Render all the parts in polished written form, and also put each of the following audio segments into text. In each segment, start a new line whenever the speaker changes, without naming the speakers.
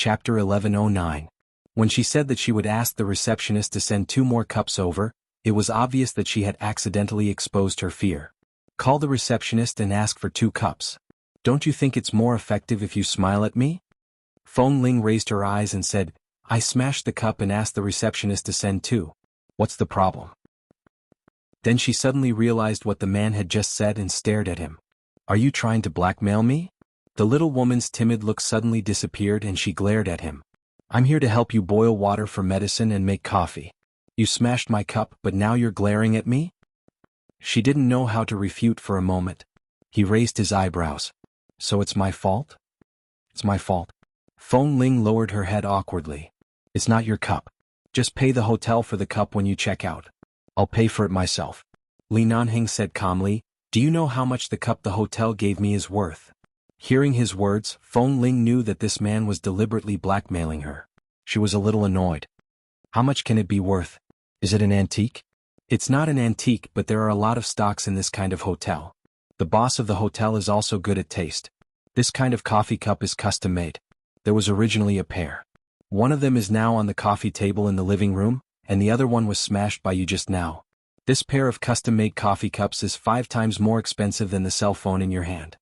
Chapter 1109. When she said that she would ask the receptionist to send 2 more cups over, it was obvious that she had accidentally exposed her fear. Call the receptionist and ask for 2 cups. Don't you think it's more effective if you smile at me? Feng Ling raised her eyes and said, I smashed the cup and asked the receptionist to send 2. What's the problem? Then she suddenly realized what the man had just said and stared at him. Are you trying to blackmail me? The little woman's timid look suddenly disappeared and she glared at him. I'm here to help you boil water for medicine and make coffee. You smashed my cup but now you're glaring at me? She didn't know how to refute for a moment. He raised his eyebrows. So it's my fault? It's my fault. Feng Ling lowered her head awkwardly. It's not your cup. Just pay the hotel for the cup when you check out. I'll pay for it myself. Li Nanheng said calmly, do you know how much the cup the hotel gave me is worth? Hearing his words, Feng Ling knew that this man was deliberately blackmailing her. She was a little annoyed. How much can it be worth? Is it an antique? It's not an antique, but there are a lot of stocks in this kind of hotel. The boss of the hotel is also good at taste. This kind of coffee cup is custom made. There was originally a pair. One of them is now on the coffee table in the living room, and the other one was smashed by you just now. This pair of custom-made coffee cups is 5 times more expensive than the cell phone in your hand.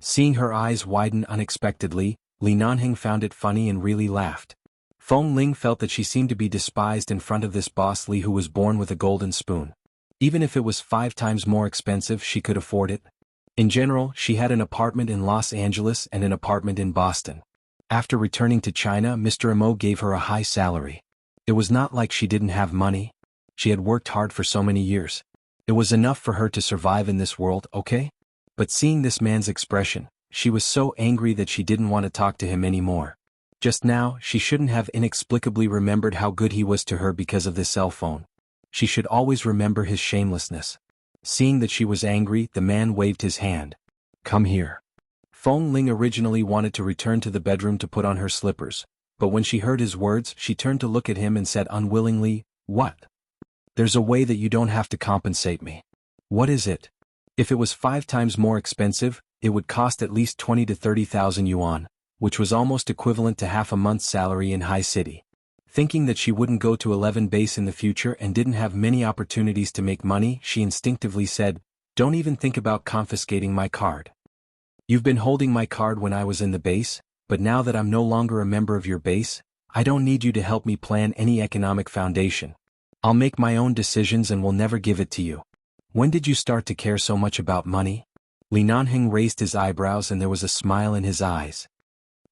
Seeing her eyes widen unexpectedly, Li Nanheng found it funny and really laughed. Feng Ling felt that she seemed to be despised in front of this boss Li who was born with a golden spoon. Even if it was 5 times more expensive, she could afford it. In general, she had an apartment in Los Angeles and an apartment in Boston. After returning to China, Mr. Imo gave her a high salary. It was not like she didn't have money. She had worked hard for so many years. It was enough for her to survive in this world, okay? But seeing this man's expression, she was so angry that she didn't want to talk to him anymore. Just now, she shouldn't have inexplicably remembered how good he was to her because of this cell phone. She should always remember his shamelessness. Seeing that she was angry, the man waved his hand. Come here. Feng Ling originally wanted to return to the bedroom to put on her slippers, but when she heard his words, she turned to look at him and said unwillingly, What? There's a way that you don't have to compensate me. What is it? If it was 5 times more expensive, it would cost at least 20 to 30,000 yuan, which was almost equivalent to half a month's salary in High City. Thinking that she wouldn't go to 11 base in the future and didn't have many opportunities to make money, she instinctively said, Don't even think about confiscating my card. You've been holding my card when I was in the base, but now that I'm no longer a member of your base, I don't need you to help me plan any economic foundation. I'll make my own decisions and will never give it to you. When did you start to care so much about money? Li Nanheng raised his eyebrows and there was a smile in his eyes.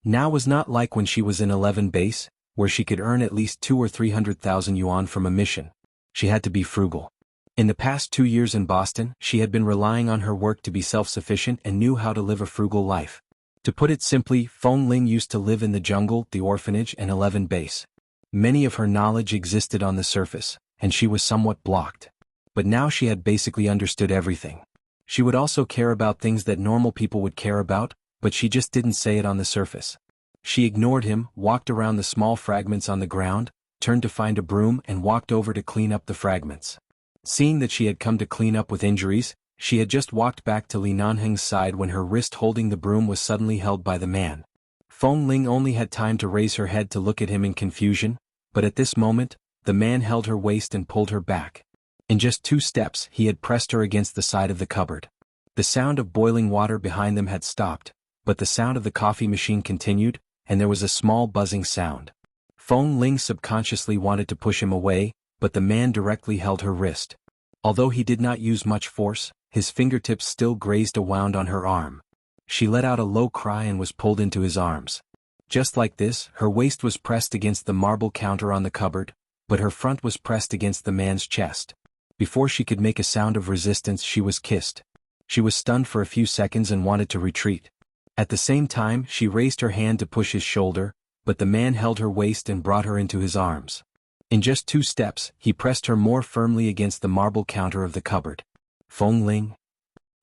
Now was not like when she was in 11 base, where she could earn at least 200,000 or 300,000 yuan from a mission. She had to be frugal. In the past 2 years in Boston, she had been relying on her work to be self-sufficient and knew how to live a frugal life. To put it simply, Feng Ling used to live in the jungle, the orphanage, and 11 base. Many of her knowledge existed on the surface, and she was somewhat blocked. But now she had basically understood everything. She would also care about things that normal people would care about, but she just didn't say it on the surface. She ignored him, walked around the small fragments on the ground, turned to find a broom and walked over to clean up the fragments. Seeing that she had come to clean up with injuries, she had just walked back to Li Nanheng's side when her wrist holding the broom was suddenly held by the man. Feng Ling only had time to raise her head to look at him in confusion, but at this moment, the man held her waist and pulled her back. In just 2 steps, he had pressed her against the side of the cupboard. The sound of boiling water behind them had stopped, but the sound of the coffee machine continued, and there was a small buzzing sound. Feng Ling subconsciously wanted to push him away, but the man directly held her wrist. Although he did not use much force, his fingertips still grazed a wound on her arm. She let out a low cry and was pulled into his arms. Just like this, her waist was pressed against the marble counter on the cupboard, but her front was pressed against the man's chest. Before she could make a sound of resistance, she was kissed. She was stunned for a few seconds and wanted to retreat. At the same time, she raised her hand to push his shoulder, but the man held her waist and brought her into his arms. In just 2 steps, he pressed her more firmly against the marble counter of the cupboard. Feng Ling?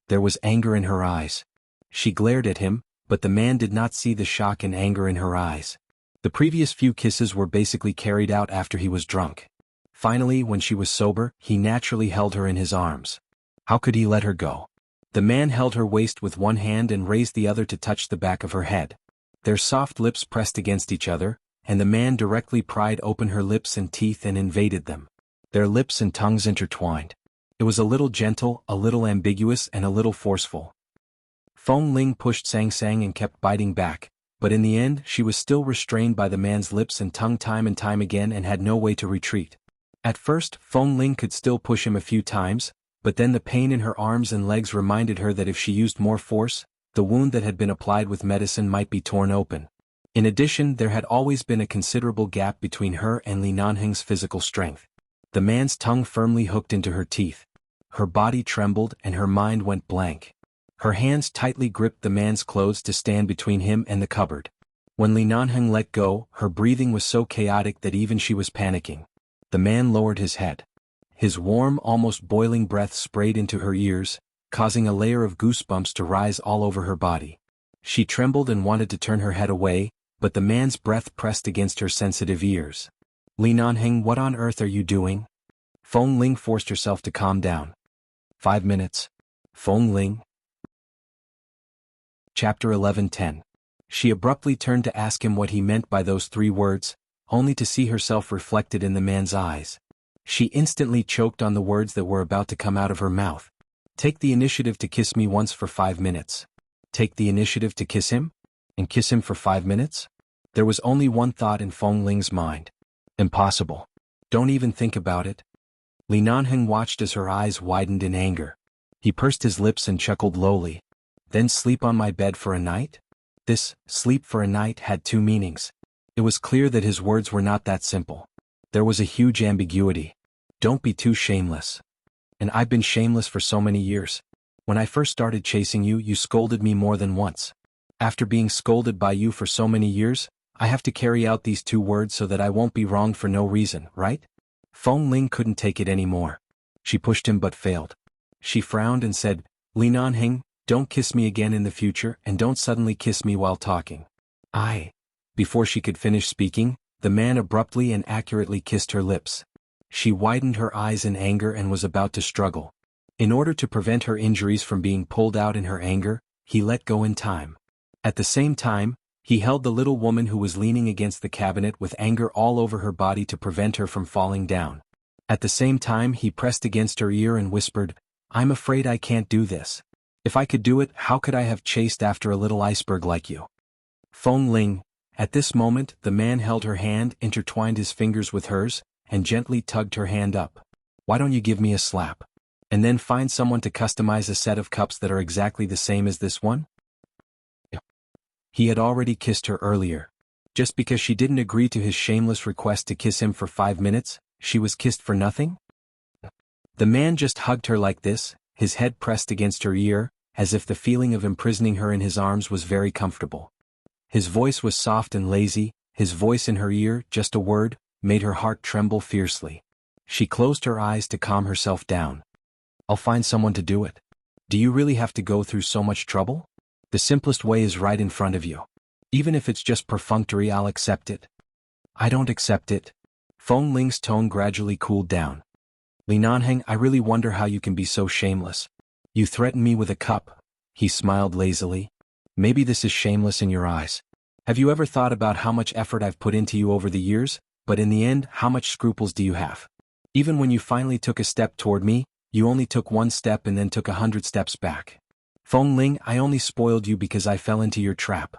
There was anger in her eyes. She glared at him, but the man did not see the shock and anger in her eyes. The previous few kisses were basically carried out after he was drunk. Finally, when she was sober, he naturally held her in his arms. How could he let her go? The man held her waist with one hand and raised the other to touch the back of her head. Their soft lips pressed against each other, and the man directly pried open her lips and teeth and invaded them. Their lips and tongues intertwined. It was a little gentle, a little ambiguous, and a little forceful. Feng Ling pushed Sang Sang and kept biting back, but in the end she was still restrained by the man's lips and tongue time and time again and had no way to retreat. At first, Feng Ling could still push him a few times, but then the pain in her arms and legs reminded her that if she used more force, the wound that had been applied with medicine might be torn open. In addition, there had always been a considerable gap between her and Li Nanheng's physical strength. The man's tongue firmly hooked into her teeth. Her body trembled and her mind went blank. Her hands tightly gripped the man's clothes to stand between him and the cupboard. When Li Nanheng let go, her breathing was so chaotic that even she was panicking. The man lowered his head. His warm, almost boiling breath sprayed into her ears, causing a layer of goosebumps to rise all over her body. She trembled and wanted to turn her head away, but the man's breath pressed against her sensitive ears. Li Nanheng, what on earth are you doing? Feng Ling forced herself to calm down. 5 minutes. Feng Ling. Chapter 11:10. She abruptly turned to ask him what he meant by those 3 words, only to see herself reflected in the man's eyes. She instantly choked on the words that were about to come out of her mouth. Take the initiative to kiss me once for 5 minutes. Take the initiative to kiss him? And kiss him for 5 minutes? There was only one thought in Feng Ling's mind. Impossible. Don't even think about it. Li Nanheng watched as her eyes widened in anger. He pursed his lips and chuckled lowly. Then sleep on my bed for a night? This, sleep for a night, had 2 meanings. It was clear that his words were not that simple. There was a huge ambiguity. Don't be too shameless. And I've been shameless for so many years. When I first started chasing you, you scolded me more than once. After being scolded by you for so many years, I have to carry out these 2 words so that I won't be wronged for no reason, right? Feng Ling couldn't take it anymore. She pushed him but failed. She frowned and said, Li Nanheng, don't kiss me again in the future and don't suddenly kiss me while talking. Before she could finish speaking, the man abruptly and accurately kissed her lips. She widened her eyes in anger and was about to struggle. In order to prevent her injuries from being pulled out in her anger, he let go in time. At the same time, he held the little woman who was leaning against the cabinet with anger all over her body to prevent her from falling down. At the same time, he pressed against her ear and whispered, I'm afraid I can't do this. If I could do it, how could I have chased after a little iceberg like you? Feng Ling. At this moment, the man held her hand, intertwined his fingers with hers, and gently tugged her hand up. Why don't you give me a slap? And then find someone to customize a set of cups that are exactly the same as this one? He had already kissed her earlier. Just because she didn't agree to his shameless request to kiss him for 5 minutes, she was kissed for nothing? The man just hugged her like this, his head pressed against her ear, as if the feeling of imprisoning her in his arms was very comfortable. His voice was soft and lazy, his voice in her ear, just a word, made her heart tremble fiercely. She closed her eyes to calm herself down. I'll find someone to do it. Do you really have to go through so much trouble? The simplest way is right in front of you. Even if it's just perfunctory, I'll accept it. I don't accept it. Feng Ling's tone gradually cooled down. Li Nanheng, I really wonder how you can be so shameless. You threaten me with a cup. He smiled lazily. Maybe this is shameless in your eyes. Have you ever thought about how much effort I've put into you over the years, but in the end, how much scruples do you have? Even when you finally took a step toward me, you only took 1 step and then took 100 steps back. Feng Ling, I only spoiled you because I fell into your trap.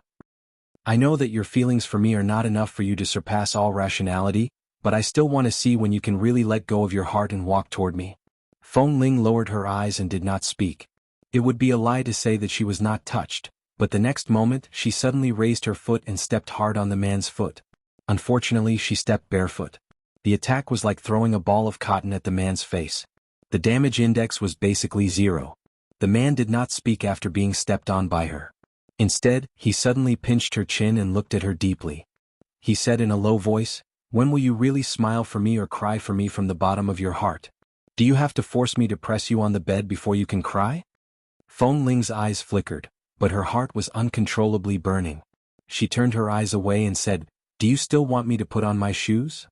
I know that your feelings for me are not enough for you to surpass all rationality, but I still want to see when you can really let go of your heart and walk toward me. Feng Ling lowered her eyes and did not speak. It would be a lie to say that she was not touched, but the next moment she suddenly raised her foot and stepped hard on the man's foot. Unfortunately, she stepped barefoot. The attack was like throwing a ball of cotton at the man's face. The damage index was basically 0. The man did not speak after being stepped on by her. Instead, he suddenly pinched her chin and looked at her deeply. He said in a low voice, when will you really smile for me or cry for me from the bottom of your heart? Do you have to force me to press you on the bed before you can cry? Feng Ling's eyes flickered, but her heart was uncontrollably burning. She turned her eyes away and said, do you still want me to put on my shoes?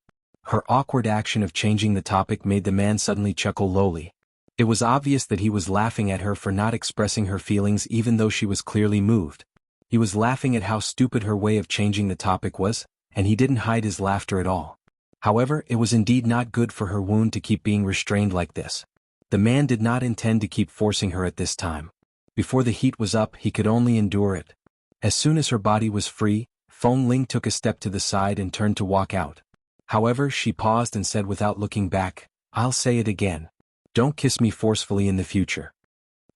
Her awkward action of changing the topic made the man suddenly chuckle lowly. It was obvious that he was laughing at her for not expressing her feelings even though she was clearly moved. He was laughing at how stupid her way of changing the topic was, and he didn't hide his laughter at all. However, it was indeed not good for her wound to keep being restrained like this. The man did not intend to keep forcing her at this time. Before the heat was up, he could only endure it. As soon as her body was free, Feng Ling took a step to the side and turned to walk out. However, she paused and said without looking back, "I'll say it again. Don't kiss me forcefully in the future."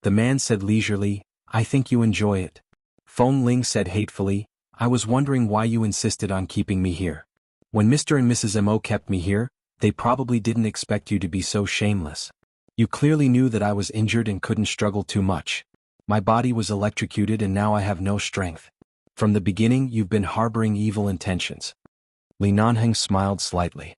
The man said leisurely, "I think you enjoy it." Feng Ling said hatefully, "I was wondering why you insisted on keeping me here. When Mr. and Mrs. Mo kept me here, they probably didn't expect you to be so shameless. You clearly knew that I was injured and couldn't struggle too much. My body was electrocuted and now I have no strength. From the beginning you've been harboring evil intentions." Li Nanheng smiled slightly.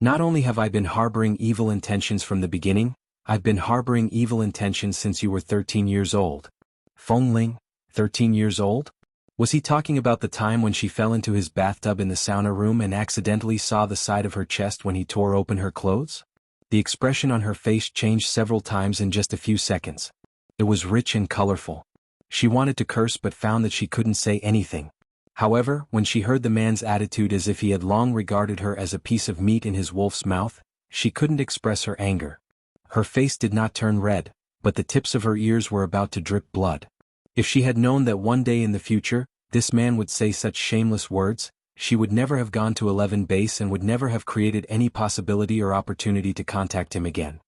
"Not only have I been harboring evil intentions from the beginning, I've been harboring evil intentions since you were 13 years old." Feng Ling, 13 years old? Was he talking about the time when she fell into his bathtub in the sauna room and accidentally saw the side of her chest when he tore open her clothes? The expression on her face changed several times in just a few seconds. It was rich and colorful. She wanted to curse but found that she couldn't say anything. However, when she heard the man's attitude as if he had long regarded her as a piece of meat in his wolf's mouth, she couldn't express her anger. Her face did not turn red, but the tips of her ears were about to drip blood. If she had known that one day in the future, this man would say such shameless words, she would never have gone to 11 base and would never have created any possibility or opportunity to contact him again.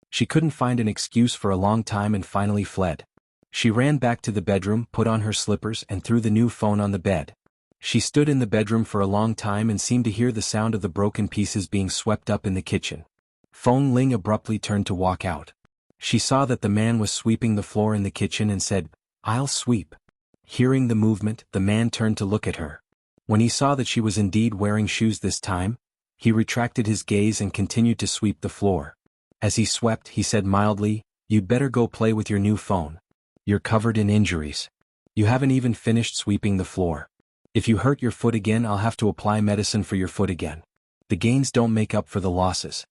She couldn't find an excuse for a long time and finally fled. She ran back to the bedroom, put on her slippers and threw the new phone on the bed. She stood in the bedroom for a long time and seemed to hear the sound of the broken pieces being swept up in the kitchen. Feng Ling abruptly turned to walk out. She saw that the man was sweeping the floor in the kitchen and said, "I'll sweep." Hearing the movement, the man turned to look at her. When he saw that she was indeed wearing shoes this time, he retracted his gaze and continued to sweep the floor. As he swept, he said mildly, "You'd better go play with your new phone. You're covered in injuries. You haven't even finished sweeping the floor. If you hurt your foot again, I'll have to apply medicine for your foot again. The gains don't make up for the losses."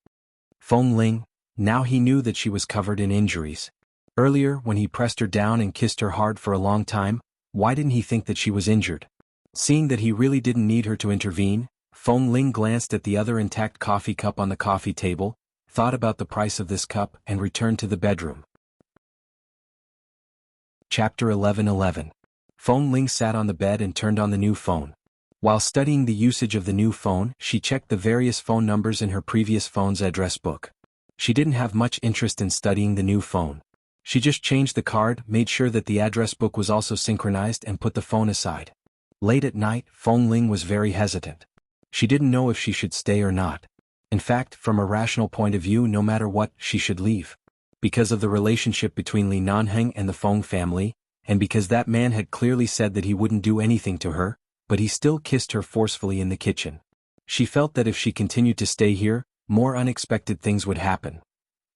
Feng Ling, now he knew that she was covered in injuries. Earlier, when he pressed her down and kissed her hard for a long time, why didn't he think that she was injured? Seeing that he really didn't need her to intervene, Feng Ling glanced at the other intact coffee cup on the coffee table, thought about the price of this cup and returned to the bedroom. Chapter 11:11. Feng Ling sat on the bed and turned on the new phone. While studying the usage of the new phone, she checked the various phone numbers in her previous phone's address book. She didn't have much interest in studying the new phone. She just changed the card, made sure that the address book was also synchronized and put the phone aside. Late at night, Feng Ling was very hesitant. She didn't know if she should stay or not. In fact, from a rational point of view, no matter what, she should leave. Because of the relationship between Li Nanheng and the Feng family, and because that man had clearly said that he wouldn't do anything to her, but he still kissed her forcefully in the kitchen. She felt that if she continued to stay here, more unexpected things would happen.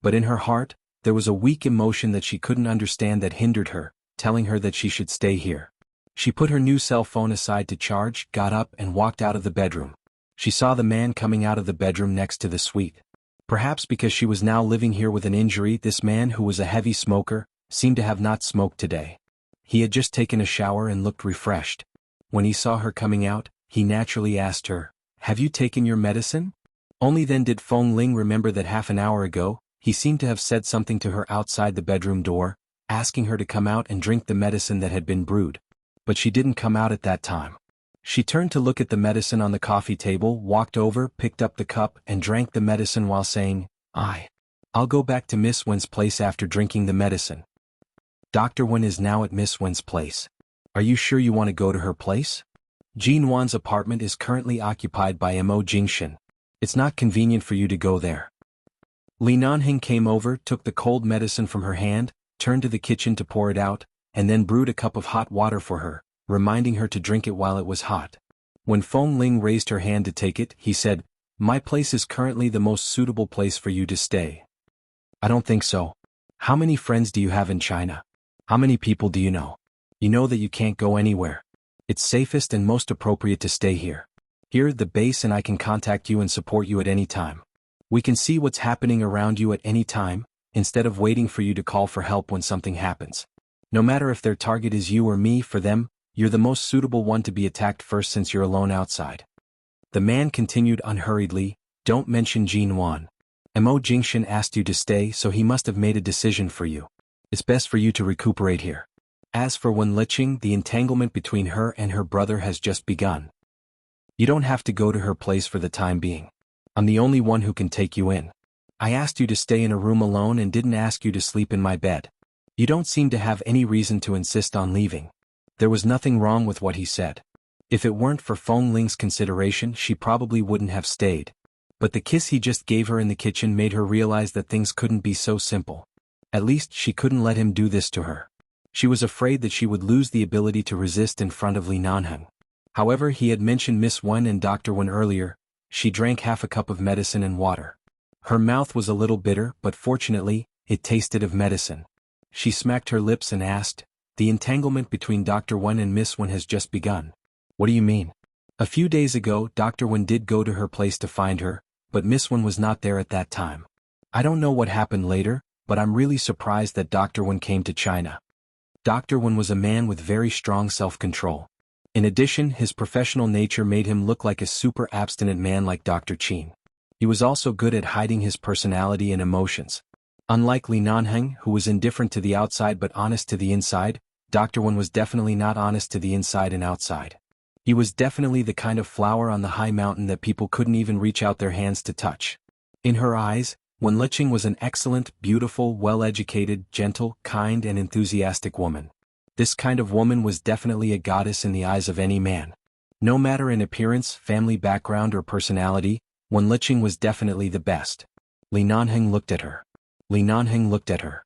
But in her heart, there was a weak emotion that she couldn't understand that hindered her, telling her that she should stay here. She put her new cell phone aside to charge, got up and walked out of the bedroom. She saw the man coming out of the bedroom next to the suite. Perhaps because she was now living here with an injury, this man, who was a heavy smoker, seemed to have not smoked today. He had just taken a shower and looked refreshed. When he saw her coming out, he naturally asked her, "Have you taken your medicine?" Only then did Feng Ling remember that half an hour ago, he seemed to have said something to her outside the bedroom door, asking her to come out and drink the medicine that had been brewed. But she didn't come out at that time. She turned to look at the medicine on the coffee table, walked over, picked up the cup and drank the medicine while saying, I'll go back to Miss Wen's place after drinking the medicine." Dr. Wen is now at Miss Wen's place. "Are you sure you want to go to her place? Jin Wan's apartment is currently occupied by Mo Jingshan. It's not convenient for you to go there." Li Nanheng came over, took the cold medicine from her hand, turned to the kitchen to pour it out, and then brewed a cup of hot water for her, reminding her to drink it while it was hot. When Feng Ling raised her hand to take it, he said, "My place is currently the most suitable place for you to stay." "I don't think so. How many friends do you have in China? How many people do you know? You know that you can't go anywhere. It's safest and most appropriate to stay here. Here, the base and I can contact you and support you at any time. We can see what's happening around you at any time, instead of waiting for you to call for help when something happens. No matter if their target is you or me, for them, You're the most suitable one to be attacked first since you're alone outside. The man continued unhurriedly, don't mention Jin Wan. Mo Jingshan asked you to stay, so he must have made a decision for you. It's best for you to recuperate here. As for Wen Liqing, the entanglement between her and her brother has just begun. You don't have to go to her place for the time being. I'm the only one who can take you in. I asked you to stay in a room alone and didn't ask you to sleep in my bed. You don't seem to have any reason to insist on leaving. There was nothing wrong with what he said. If it weren't for Feng Ling's consideration, she probably wouldn't have stayed. But the kiss he just gave her in the kitchen made her realize that things couldn't be so simple. At least she couldn't let him do this to her. She was afraid that she would lose the ability to resist in front of Li Nanheng. However, he had mentioned Miss Wen and Dr. Wen earlier. She drank half a cup of medicine and water. Her mouth was a little bitter, but fortunately, it tasted of medicine. She smacked her lips and asked, the entanglement between Dr. Wen and Miss Wen has just begun. What do you mean? A few days ago, Dr. Wen did go to her place to find her, but Miss Wen was not there at that time. I don't know what happened later, but I'm really surprised that Dr. Wen came to China. Dr. Wen was a man with very strong self-control. In addition, his professional nature made him look like a super abstinent man like Dr. Qin. He was also good at hiding his personality and emotions. Unlike Li Nanheng, who was indifferent to the outside but honest to the inside, Dr. Wen was definitely not honest to the inside and outside. He was definitely the kind of flower on the high mountain that people couldn't even reach out their hands to touch. In her eyes, Wen Liqing was an excellent, beautiful, well-educated, gentle, kind and enthusiastic woman. This kind of woman was definitely a goddess in the eyes of any man. No matter in appearance, family background or personality, Wen Liqing was definitely the best. Li Nanheng looked at her. Li Nanheng looked at her.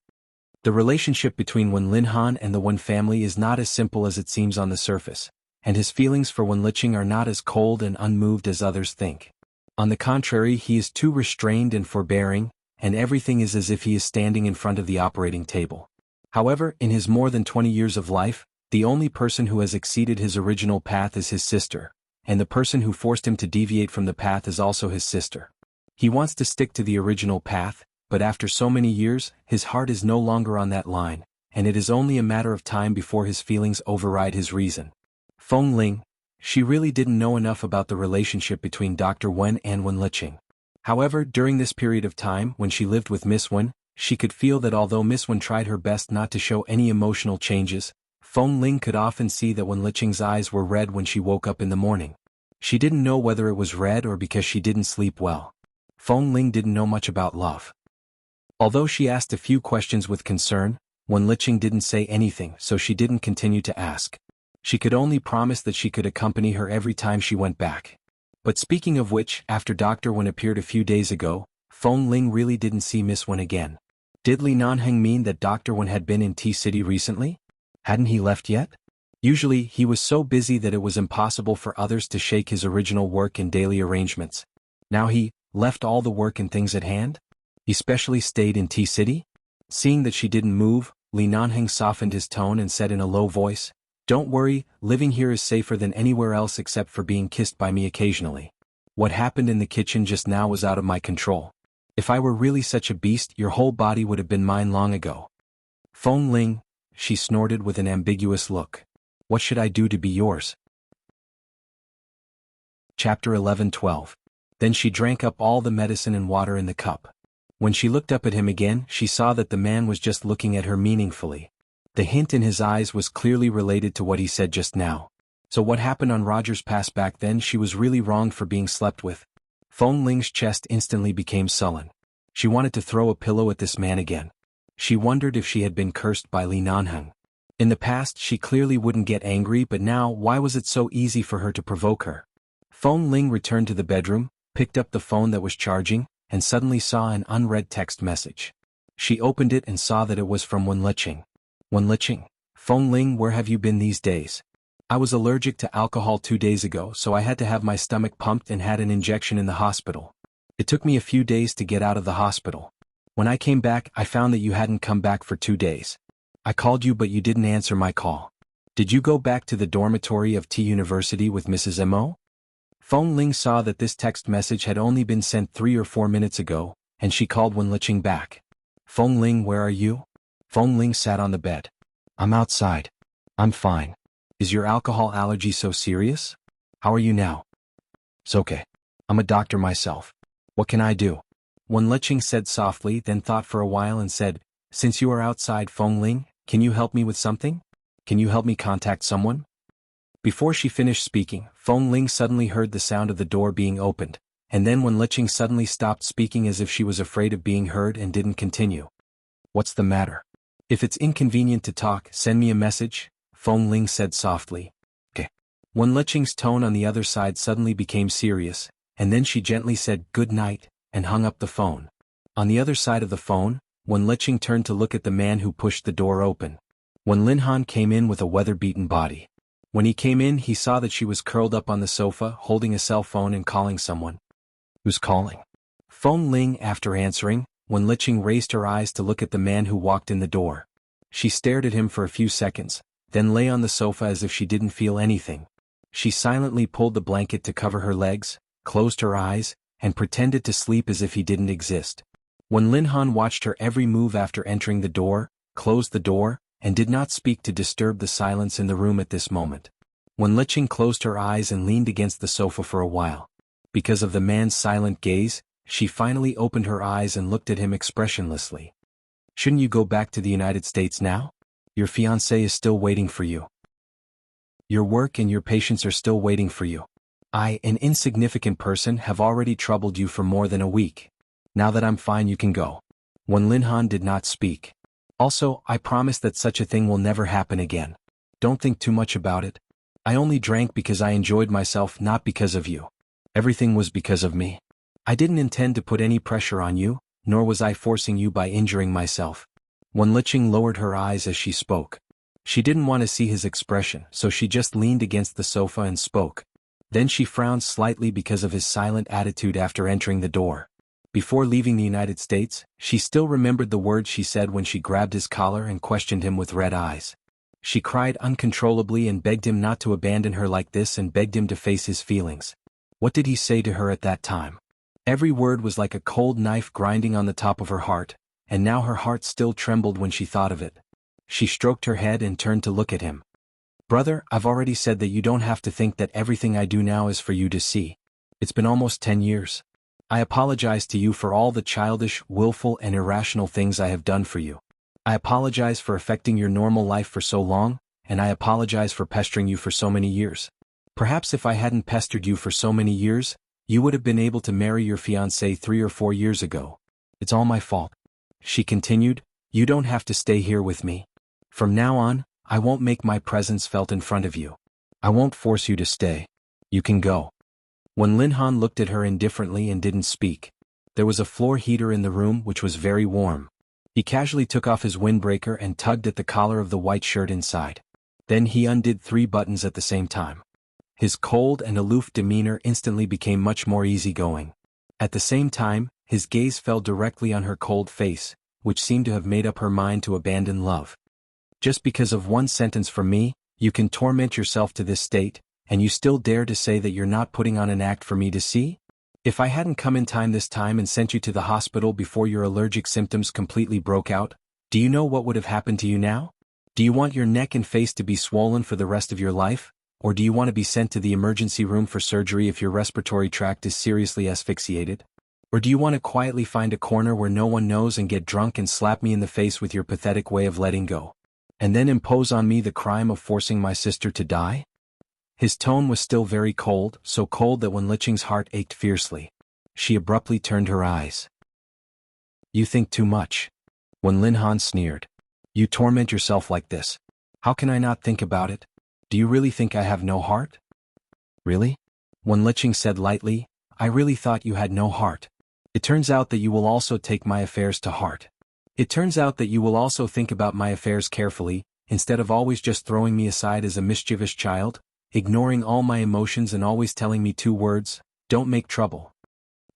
The relationship between Wen Linhan and the Wen family is not as simple as it seems on the surface, and his feelings for Wen Liqing are not as cold and unmoved as others think. On the contrary, he is too restrained and forbearing, and everything is as if he is standing in front of the operating table. However, in his more than 20 years of life, the only person who has exceeded his original path is his sister, and the person who forced him to deviate from the path is also his sister. He wants to stick to the original path, but after so many years, his heart is no longer on that line, and it is only a matter of time before his feelings override his reason. Feng Ling, she really didn't know enough about the relationship between Dr. Wen and Wen Liqing. However, during this period of time when she lived with Miss Wen, she could feel that although Miss Wen tried her best not to show any emotional changes, Feng Ling could often see that Wen Liqing's eyes were red when she woke up in the morning. She didn't know whether it was red or because she didn't sleep well. Feng Ling didn't know much about love. Although she asked a few questions with concern, Wen Liqing didn't say anything, so she didn't continue to ask. She could only promise that she could accompany her every time she went back. But speaking of which, after Dr. Wen appeared a few days ago, Feng Ling really didn't see Miss Wen again. Did Li Nanheng mean that Dr. Wen had been in T-City recently? Hadn't he left yet? Usually, he was so busy that it was impossible for others to shake his original work and daily arrangements. Now he left all the work and things at hand? He specially stayed in T-City? Seeing that she didn't move, Li Nanheng softened his tone and said in a low voice, "Don't worry, living here is safer than anywhere else except for being kissed by me occasionally. What happened in the kitchen just now was out of my control. If I were really such a beast, your whole body would have been mine long ago." Feng Ling, she snorted with an ambiguous look. "What should I do to be yours?" Chapter 11-12. Then she drank up all the medicine and water in the cup. When she looked up at him again, she saw that the man was just looking at her meaningfully. The hint in his eyes was clearly related to what he said just now. So what happened on Roger's Pass back then? She was really wronged for being slept with. Feng Ling's chest instantly became sullen. She wanted to throw a pillow at this man again. She wondered if she had been cursed by Li Nanheng. In the past she clearly wouldn't get angry, but now why was it so easy for her to provoke her? Feng Ling returned to the bedroom, picked up the phone that was charging, and suddenly saw an unread text message. She opened it and saw that it was from Wen Liqing. "Wen Liqing, Feng Ling, where have you been these days? I was allergic to alcohol 2 days ago, so I had to have my stomach pumped and had an injection in the hospital. It took me a few days to get out of the hospital. When I came back, I found that you hadn't come back for 2 days. I called you but you didn't answer my call. Did you go back to the dormitory of T University with Mrs. Mo?" Feng Ling saw that this text message had only been sent 3 or 4 minutes ago, and she called Wen Liqing back. "Feng Ling, where are you?" Feng Ling sat on the bed. "I'm outside. I'm fine. Is your alcohol allergy so serious? How are you now? It's okay. I'm a doctor myself. What can I do? Wen Leching said softly, then thought for a while and said, Since you are outside Feng Ling, can you help me with something? Can you help me contact someone? Before she finished speaking, Feng Ling suddenly heard the sound of the door being opened, and then Wen Leching suddenly stopped speaking as if she was afraid of being heard and didn't continue. What's the matter? If it's inconvenient to talk, send me a message, Feng Ling said softly. Okay. Wen Leching's tone on the other side suddenly became serious, and then she gently said good night, and hung up the phone. On the other side of the phone, Wen Leching turned to look at the man who pushed the door open. Wen Linhan came in with a weather-beaten body. When he came in, he saw that she was curled up on the sofa, holding a cell phone and calling someone. Who's calling? Feng Ling. After answering, Wen Leching raised her eyes to look at the man who walked in the door. She stared at him for a few seconds, then lay on the sofa as if she didn't feel anything. She silently pulled the blanket to cover her legs, closed her eyes, and pretended to sleep as if he didn't exist. Wen Linhan watched her every move after entering the door, closed the door, and did not speak to disturb the silence in the room at this moment. Wen Leching closed her eyes and leaned against the sofa for a while. Because of the man's silent gaze, she finally opened her eyes and looked at him expressionlessly. Shouldn't you go back to the United States now? Your fiancé is still waiting for you. Your work and your patients are still waiting for you. I, an insignificant person, have already troubled you for more than a week. Now that I'm fine, you can go. Wen Linhan did not speak. Also, I promise that such a thing will never happen again. Don't think too much about it. I only drank because I enjoyed myself, not because of you. Everything was because of me. I didn't intend to put any pressure on you, nor was I forcing you by injuring myself. Wen Leching lowered her eyes as she spoke. She didn't want to see his expression, so she just leaned against the sofa and spoke. Then she frowned slightly because of his silent attitude after entering the door. Before leaving the United States, she still remembered the words she said when she grabbed his collar and questioned him with red eyes. She cried uncontrollably and begged him not to abandon her like this and begged him to face his feelings. What did he say to her at that time? Every word was like a cold knife grinding on the top of her heart, and now her heart still trembled when she thought of it. She stroked her head and turned to look at him. Brother, I've already said that you don't have to think that everything I do now is for you to see. It's been almost 10 years. I apologize to you for all the childish, willful, and irrational things I have done for you. I apologize for affecting your normal life for so long, and I apologize for pestering you for so many years. Perhaps if I hadn't pestered you for so many years, you would have been able to marry your fiancé 3 or 4 years ago. It's all my fault. She continued, you don't have to stay here with me. From now on, I won't make my presence felt in front of you. I won't force you to stay. You can go. Wen Linhan looked at her indifferently and didn't speak. There was a floor heater in the room which was very warm. He casually took off his windbreaker and tugged at the collar of the white shirt inside. Then he undid 3 buttons at the same time. His cold and aloof demeanor instantly became much more easygoing. At the same time, his gaze fell directly on her cold face, which seemed to have made up her mind to abandon love. Just because of one sentence from me, you can torment yourself to this state, and you still dare to say that you're not putting on an act for me to see? If I hadn't come in time this time and sent you to the hospital before your allergic symptoms completely broke out, do you know what would have happened to you now? Do you want your neck and face to be swollen for the rest of your life? Or do you want to be sent to the emergency room for surgery if your respiratory tract is seriously asphyxiated? Or do you want to quietly find a corner where no one knows and get drunk and slap me in the face with your pathetic way of letting go? And then impose on me the crime of forcing my sister to die? His tone was still very cold, so cold that Wen Leching's heart ached fiercely. She abruptly turned her eyes. You think too much. Wen Linhan sneered. You torment yourself like this. How can I not think about it? Do you really think I have no heart? Really? Wen Leching said lightly, I really thought you had no heart. It turns out that you will also take my affairs to heart. It turns out that you will also think about my affairs carefully, instead of always just throwing me aside as a mischievous child, ignoring all my emotions and always telling me 2 words, don't make trouble.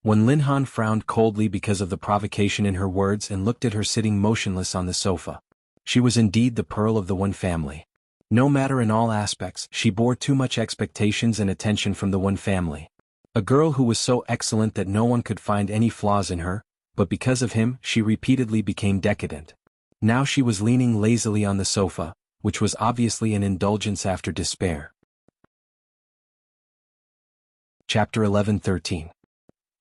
Wen Linhan frowned coldly because of the provocation in her words and looked at her sitting motionless on the sofa. She was indeed the pearl of the Wen family. No matter in all aspects, she bore too much expectations and attention from the Wen family. A girl who was so excellent that no one could find any flaws in her, but because of him, she repeatedly became decadent. Now she was leaning lazily on the sofa, which was obviously an indulgence after despair. Chapter 11:13.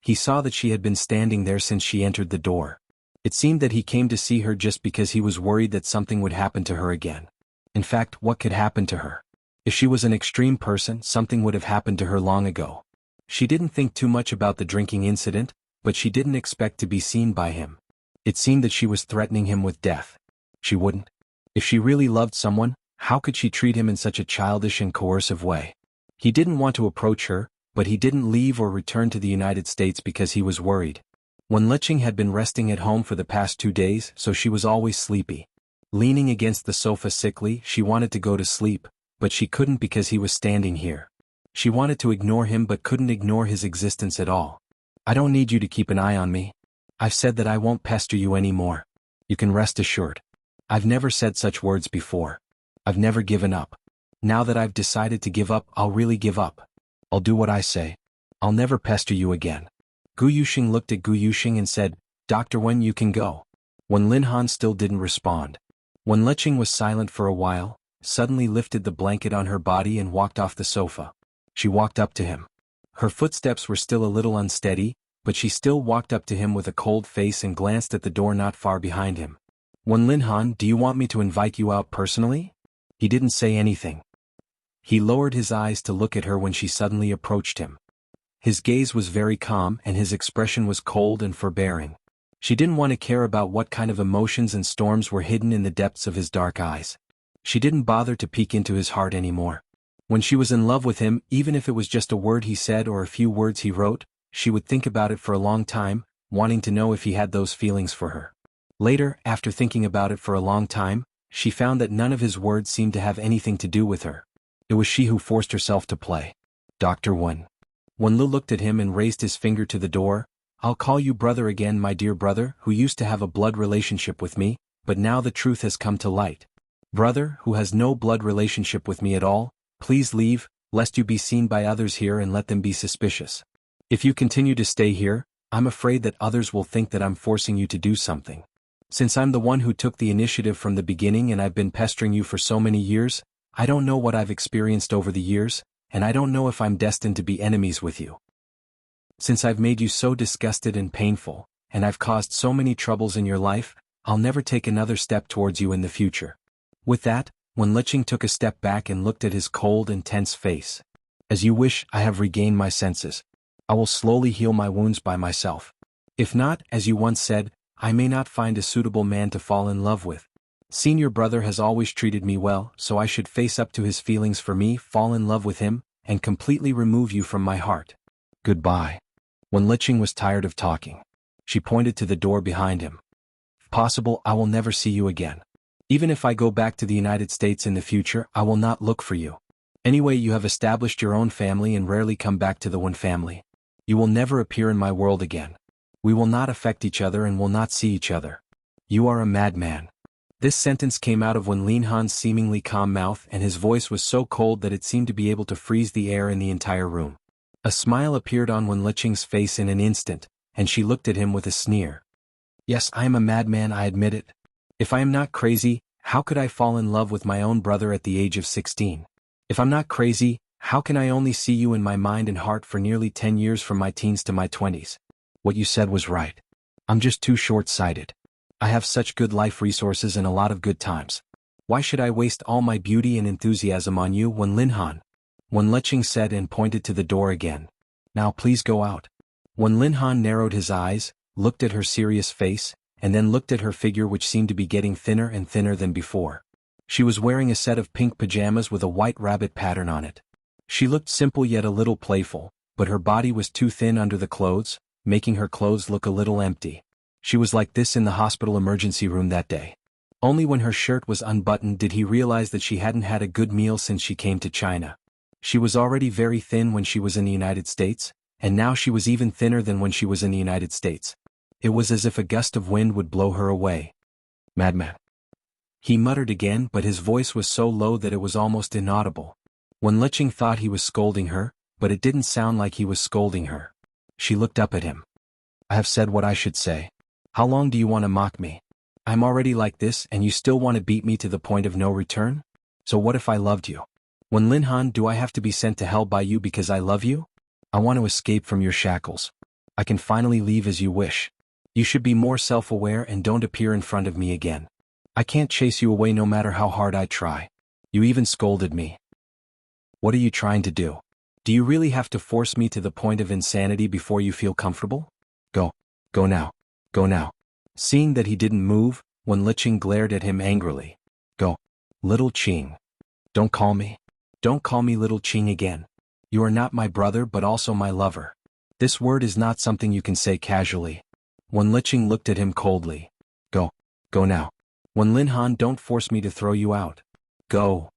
He saw that she had been standing there since she entered the door. It seemed that he came to see her just because he was worried that something would happen to her again. In fact, what could happen to her? If she was an extreme person, something would have happened to her long ago. She didn't think too much about the drinking incident, but she didn't expect to be seen by him. It seemed that she was threatening him with death. She wouldn't. If she really loved someone, how could she treat him in such a childish and coercive way? He didn't want to approach her, but he didn't leave or return to the United States because he was worried. Wenlicheng had been resting at home for the past 2 days, so she was always sleepy. Leaning against the sofa sickly, she wanted to go to sleep, but she couldn't because he was standing here. She wanted to ignore him but couldn't ignore his existence at all. I don't need you to keep an eye on me. I've said that I won't pester you anymore. You can rest assured. I've never said such words before. I've never given up. Now that I've decided to give up, I'll really give up. I'll do what I say. I'll never pester you again. Gu Yuxing looked at Gu Yuxing and said, Dr. Wen, you can go. When Lin Han still didn't respond. When Licheng was silent for a while, suddenly lifted the blanket on her body and walked off the sofa. She walked up to him. Her footsteps were still a little unsteady, but she still walked up to him with a cold face and glanced at the door not far behind him. Wen Lin Han, do you want me to invite you out personally? He didn't say anything. He lowered his eyes to look at her when she suddenly approached him. His gaze was very calm and his expression was cold and forbearing. She didn't want to care about what kind of emotions and storms were hidden in the depths of his dark eyes. She didn't bother to peek into his heart anymore. When she was in love with him, even if it was just a word he said or a few words he wrote, she would think about it for a long time, wanting to know if he had those feelings for her. Later, after thinking about it for a long time, she found that none of his words seemed to have anything to do with her. It was she who forced herself to play. Dr. Wen. Wen Lu looked at him and raised his finger to the door. I'll call you brother again, my dear brother, who used to have a blood relationship with me, but now the truth has come to light. Brother, who has no blood relationship with me at all, please leave, lest you be seen by others here and let them be suspicious. If you continue to stay here, I'm afraid that others will think that I'm forcing you to do something. Since I'm the one who took the initiative from the beginning and I've been pestering you for so many years, I don't know what I've experienced over the years, and I don't know if I'm destined to be enemies with you. Since I've made you so disgusted and painful, and I've caused so many troubles in your life, I'll never take another step towards you in the future. With that, Wen Licheng took a step back and looked at his cold and tense face. As you wish, I have regained my senses. I will slowly heal my wounds by myself. If not, as you once said, I may not find a suitable man to fall in love with. Senior brother has always treated me well, so I should face up to his feelings for me, fall in love with him, and completely remove you from my heart. Goodbye. When Licheng was tired of talking, she pointed to the door behind him. If possible, I will never see you again. Even if I go back to the United States in the future, I will not look for you. Anyway, you have established your own family and rarely come back to the Wen family. You will never appear in my world again. We will not affect each other and will not see each other. You are a madman. This sentence came out of Wen Lin Han's seemingly calm mouth, and his voice was so cold that it seemed to be able to freeze the air in the entire room. A smile appeared on Wen Licheng's face in an instant, and she looked at him with a sneer. Yes, I am a madman, I admit it. If I am not crazy, how could I fall in love with my own brother at the age of 16? If I'm not crazy, how can I only see you in my mind and heart for nearly 10 years from my teens to my 20s? What you said was right. I'm just too short-sighted. I have such good life resources and a lot of good times. Why should I waste all my beauty and enthusiasm on you, Wen Lin Han? Wen Licheng said and pointed to the door again. Now please go out. Wen Lin Han narrowed his eyes, looked at her serious face, and then looked at her figure, which seemed to be getting thinner and thinner than before. She was wearing a set of pink pajamas with a white rabbit pattern on it. She looked simple yet a little playful, but her body was too thin under the clothes, making her clothes look a little empty. She was like this in the hospital emergency room that day. Only when her shirt was unbuttoned did he realize that she hadn't had a good meal since she came to China. She was already very thin when she was in the United States, and now she was even thinner than when she was in the United States. It was as if a gust of wind would blow her away. Madman. He muttered again, but his voice was so low that it was almost inaudible. Wen Licheng thought he was scolding her, but it didn't sound like he was scolding her. She looked up at him. I have said what I should say. How long do you want to mock me? I'm already like this and you still want to beat me to the point of no return? So what if I loved you? Wen Linhan, do I have to be sent to hell by you because I love you? I want to escape from your shackles. I can finally leave as you wish. You should be more self-aware and don't appear in front of me again. I can't chase you away no matter how hard I try. You even scolded me. What are you trying to do? Do you really have to force me to the point of insanity before you feel comfortable? Go. Go now. Go now. Seeing that he didn't move, Wen Liqing glared at him angrily. Go. Little Qing. Don't call me. Don't call me Little Qing again. You are not my brother but also my lover. This word is not something you can say casually. Wen Liqing looked at him coldly. Go. Go now. Wen Linhan, don't force me to throw you out. Go.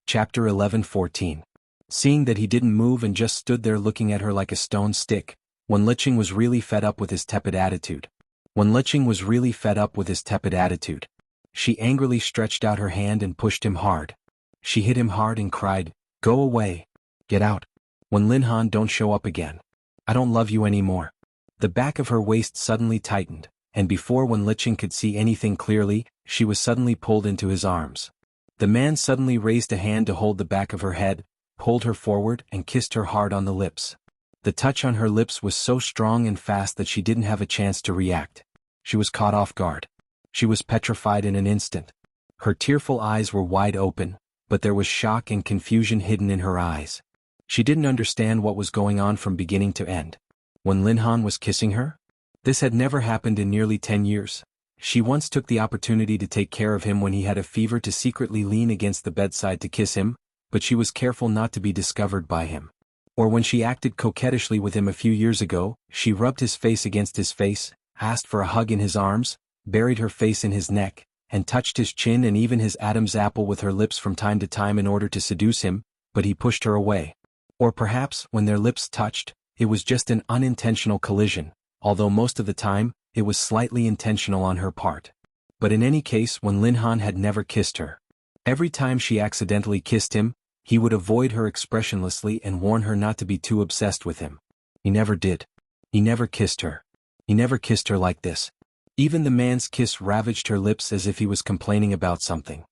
Chapter 11:14. Seeing that he didn't move and just stood there looking at her like a stone stick, Wen Liqing was really fed up with his tepid attitude. Wen Liqing was really fed up with his tepid attitude. She angrily stretched out her hand and pushed him hard. She hit him hard and cried, Go away. Get out. Wen Linhan, don't show up again. I don't love you anymore. The back of her waist suddenly tightened, and before Wen Liqing could see anything clearly, she was suddenly pulled into his arms. The man suddenly raised a hand to hold the back of her head, pulled her forward and kissed her hard on the lips. The touch on her lips was so strong and fast that she didn't have a chance to react. She was caught off guard. She was petrified in an instant. Her tearful eyes were wide open, but there was shock and confusion hidden in her eyes. She didn't understand what was going on from beginning to end. Wen Linhan was kissing her? This had never happened in nearly 10 years. She once took the opportunity to take care of him when he had a fever to secretly lean against the bedside to kiss him, but she was careful not to be discovered by him. Or when she acted coquettishly with him a few years ago, she rubbed his face against his face, asked for a hug in his arms, buried her face in his neck, and touched his chin and even his Adam's apple with her lips from time to time in order to seduce him, but he pushed her away. Or perhaps, when their lips touched, it was just an unintentional collision, although most of the time, it was slightly intentional on her part. But in any case, Wen Linhan had never kissed her. Every time she accidentally kissed him, he would avoid her expressionlessly and warn her not to be too obsessed with him. He never did. He never kissed her. He never kissed her like this. Even the man's kiss ravaged her lips as if he was complaining about something.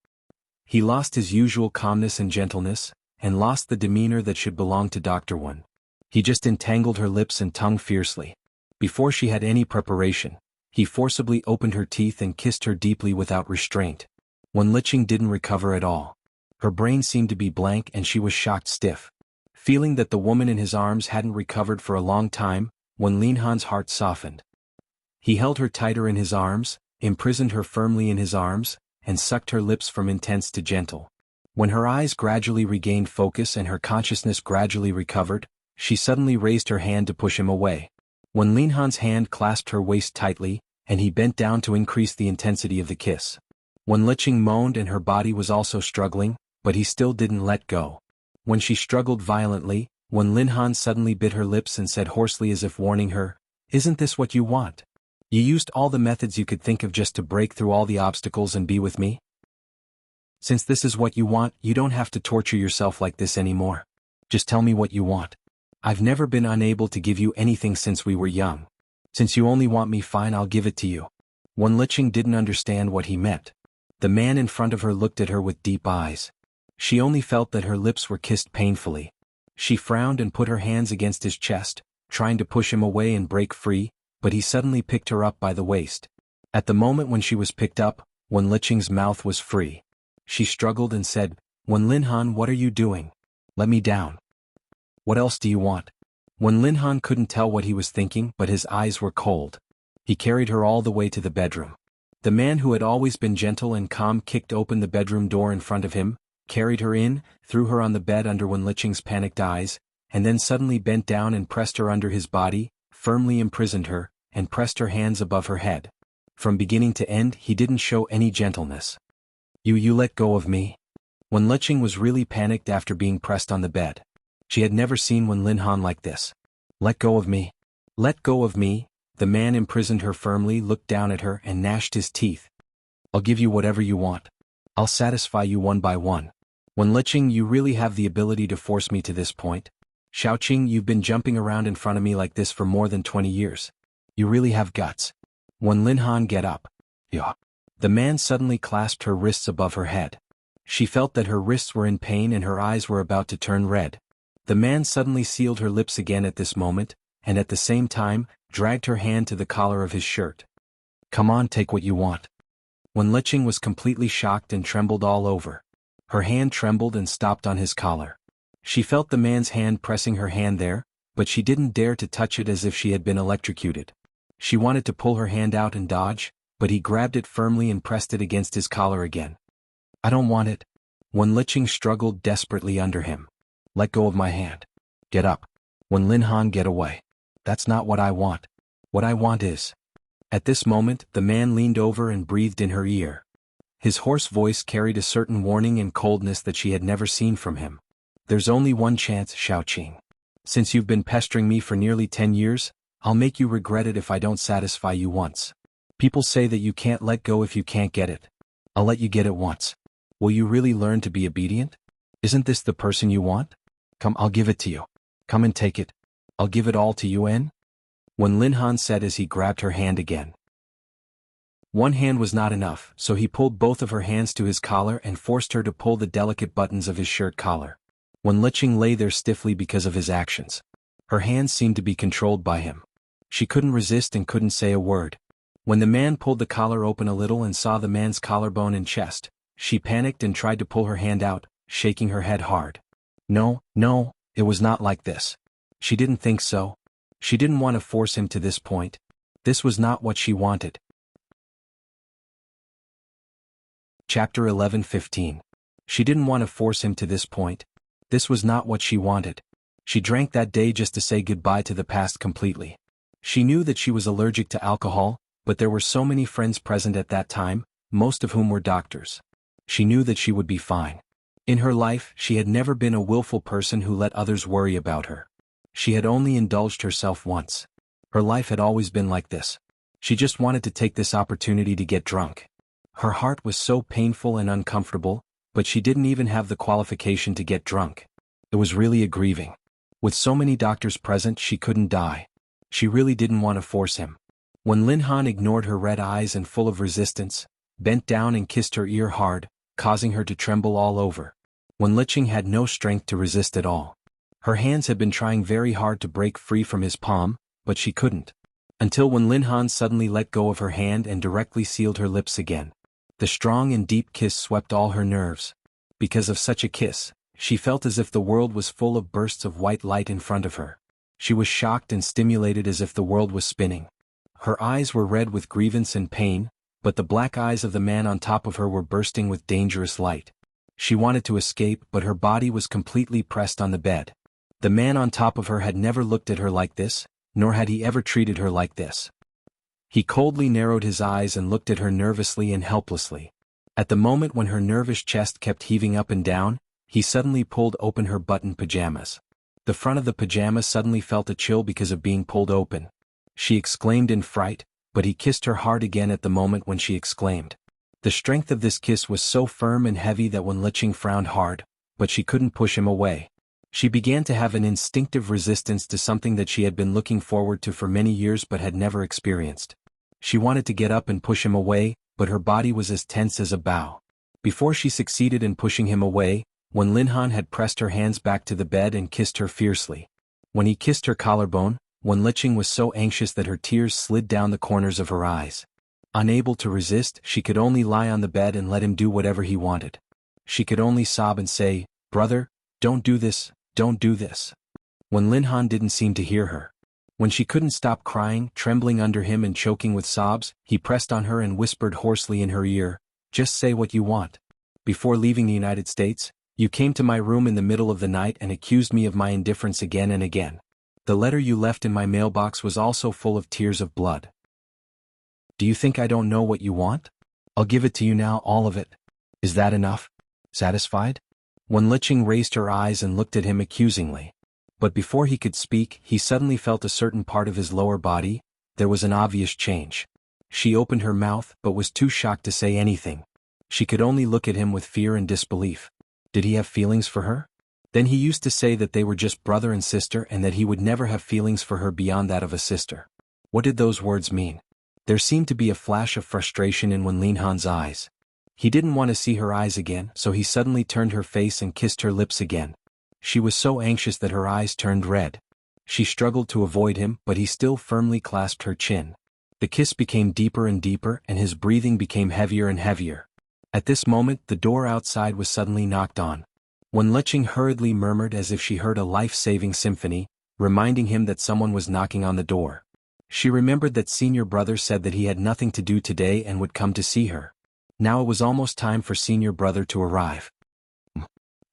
He lost his usual calmness and gentleness, and lost the demeanor that should belong to Dr. Wen. He just entangled her lips and tongue fiercely. Before she had any preparation, he forcibly opened her teeth and kissed her deeply without restraint. Wen Liqing didn't recover at all. Her brain seemed to be blank and she was shocked stiff. Feeling that the woman in his arms hadn't recovered for a long time, Wen Linhan's heart softened. He held her tighter in his arms, imprisoned her firmly in his arms, and sucked her lips from intense to gentle. When her eyes gradually regained focus and her consciousness gradually recovered, she suddenly raised her hand to push him away. Wen Linhan's hand clasped her waist tightly, and he bent down to increase the intensity of the kiss. Wen Liqing moaned and her body was also struggling, but he still didn't let go. When she struggled violently, Wen Linhan suddenly bit her lips and said hoarsely as if warning her, Isn't this what you want? You used all the methods you could think of just to break through all the obstacles and be with me? Since this is what you want, you don't have to torture yourself like this anymore. Just tell me what you want. I've never been unable to give you anything since we were young. Since you only want me, fine, I'll give it to you. Wen Liqing didn't understand what he meant. The man in front of her looked at her with deep eyes. She only felt that her lips were kissed painfully. She frowned and put her hands against his chest, trying to push him away and break free, but he suddenly picked her up by the waist. At the moment when she was picked up, Wen Liqing's mouth was free. She struggled and said, Wen Linhan, what are you doing? Let me down. What else do you want? Wen Linhan couldn't tell what he was thinking, but his eyes were cold. He carried her all the way to the bedroom. The man who had always been gentle and calm kicked open the bedroom door in front of him, carried her in, threw her on the bed under Wen Liqing's panicked eyes, and then suddenly bent down and pressed her under his body, firmly imprisoned her, and pressed her hands above her head. From beginning to end, he didn't show any gentleness. You let go of me? Wen Liqing was really panicked after being pressed on the bed. She had never seen Wen Linhan like this. Let go of me. Let go of me. The man imprisoned her firmly, looked down at her and gnashed his teeth. I'll give you whatever you want. I'll satisfy you one by one. Wen Liqing, you really have the ability to force me to this point. Xiaoqing, you've been jumping around in front of me like this for more than 20 years. You really have guts. Wen Linhan, get up. Yeah. The man suddenly clasped her wrists above her head. She felt that her wrists were in pain and her eyes were about to turn red. The man suddenly sealed her lips again at this moment, and at the same time, dragged her hand to the collar of his shirt. "Come on, take what you want." Wen Liqing was completely shocked and trembled all over. Her hand trembled and stopped on his collar. She felt the man's hand pressing her hand there, but she didn't dare to touch it as if she had been electrocuted. She wanted to pull her hand out and dodge, but he grabbed it firmly and pressed it against his collar again. "I don't want it." Wen Liqing struggled desperately under him. "Let go of my hand. Get up. Wen Linhan, get away. That's not what I want. What I want is..." At this moment, the man leaned over and breathed in her ear. His hoarse voice carried a certain warning and coldness that she had never seen from him. "There's only one chance, Xiaoqing. Since you've been pestering me for nearly 10 years, I'll make you regret it if I don't satisfy you once. People say that you can't let go if you can't get it. I'll let you get it once. Will you really learn to be obedient? Isn't this the person you want? Come, I'll give it to you. Come and take it. I'll give it all to you, Wen," Wen Linhan said as he grabbed her hand again. One hand was not enough, so he pulled both of her hands to his collar and forced her to pull the delicate buttons of his shirt collar. Wen Liqing lay there stiffly because of his actions. Her hands seemed to be controlled by him. She couldn't resist and couldn't say a word. When the man pulled the collar open a little and saw the man's collarbone and chest, she panicked and tried to pull her hand out, shaking her head hard. No, it was not like this. She didn't think so. She didn't want to force him to this point. This was not what she wanted. Chapter 11:15. She didn't want to force him to this point. This was not what she wanted. She drank that day just to say goodbye to the past completely. She knew that she was allergic to alcohol, but there were so many friends present at that time, most of whom were doctors. She knew that she would be fine. In her life, she had never been a willful person who let others worry about her. She had only indulged herself once. Her life had always been like this. She just wanted to take this opportunity to get drunk. Her heart was so painful and uncomfortable, but she didn't even have the qualification to get drunk. It was really a grieving. With so many doctors present, she couldn't die. She really didn't want to force him. When Linhan ignored her red eyes and full of resistance, bent down and kissed her ear hard, causing her to tremble all over. Wen Liqing had no strength to resist at all. Her hands had been trying very hard to break free from his palm, but she couldn't. Until Wen Linhan suddenly let go of her hand and directly sealed her lips again. The strong and deep kiss swept all her nerves. Because of such a kiss, she felt as if the world was full of bursts of white light in front of her. She was shocked and stimulated as if the world was spinning. Her eyes were red with grievance and pain, but the black eyes of the man on top of her were bursting with dangerous light. She wanted to escape, but her body was completely pressed on the bed. The man on top of her had never looked at her like this, nor had he ever treated her like this. He coldly narrowed his eyes and looked at her nervously and helplessly. At the moment when her nervous chest kept heaving up and down, he suddenly pulled open her buttoned pajamas. The front of the pajamas suddenly felt a chill because of being pulled open. She exclaimed in fright, but he kissed her hard again at the moment when she exclaimed. The strength of this kiss was so firm and heavy that Wen Liqing frowned hard, but she couldn't push him away. She began to have an instinctive resistance to something that she had been looking forward to for many years but had never experienced. She wanted to get up and push him away, but her body was as tense as a bow. Before she succeeded in pushing him away, Wen Linhan had pressed her hands back to the bed and kissed her fiercely. When he kissed her collarbone, Wen Liqing was so anxious that her tears slid down the corners of her eyes. Unable to resist, she could only lie on the bed and let him do whatever he wanted. She could only sob and say, "Brother, don't do this, don't do this." Wen Linhan didn't seem to hear her. When she couldn't stop crying, trembling under him and choking with sobs, he pressed on her and whispered hoarsely in her ear, "Just say what you want. Before leaving the United States, you came to my room in the middle of the night and accused me of my indifference again and again. The letter you left in my mailbox was also full of tears of blood. Do you think I don't know what you want? I'll give it to you now, all of it. Is that enough? Satisfied?" Wen Liqing raised her eyes and looked at him accusingly. But before he could speak, he suddenly felt a certain part of his lower body. There was an obvious change. She opened her mouth but was too shocked to say anything. She could only look at him with fear and disbelief. Did he have feelings for her? Then he used to say that they were just brother and sister and that he would never have feelings for her beyond that of a sister. What did those words mean? There seemed to be a flash of frustration in Wen Linhan's eyes. He didn't want to see her eyes again, so he suddenly turned her face and kissed her lips again. She was so anxious that her eyes turned red. She struggled to avoid him, but he still firmly clasped her chin. The kiss became deeper and deeper, and his breathing became heavier and heavier. At this moment, the door outside was suddenly knocked on. Wen Liqing hurriedly murmured as if she heard a life-saving symphony, reminding him that someone was knocking on the door. She remembered that senior brother said that he had nothing to do today and would come to see her. Now it was almost time for senior brother to arrive.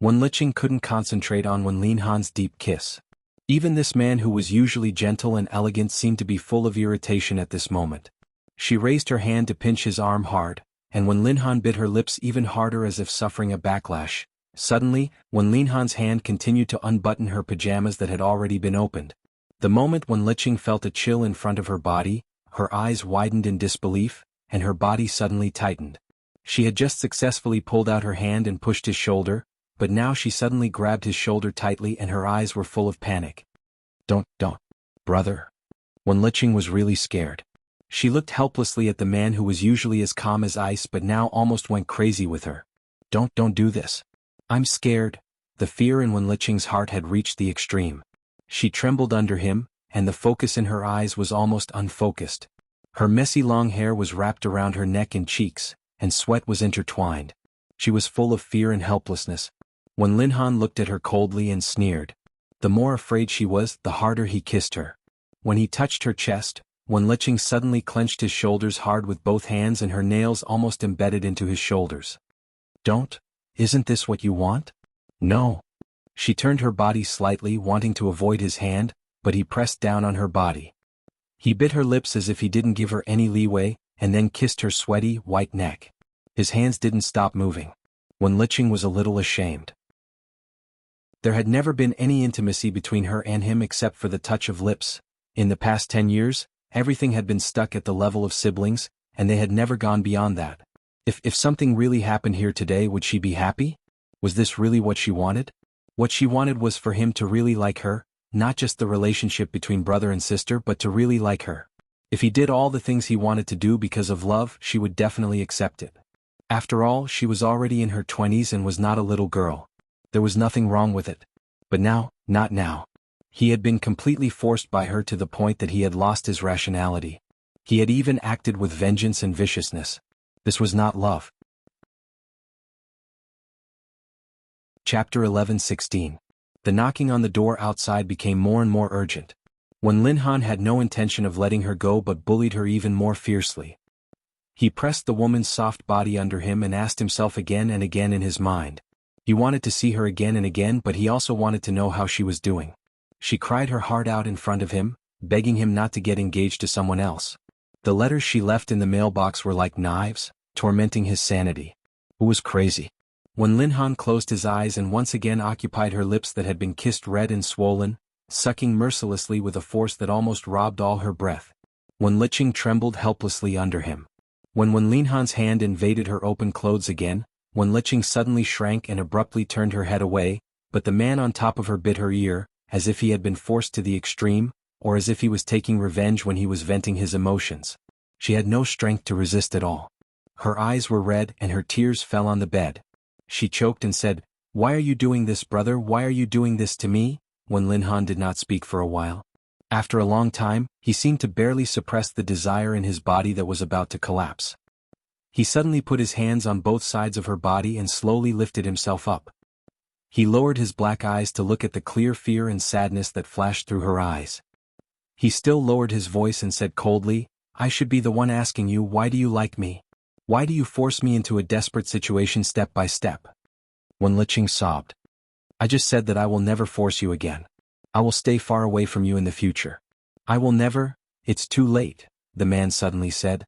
Wen Liqing couldn't concentrate on Wen Linhan's deep kiss. Even this man who was usually gentle and elegant seemed to be full of irritation at this moment. She raised her hand to pinch his arm hard, and Wen Linhan bit her lips even harder as if suffering a backlash. Suddenly, Wen Linhan's hand continued to unbutton her pajamas that had already been opened. The moment Wen Liqing felt a chill in front of her body, her eyes widened in disbelief, and her body suddenly tightened. She had just successfully pulled out her hand and pushed his shoulder, but now she suddenly grabbed his shoulder tightly and her eyes were full of panic. Don't, brother. Wen Liqing was really scared. She looked helplessly at the man who was usually as calm as ice but now almost went crazy with her. Don't do this. I'm scared. The fear in Wen Liqing's heart had reached the extreme. She trembled under him, and the focus in her eyes was almost unfocused. Her messy long hair was wrapped around her neck and cheeks, and sweat was intertwined. She was full of fear and helplessness. Wen Linhan looked at her coldly and sneered. The more afraid she was, the harder he kissed her. When he touched her chest, Wen Liqing suddenly clenched his shoulders hard with both hands and her nails almost embedded into his shoulders. Isn't this what you want? No. She turned her body slightly, wanting to avoid his hand, but he pressed down on her body. He bit her lips as if he didn't give her any leeway, and then kissed her sweaty, white neck. His hands didn't stop moving. Wen Liqing was a little ashamed. There had never been any intimacy between her and him except for the touch of lips. In the past 10 years, everything had been stuck at the level of siblings, and they had never gone beyond that. If something really happened here today, would she be happy? Was this really what she wanted? What she wanted was for him to really like her, not just the relationship between brother and sister, but to really like her. If he did all the things he wanted to do because of love, she would definitely accept it. After all, she was already in her 20s and was not a little girl. There was nothing wrong with it. But now, not now. He had been completely forced by her to the point that he had lost his rationality. He had even acted with vengeance and viciousness. This was not love. Chapter 11:16. The knocking on the door outside became more and more urgent. Wen Linhan had no intention of letting her go but bullied her even more fiercely. He pressed the woman's soft body under him and asked himself again and again in his mind. He wanted to see her again and again, but he also wanted to know how she was doing. She cried her heart out in front of him, begging him not to get engaged to someone else. The letters she left in the mailbox were like knives, tormenting his sanity. Who was crazy? Wen Linhan closed his eyes and once again occupied her lips that had been kissed red and swollen, sucking mercilessly with a force that almost robbed all her breath. Wen Liqing trembled helplessly under him. When Wen Linhan's hand invaded her open clothes again, Wen Liqing suddenly shrank and abruptly turned her head away, but the man on top of her bit her ear, as if he had been forced to the extreme, or as if he was taking revenge when he was venting his emotions. She had no strength to resist at all. Her eyes were red and her tears fell on the bed. She choked and said, "Why are you doing this, brother? Why are you doing this to me?" Wen Linhan did not speak for a while. After a long time, he seemed to barely suppress the desire in his body that was about to collapse. He suddenly put his hands on both sides of her body and slowly lifted himself up. He lowered his black eyes to look at the clear fear and sadness that flashed through her eyes. He still lowered his voice and said coldly, "I should be the one asking you, why do you like me? Why do you force me into a desperate situation step by step?" Wen Liqing sobbed. "I just said that I will never force you again. I will stay far away from you in the future. I will never." "It's too late," the man suddenly said.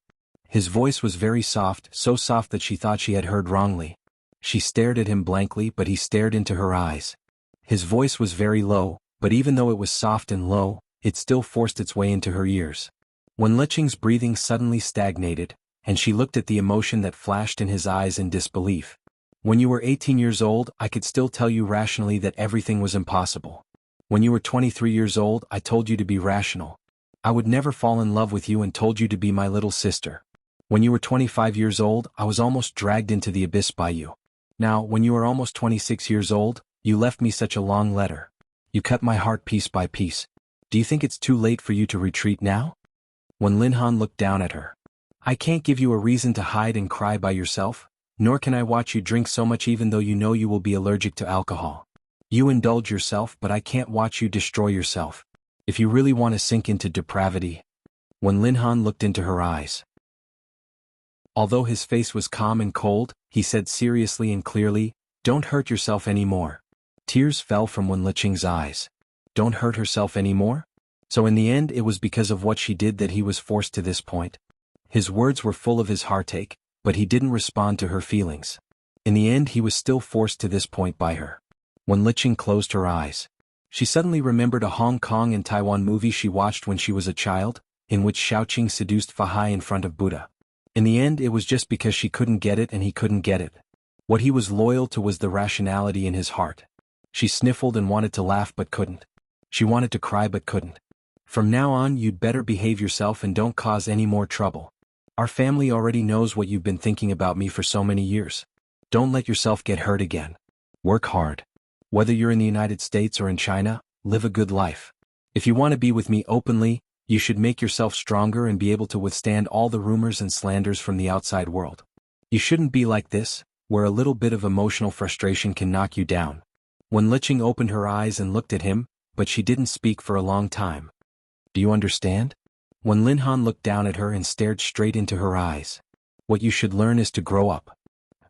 His voice was very soft, so soft that she thought she had heard wrongly. She stared at him blankly, but he stared into her eyes. His voice was very low, but even though it was soft and low, it still forced its way into her ears. Wen Liqing's breathing suddenly stagnated, and she looked at the emotion that flashed in his eyes in disbelief. "When you were 18 years old, I could still tell you rationally that everything was impossible. When you were 23 years old, I told you to be rational. I would never fall in love with you and told you to be my little sister. When you were 25 years old, I was almost dragged into the abyss by you. Now, when you are almost 26 years old, you left me such a long letter. You cut my heart piece by piece. Do you think it's too late for you to retreat now? When Linhan looked down at her. I can't give you a reason to hide and cry by yourself, nor can I watch you drink so much even though you know you will be allergic to alcohol. You indulge yourself, but I can't watch you destroy yourself. If you really want to sink into depravity. When Linhan looked into her eyes. Although his face was calm and cold, he said seriously and clearly, don't hurt yourself anymore. Tears fell from Wen Liqing's eyes. Don't hurt herself anymore? So in the end it was because of what she did that he was forced to this point. His words were full of his heartache, but he didn't respond to her feelings. In the end he was still forced to this point by her. Wen Liqing closed her eyes. She suddenly remembered a Hong Kong and Taiwan movie she watched when she was a child, in which Xiaoqing seduced Fahai in front of Buddha. In the end it was just because she couldn't get it and he couldn't get it. What he was loyal to was the rationality in his heart. She sniffled and wanted to laugh but couldn't. She wanted to cry but couldn't. From now on you'd better behave yourself and don't cause any more trouble. Our family already knows what you've been thinking about me for so many years. Don't let yourself get hurt again. Work hard. Whether you're in the United States or in China, live a good life. If you want to be with me openly, you should make yourself stronger and be able to withstand all the rumors and slanders from the outside world. You shouldn't be like this, where a little bit of emotional frustration can knock you down. Wen Liqing opened her eyes and looked at him, but she didn't speak for a long time. Do you understand? When Linhan looked down at her and stared straight into her eyes. What you should learn is to grow up.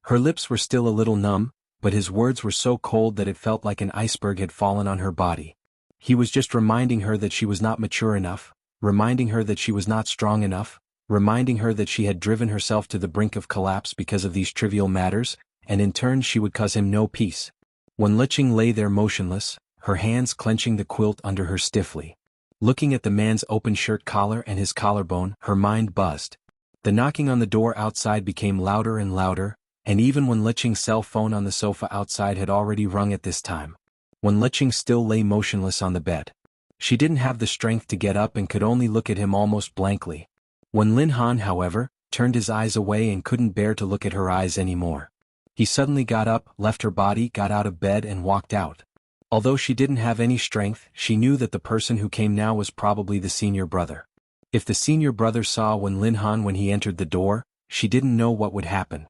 Her lips were still a little numb, but his words were so cold that it felt like an iceberg had fallen on her body. He was just reminding her that she was not mature enough, reminding her that she was not strong enough, reminding her that she had driven herself to the brink of collapse because of these trivial matters, and in turn she would cause him no peace. When Liqing lay there motionless, her hands clenching the quilt under her stiffly. Looking at the man's open shirt collar and his collarbone, her mind buzzed. The knocking on the door outside became louder and louder, and even when Liqing's cell phone on the sofa outside had already rung at this time. When Liqing still lay motionless on the bed. She didn't have the strength to get up and could only look at him almost blankly. When Linhan, however, turned his eyes away and couldn't bear to look at her eyes anymore. He suddenly got up, left her body, got out of bed and walked out. Although she didn't have any strength, she knew that the person who came now was probably the senior brother. If the senior brother saw Wen Linhan when he entered the door, she didn't know what would happen.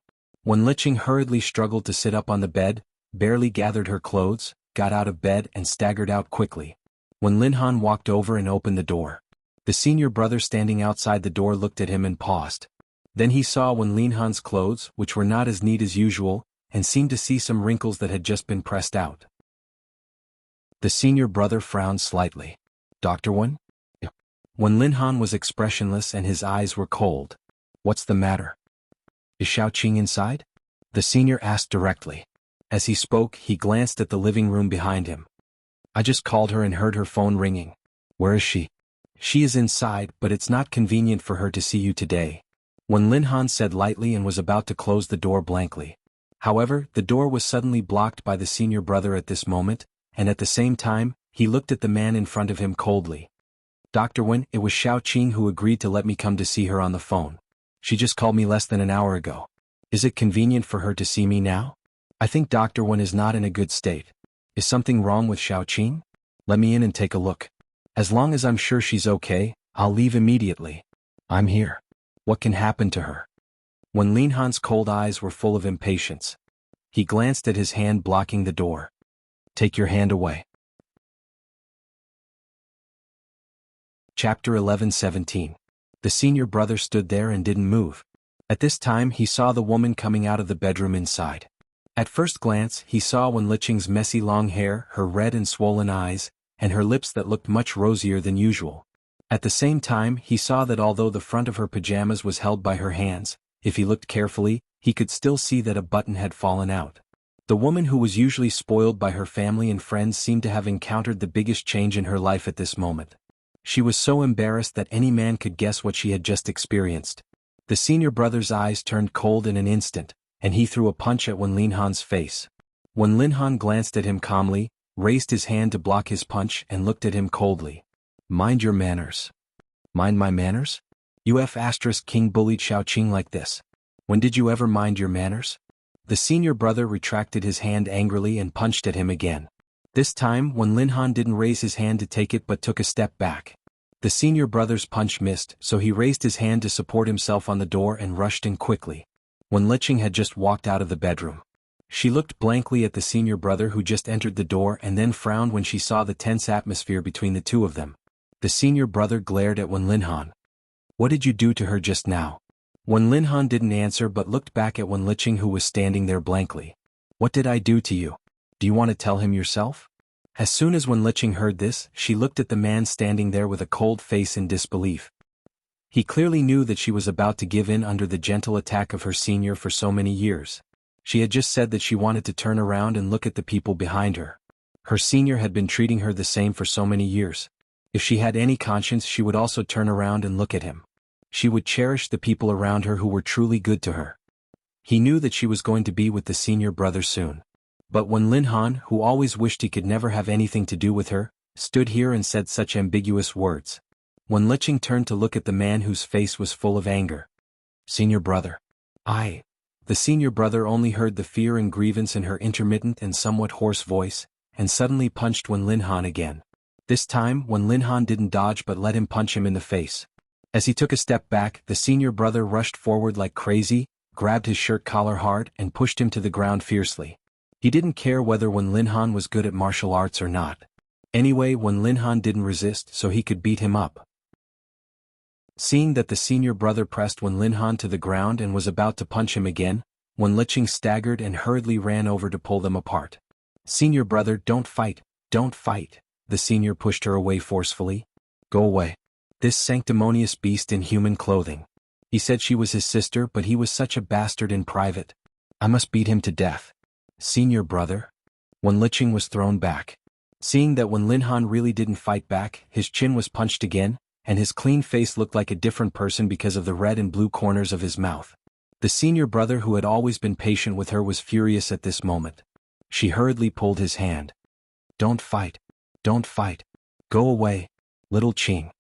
When Liqing hurriedly struggled to sit up on the bed, barely gathered her clothes, got out of bed and staggered out quickly. When Linhan walked over and opened the door. The senior brother standing outside the door looked at him and paused. Then he saw Wen Linhan's clothes, which were not as neat as usual, and seemed to see some wrinkles that had just been pressed out. The senior brother frowned slightly. Dr. Wen? When Linhan was expressionless and his eyes were cold. What's the matter? Is Xiaoqing inside? The senior asked directly. As he spoke, he glanced at the living room behind him. I just called her and heard her phone ringing. Where is she? She is inside, but it's not convenient for her to see you today. When Linhan said lightly and was about to close the door blankly. However, the door was suddenly blocked by the senior brother at this moment, and at the same time, he looked at the man in front of him coldly. Dr. Wen, it was Xiaoqing who agreed to let me come to see her on the phone. She just called me less than an hour ago. Is it convenient for her to see me now? I think Dr. Wen is not in a good state. Is something wrong with Xiaoqing? Let me in and take a look. As long as I'm sure she's okay, I'll leave immediately. I'm here. What can happen to her? When Linhan's cold eyes were full of impatience. He glanced at his hand blocking the door. Take your hand away. Chapter 11:17. The senior brother stood there and didn't move. At this time he saw the woman coming out of the bedroom inside. At first glance he saw Wen Liqing's messy long hair, her red and swollen eyes, and her lips that looked much rosier than usual. At the same time he saw that although the front of her pajamas was held by her hands, if he looked carefully, he could still see that a button had fallen out. The woman who was usually spoiled by her family and friends seemed to have encountered the biggest change in her life at this moment. She was so embarrassed that any man could guess what she had just experienced. The senior brother's eyes turned cold in an instant, and he threw a punch at Wen Linhan's face. When Linhan glanced at him calmly, raised his hand to block his punch and looked at him coldly. Mind your manners. Mind my manners? UF** King bullied Xiaoqing like this. When did you ever mind your manners? The senior brother retracted his hand angrily and punched at him again. This time, Wen Linhan didn't raise his hand to take it but took a step back. The senior brother's punch missed, so he raised his hand to support himself on the door and rushed in quickly. Wen Liqing had just walked out of the bedroom. She looked blankly at the senior brother who just entered the door and then frowned when she saw the tense atmosphere between the two of them. The senior brother glared at Wen Linhan. What did you do to her just now? Wen Linhan didn't answer but looked back at Wen Liqing who was standing there blankly. What did I do to you? Do you want to tell him yourself? As soon as Wen Liqing heard this, she looked at the man standing there with a cold face in disbelief. He clearly knew that she was about to give in under the gentle attack of her senior for so many years. She had just said that she wanted to turn around and look at the people behind her. Her senior had been treating her the same for so many years. If she had any conscience, she would also turn around and look at him. She would cherish the people around her who were truly good to her. He knew that she was going to be with the senior brother soon. But when Linhan, who always wished he could never have anything to do with her, stood here and said such ambiguous words. Wen Liqing turned to look at the man whose face was full of anger. Senior brother. The senior brother only heard the fear and grievance in her intermittent and somewhat hoarse voice, and suddenly punched Wen Linhan again. This time, Wen Linhan didn't dodge but let him punch him in the face. As he took a step back, the senior brother rushed forward like crazy, grabbed his shirt collar hard and pushed him to the ground fiercely. He didn't care whether Wen Linhan was good at martial arts or not. Anyway, Wen Linhan didn't resist so he could beat him up. Seeing that the senior brother pressed Wen Linhan to the ground and was about to punch him again, Wen Liqing staggered and hurriedly ran over to pull them apart. Senior brother, don't fight, don't fight. The senior pushed her away forcefully. Go away. This sanctimonious beast in human clothing. He said she was his sister but he was such a bastard in private. I must beat him to death. Senior brother? Wen Liqing was thrown back. Seeing that Wen Linhan really didn't fight back, his chin was punched again, and his clean face looked like a different person because of the red and blue corners of his mouth. The senior brother who had always been patient with her was furious at this moment. She hurriedly pulled his hand. Don't fight. Don't fight. Go away, little Qing.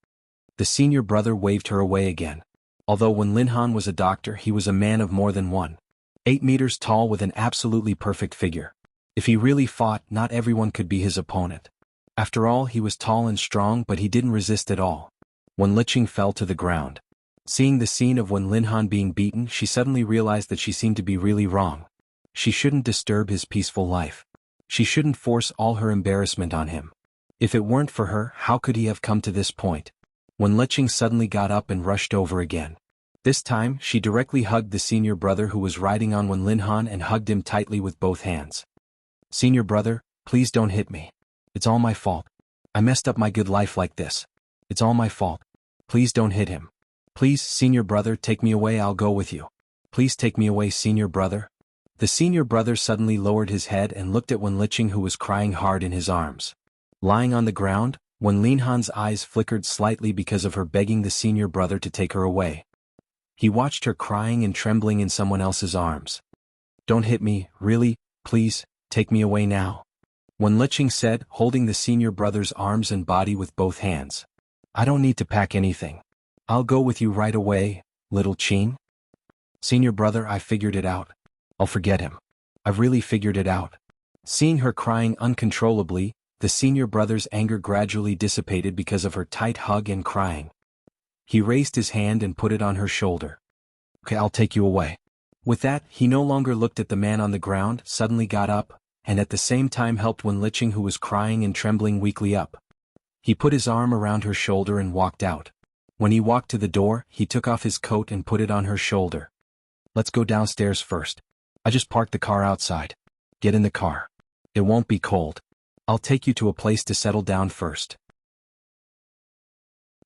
The senior brother waved her away again. Although Wen Linhan was a doctor, he was a man of more than 1.8 meters tall with an absolutely perfect figure. If he really fought, not everyone could be his opponent. After all, he was tall and strong but he didn't resist at all. Wen Liqing fell to the ground. Seeing the scene of Wen Linhan being beaten, she suddenly realized that she seemed to be really wrong. She shouldn't disturb his peaceful life. She shouldn't force all her embarrassment on him. If it weren't for her, how could he have come to this point? Wen Liqing suddenly got up and rushed over again. This time, she directly hugged the senior brother who was riding on Wen Linhan and hugged him tightly with both hands. Senior brother, please don't hit me. It's all my fault. I messed up my good life like this. It's all my fault. Please don't hit him. Please, senior brother, take me away, I'll go with you. Please take me away, senior brother. The senior brother suddenly lowered his head and looked at Wen Liqing who was crying hard in his arms. Lying on the ground, Wen Linhan's eyes flickered slightly because of her begging the senior brother to take her away. He watched her crying and trembling in someone else's arms. Don't hit me, really, please, take me away now. Wen Liqing said, holding the senior brother's arms and body with both hands. I don't need to pack anything. I'll go with you right away, little Qing. Senior brother, I figured it out. I'll forget him. I've really figured it out. Seeing her crying uncontrollably, the senior brother's anger gradually dissipated because of her tight hug and crying. He raised his hand and put it on her shoulder. Okay, I'll take you away. With that, he no longer looked at the man on the ground, suddenly got up, and at the same time helped Wen Liqing who was crying and trembling weakly up. He put his arm around her shoulder and walked out. When he walked to the door, he took off his coat and put it on her shoulder. Let's go downstairs first. I just parked the car outside. Get in the car. It won't be cold. I'll take you to a place to settle down first.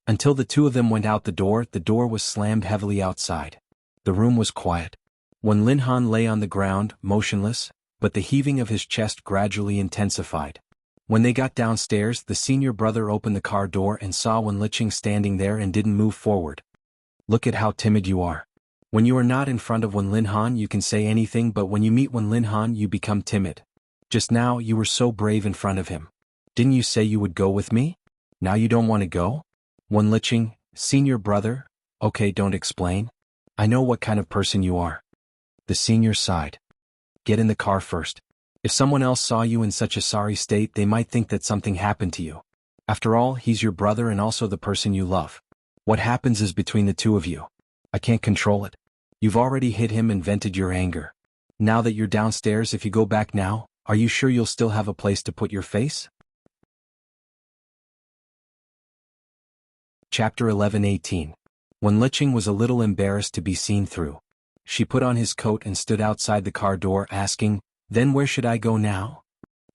Until the two of them went out the door was slammed heavily outside. The room was quiet. Wen Linhan lay on the ground, motionless, but the heaving of his chest gradually intensified. When they got downstairs, the senior brother opened the car door and saw Wen Liqing standing there and didn't move forward. Look at how timid you are. When you are not in front of Wen Linhan you can say anything, but when you meet Wen Linhan you become timid. Just now you were so brave in front of him. Didn't you say you would go with me? Now you don't want to go? Wen Liqing, Senior brother? Okay, don't explain. I know what kind of person you are. The senior sighed. Get in the car first. If someone else saw you in such a sorry state, they might think that something happened to you. After all, he's your brother and also the person you love. What happens is between the two of you. I can't control it. You've already hit him and vented your anger. Now that you're downstairs, if you go back now, are you sure you'll still have a place to put your face? Chapter 11:18. When Liqing was a little embarrassed to be seen through. She put on his coat and stood outside the car door asking, "Then where should I go now?"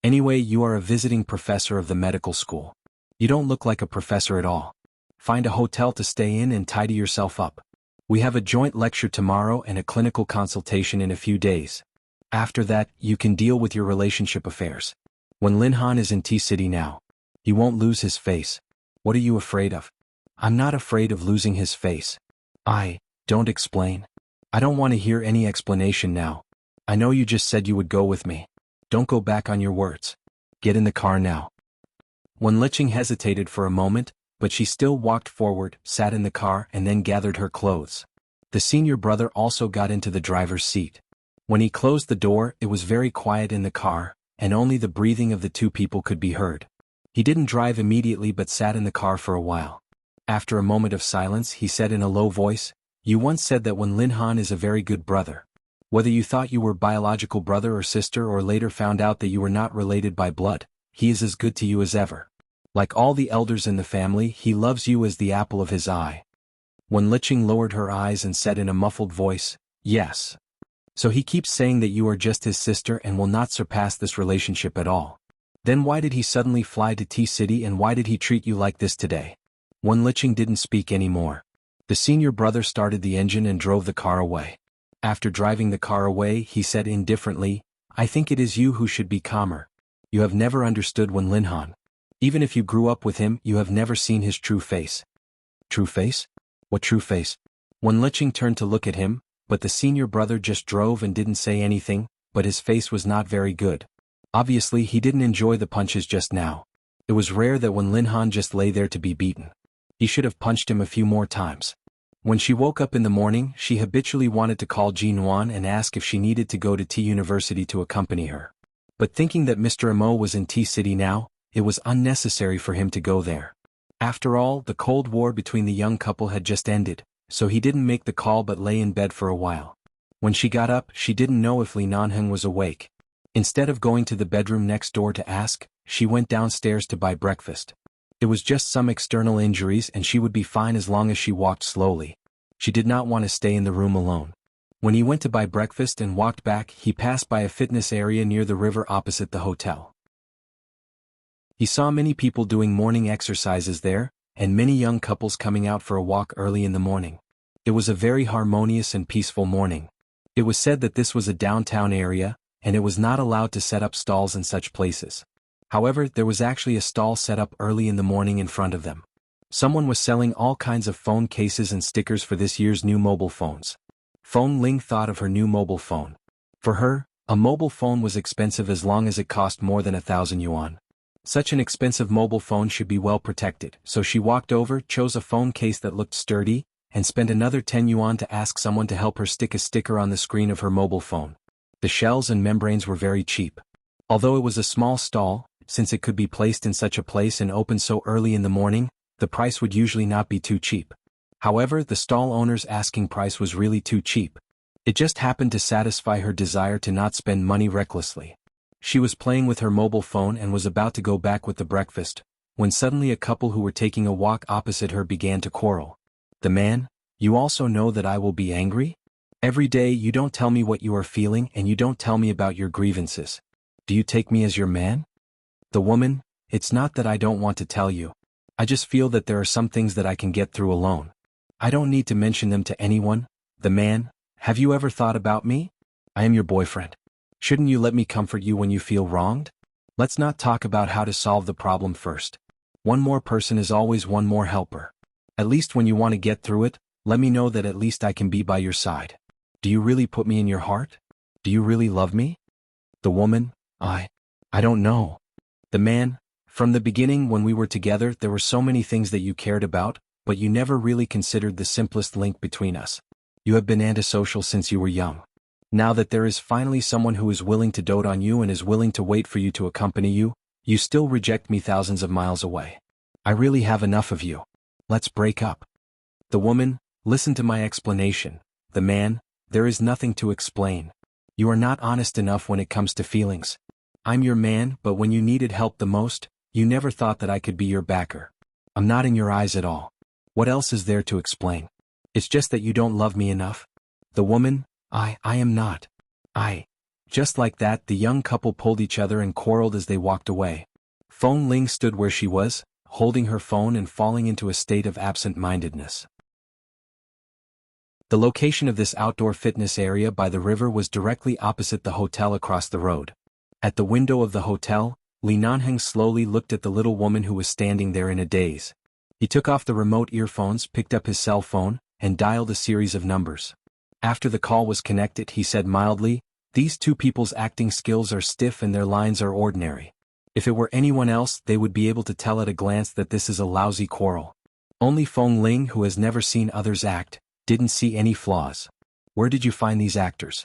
"Anyway, you are a visiting professor of the medical school. You don't look like a professor at all. Find a hotel to stay in and tidy yourself up. We have a joint lecture tomorrow and a clinical consultation in a few days. After that, you can deal with your relationship affairs. When Linhan is in T-City now, he won't lose his face. What are you afraid of?" "I'm not afraid of losing his face." Don't explain. I don't want to hear any explanation now. I know you just said you would go with me. Don't go back on your words. Get in the car now." When Liqing hesitated for a moment, but she still walked forward, sat in the car and then gathered her clothes. The senior brother also got into the driver's seat. When he closed the door, it was very quiet in the car, and only the breathing of the two people could be heard. He didn't drive immediately but sat in the car for a while. After a moment of silence, he said in a low voice, "You once said that when Linhan is a very good brother. Whether you thought you were biological brother or sister or later found out that you were not related by blood, he is as good to you as ever. Like all the elders in the family, he loves you as the apple of his eye." When Liqing lowered her eyes and said in a muffled voice, "Yes. So he keeps saying that you are just his sister and will not surpass this relationship at all. Then why did he suddenly fly to T-City and why did he treat you like this today?" When Liqing didn't speak anymore, the senior brother started the engine and drove the car away. After driving the car away, he said indifferently, "I think it is you who should be calmer. You have never understood when Linhan. Even if you grew up with him, you have never seen his true face." "True face? What true face?" When Liqing turned to look at him, but the senior brother just drove and didn't say anything, but his face was not very good. Obviously he didn't enjoy the punches just now. It was rare that when Linhan just lay there to be beaten. He should have punched him a few more times. When she woke up in the morning, she habitually wanted to call Jinuan and ask if she needed to go to T University to accompany her. But thinking that Mr. Amo was in T-City now, it was unnecessary for him to go there. After all, the Cold War between the young couple had just ended, so he didn't make the call but lay in bed for a while. When she got up, she didn't know if Li Nanheng was awake. Instead of going to the bedroom next door to ask, she went downstairs to buy breakfast. It was just some external injuries and she would be fine as long as she walked slowly. She did not want to stay in the room alone. When he went to buy breakfast and walked back, he passed by a fitness area near the river opposite the hotel. He saw many people doing morning exercises there, and many young couples coming out for a walk early in the morning. It was a very harmonious and peaceful morning. It was said that this was a downtown area, and it was not allowed to set up stalls in such places. However, there was actually a stall set up early in the morning in front of them. Someone was selling all kinds of phone cases and stickers for this year's new mobile phones. Phone Ling thought of her new mobile phone. For her, a mobile phone was expensive as long as it cost more than 1,000 yuan. Such an expensive mobile phone should be well protected, so she walked over, chose a phone case that looked sturdy, and spent another 10 yuan to ask someone to help her stick a sticker on the screen of her mobile phone. The shells and membranes were very cheap. Although it was a small stall, since it could be placed in such a place and opened so early in the morning, the price would usually not be too cheap. However, the stall owner's asking price was really too cheap. It just happened to satisfy her desire to not spend money recklessly. She was playing with her mobile phone and was about to go back with the breakfast, when suddenly a couple who were taking a walk opposite her began to quarrel. The man, "You also know that I will be angry? Every day you don't tell me what you are feeling and you don't tell me about your grievances. Do you take me as your man?" The woman, "It's not that I don't want to tell you. I just feel that there are some things that I can get through alone. I don't need to mention them to anyone." The man, "Have you ever thought about me? I am your boyfriend. Shouldn't you let me comfort you when you feel wronged? Let's not talk about how to solve the problem first. One more person is always one more helper. At least when you want to get through it, let me know that at least I can be by your side. Do you really put me in your heart? Do you really love me?" The woman, I don't know." The man, "From the beginning when we were together there were so many things that you cared about, but you never really considered the simplest link between us. You have been antisocial since you were young. Now that there is finally someone who is willing to dote on you and is willing to wait for you to accompany you, you still reject me thousands of miles away. I really have enough of you. Let's break up. The woman, listen to my explanation. The man, there is nothing to explain. You are not honest enough when it comes to feelings. I'm your man, but when you needed help the most, you never thought that I could be your backer. I'm not in your eyes at all. What else is there to explain? It's just that you don't love me enough. The woman, I am not. Just like that, the young couple pulled each other and quarreled as they walked away. Feng Ling stood where she was, holding her phone and falling into a state of absent-mindedness. The location of this outdoor fitness area by the river was directly opposite the hotel across the road. At the window of the hotel, Li Nanheng slowly looked at the little woman who was standing there in a daze. He took off the remote earphones, picked up his cell phone, and dialed a series of numbers. After the call was connected, he said mildly, "These two people's acting skills are stiff and their lines are ordinary. If it were anyone else, they would be able to tell at a glance that this is a lousy quarrel. Only Feng Ling, who has never seen others act, didn't see any flaws. Where did you find these actors?"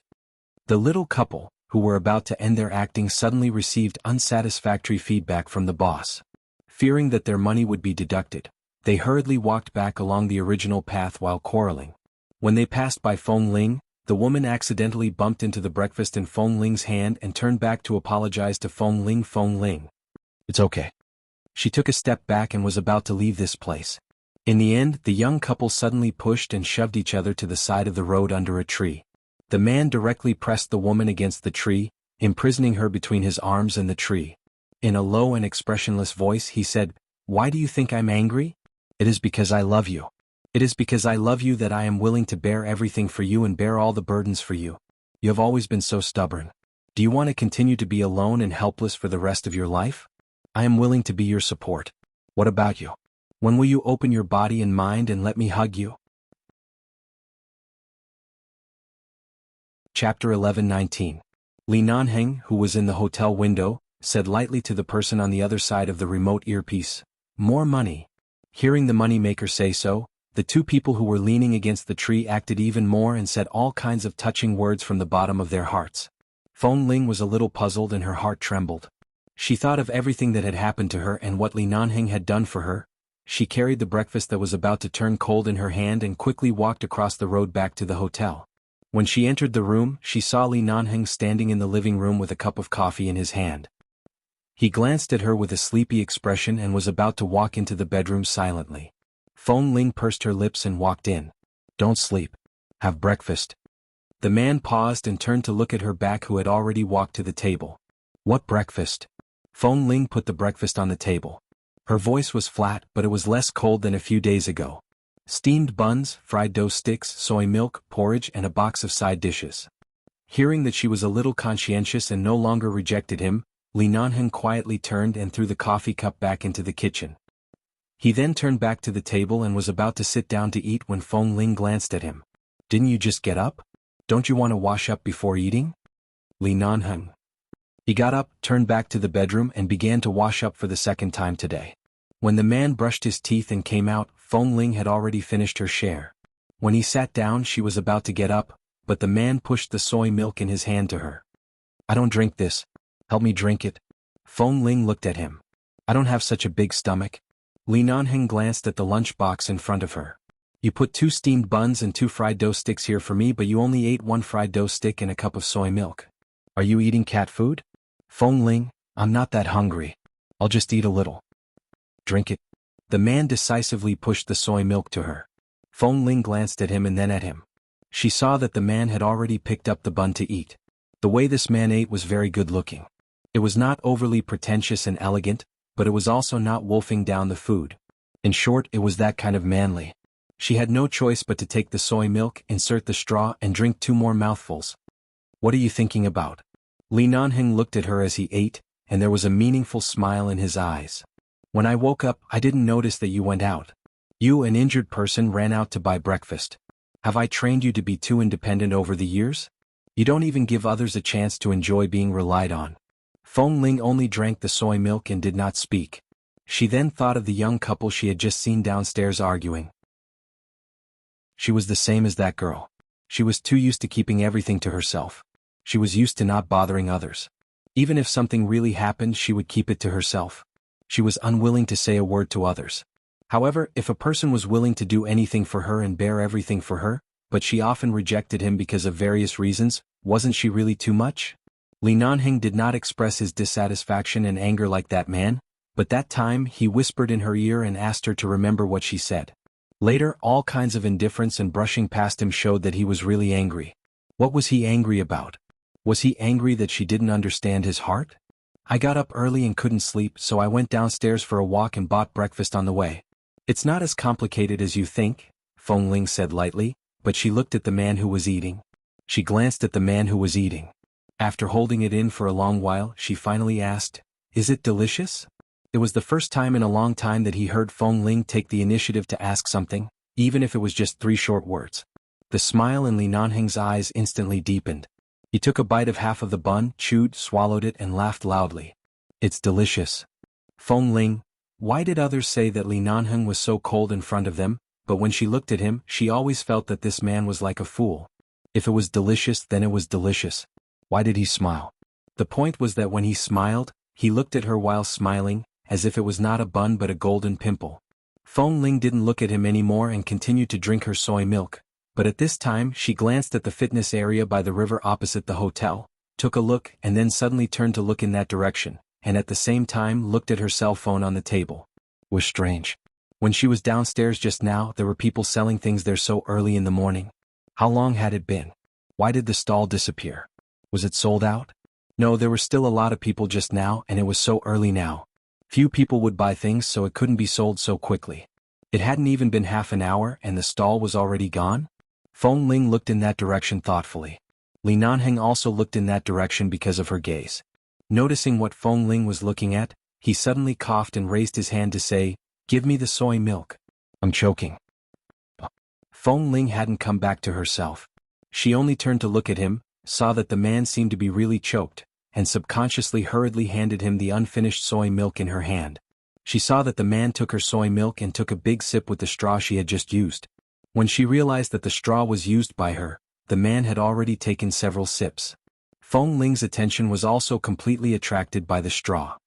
The little couple, who were about to end their acting, suddenly received unsatisfactory feedback from the boss. Fearing that their money would be deducted, they hurriedly walked back along the original path while quarreling. When they passed by Feng Ling, the woman accidentally bumped into the breakfast in Feng Ling's hand and turned back to apologize to Feng Ling. "Feng Ling. It's okay." She took a step back and was about to leave this place. In the end, the young couple suddenly pushed and shoved each other to the side of the road under a tree. The man directly pressed the woman against the tree, imprisoning her between his arms and the tree. In a low and expressionless voice he said, "Why do you think I'm angry? It is because I love you. It is because I love you that I am willing to bear everything for you and bear all the burdens for you. You have always been so stubborn. Do you want to continue to be alone and helpless for the rest of your life? I am willing to be your support. What about you? When will you open your body and mind and let me hug you?" Chapter 11:19. Li Nanheng, who was in the hotel window, said lightly to the person on the other side of the remote earpiece, "More money." Hearing the moneymaker say so, the two people who were leaning against the tree acted even more and said all kinds of touching words from the bottom of their hearts. Feng Ling was a little puzzled and her heart trembled. She thought of everything that had happened to her and what Li Nanheng had done for her. She carried the breakfast that was about to turn cold in her hand and quickly walked across the road back to the hotel. When she entered the room, she saw Li Nanheng standing in the living room with a cup of coffee in his hand. He glanced at her with a sleepy expression and was about to walk into the bedroom silently. Feng Ling pursed her lips and walked in. "Don't sleep. Have breakfast." The man paused and turned to look at her back, who had already walked to the table. "What breakfast?" Feng Ling put the breakfast on the table. Her voice was flat, but it was less cold than a few days ago. Steamed buns, fried dough sticks, soy milk, porridge, and a box of side dishes. Hearing that she was a little conscientious and no longer rejected him, Li Nanheng quietly turned and threw the coffee cup back into the kitchen. He then turned back to the table and was about to sit down to eat when Feng Ling glanced at him. "Didn't you just get up? Don't you want to wash up before eating?" Li Nanheng. He got up, turned back to the bedroom and began to wash up for the second time today. When the man brushed his teeth and came out, Feng Ling had already finished her share. When he sat down, she was about to get up, but the man pushed the soy milk in his hand to her. "I don't drink this. Help me drink it." Feng Ling looked at him. "I don't have such a big stomach." Li Nanheng glanced at the lunch box in front of her. "You put 2 steamed buns and 2 fried dough sticks here for me, but you only ate 1 fried dough stick and a cup of soy milk. Are you eating cat food?" "Feng Ling, I'm not that hungry. I'll just eat a little." "Drink it." The man decisively pushed the soy milk to her. Feng Ling glanced at him and then at him. She saw that the man had already picked up the bun to eat. The way this man ate was very good-looking. It was not overly pretentious and elegant, but it was also not wolfing down the food. In short, it was that kind of manly. She had no choice but to take the soy milk, insert the straw, and drink 2 more mouthfuls. "What are you thinking about?" Li Nanheng looked at her as he ate, and there was a meaningful smile in his eyes. "When I woke up, I didn't notice that you went out. You, an injured person, ran out to buy breakfast. Have I trained you to be too independent over the years? You don't even give others a chance to enjoy being relied on." Feng Ling only drank the soy milk and did not speak. She then thought of the young couple she had just seen downstairs arguing. She was the same as that girl. She was too used to keeping everything to herself. She was used to not bothering others. Even if something really happened, she would keep it to herself. She was unwilling to say a word to others. However, if a person was willing to do anything for her and bear everything for her, but she often rejected him because of various reasons, wasn't she really too much? Li Nanheng did not express his dissatisfaction and anger like that man, but that time he whispered in her ear and asked her to remember what she said. Later, all kinds of indifference and brushing past him showed that he was really angry. What was he angry about? Was he angry that she didn't understand his heart? I got up early and couldn't sleep, so I went downstairs for a walk and bought breakfast on the way. It's not as complicated as you think, Feng Ling said lightly, but she looked at the man who was eating. She glanced at the man who was eating. After holding it in for a long while, she finally asked, "Is it delicious?" It was the first time in a long time that he heard Feng Ling take the initiative to ask something, even if it was just 3 short words. The smile in Li Nanheng's eyes instantly deepened. He took a bite of half of the bun, chewed, swallowed it and laughed loudly. "It's delicious." Feng Ling. Why did others say that Li Nanheng was so cold in front of them, but when she looked at him, she always felt that this man was like a fool. If it was delicious, then it was delicious. Why did he smile? The point was that when he smiled, he looked at her while smiling, as if it was not a bun but a golden pimple. Feng Ling didn't look at him anymore and continued to drink her soy milk, but at this time she glanced at the fitness area by the river opposite the hotel, took a look and then suddenly turned to look in that direction, and at the same time looked at her cell phone on the table. It was strange. When she was downstairs just now, there were people selling things there so early in the morning. How long had it been? Why did the stall disappear? Was it sold out? No, there were still a lot of people just now, and it was so early now. Few people would buy things, so it couldn't be sold so quickly. It hadn't even been half an hour and the stall was already gone? Feng Ling looked in that direction thoughtfully. Li Nanheng also looked in that direction because of her gaze. Noticing what Feng Ling was looking at, he suddenly coughed and raised his hand to say, "Give me the soy milk. I'm choking." Feng Ling hadn't come back to herself. She only turned to look at him, saw that the man seemed to be really choked, and subconsciously hurriedly handed him the unfinished soy milk in her hand. She saw that the man took her soy milk and took a big sip with the straw she had just used. When she realized that the straw was used by her, the man had already taken several sips. Feng Ling's attention was also completely attracted by the straw.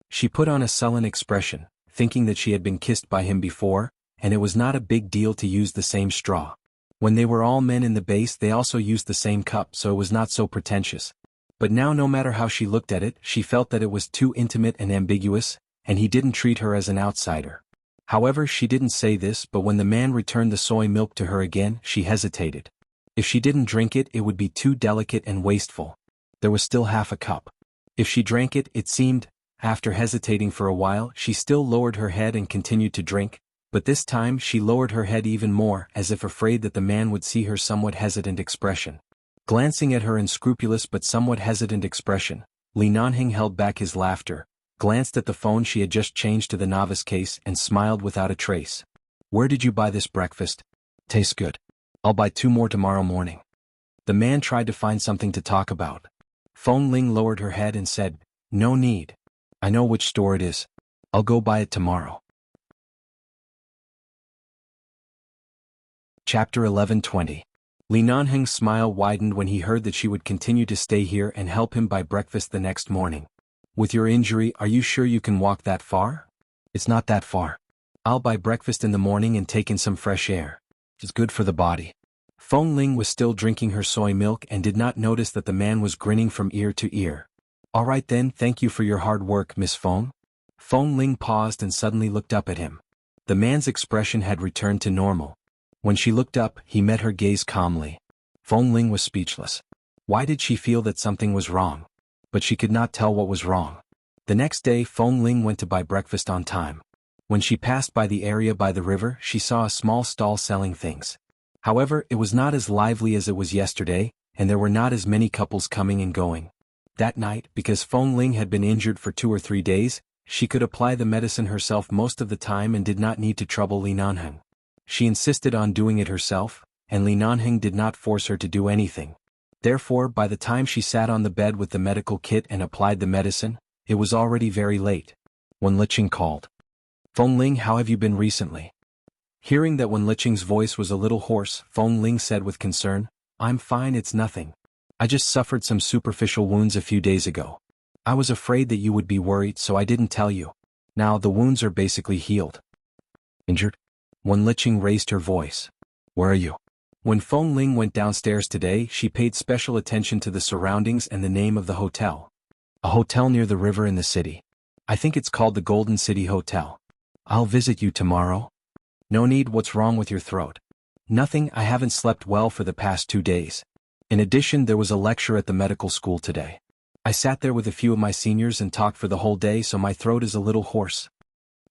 She put on a sullen expression, thinking that she had been kissed by him before, and it was not a big deal to use the same straw. When they were all men in the base, they also used the same cup, so it was not so pretentious. But now, no matter how she looked at it, she felt that it was too intimate and ambiguous, and he didn't treat her as an outsider. However, she didn't say this, but when the man returned the soy milk to her again, she hesitated. If she didn't drink it, it would be too delicate and wasteful. There was still half a cup. If she drank it, it seemed, after hesitating for a while, she still lowered her head and continued to drink, but this time she lowered her head even more, as if afraid that the man would see her somewhat hesitant expression. Glancing at her unscrupulous but somewhat hesitant expression, Li Nanheng held back his laughter, glanced at the phone she had just changed to the novice case and smiled without a trace. "Where did you buy this breakfast? Tastes good. I'll buy 2 more tomorrow morning." The man tried to find something to talk about. Feng Ling lowered her head and said, "No need. I know which store it is. I'll go buy it tomorrow." Chapter 11:20. Li Nanheng's smile widened when he heard that she would continue to stay here and help him buy breakfast the next morning. "With your injury, are you sure you can walk that far?" "It's not that far. I'll buy breakfast in the morning and take in some fresh air. It's good for the body." Feng Ling was still drinking her soy milk and did not notice that the man was grinning from ear to ear. "All right then, thank you for your hard work, Miss Feng." Feng Ling paused and suddenly looked up at him. The man's expression had returned to normal. When she looked up, he met her gaze calmly. Feng Ling was speechless. Why did she feel that something was wrong? But she could not tell what was wrong. The next day, Feng Ling went to buy breakfast on time. When she passed by the area by the river, she saw a small stall selling things. However, it was not as lively as it was yesterday, and there were not as many couples coming and going. That night, because Feng Ling had been injured for 2 or 3 days, she could apply the medicine herself most of the time and did not need to trouble Li Nanheng. She insisted on doing it herself, and Li Nanheng did not force her to do anything. Therefore, by the time she sat on the bed with the medical kit and applied the medicine, it was already very late. Wen Liqing called. Feng Ling, how have you been recently? Hearing that Wen Liqing's voice was a little hoarse, Feng Ling said with concern, I'm fine, it's nothing. I just suffered some superficial wounds a few days ago. I was afraid that you would be worried, so I didn't tell you. Now the wounds are basically healed. Injured? Wen Liqing raised her voice. Where are you? When Feng Ling went downstairs today, she paid special attention to the surroundings and the name of the hotel. A hotel near the river in the city. I think it's called the Golden City Hotel. I'll visit you tomorrow. No need, what's wrong with your throat? Nothing, I haven't slept well for the past 2 days. In addition, there was a lecture at the medical school today. I sat there with a few of my seniors and talked for the whole day, so my throat is a little hoarse.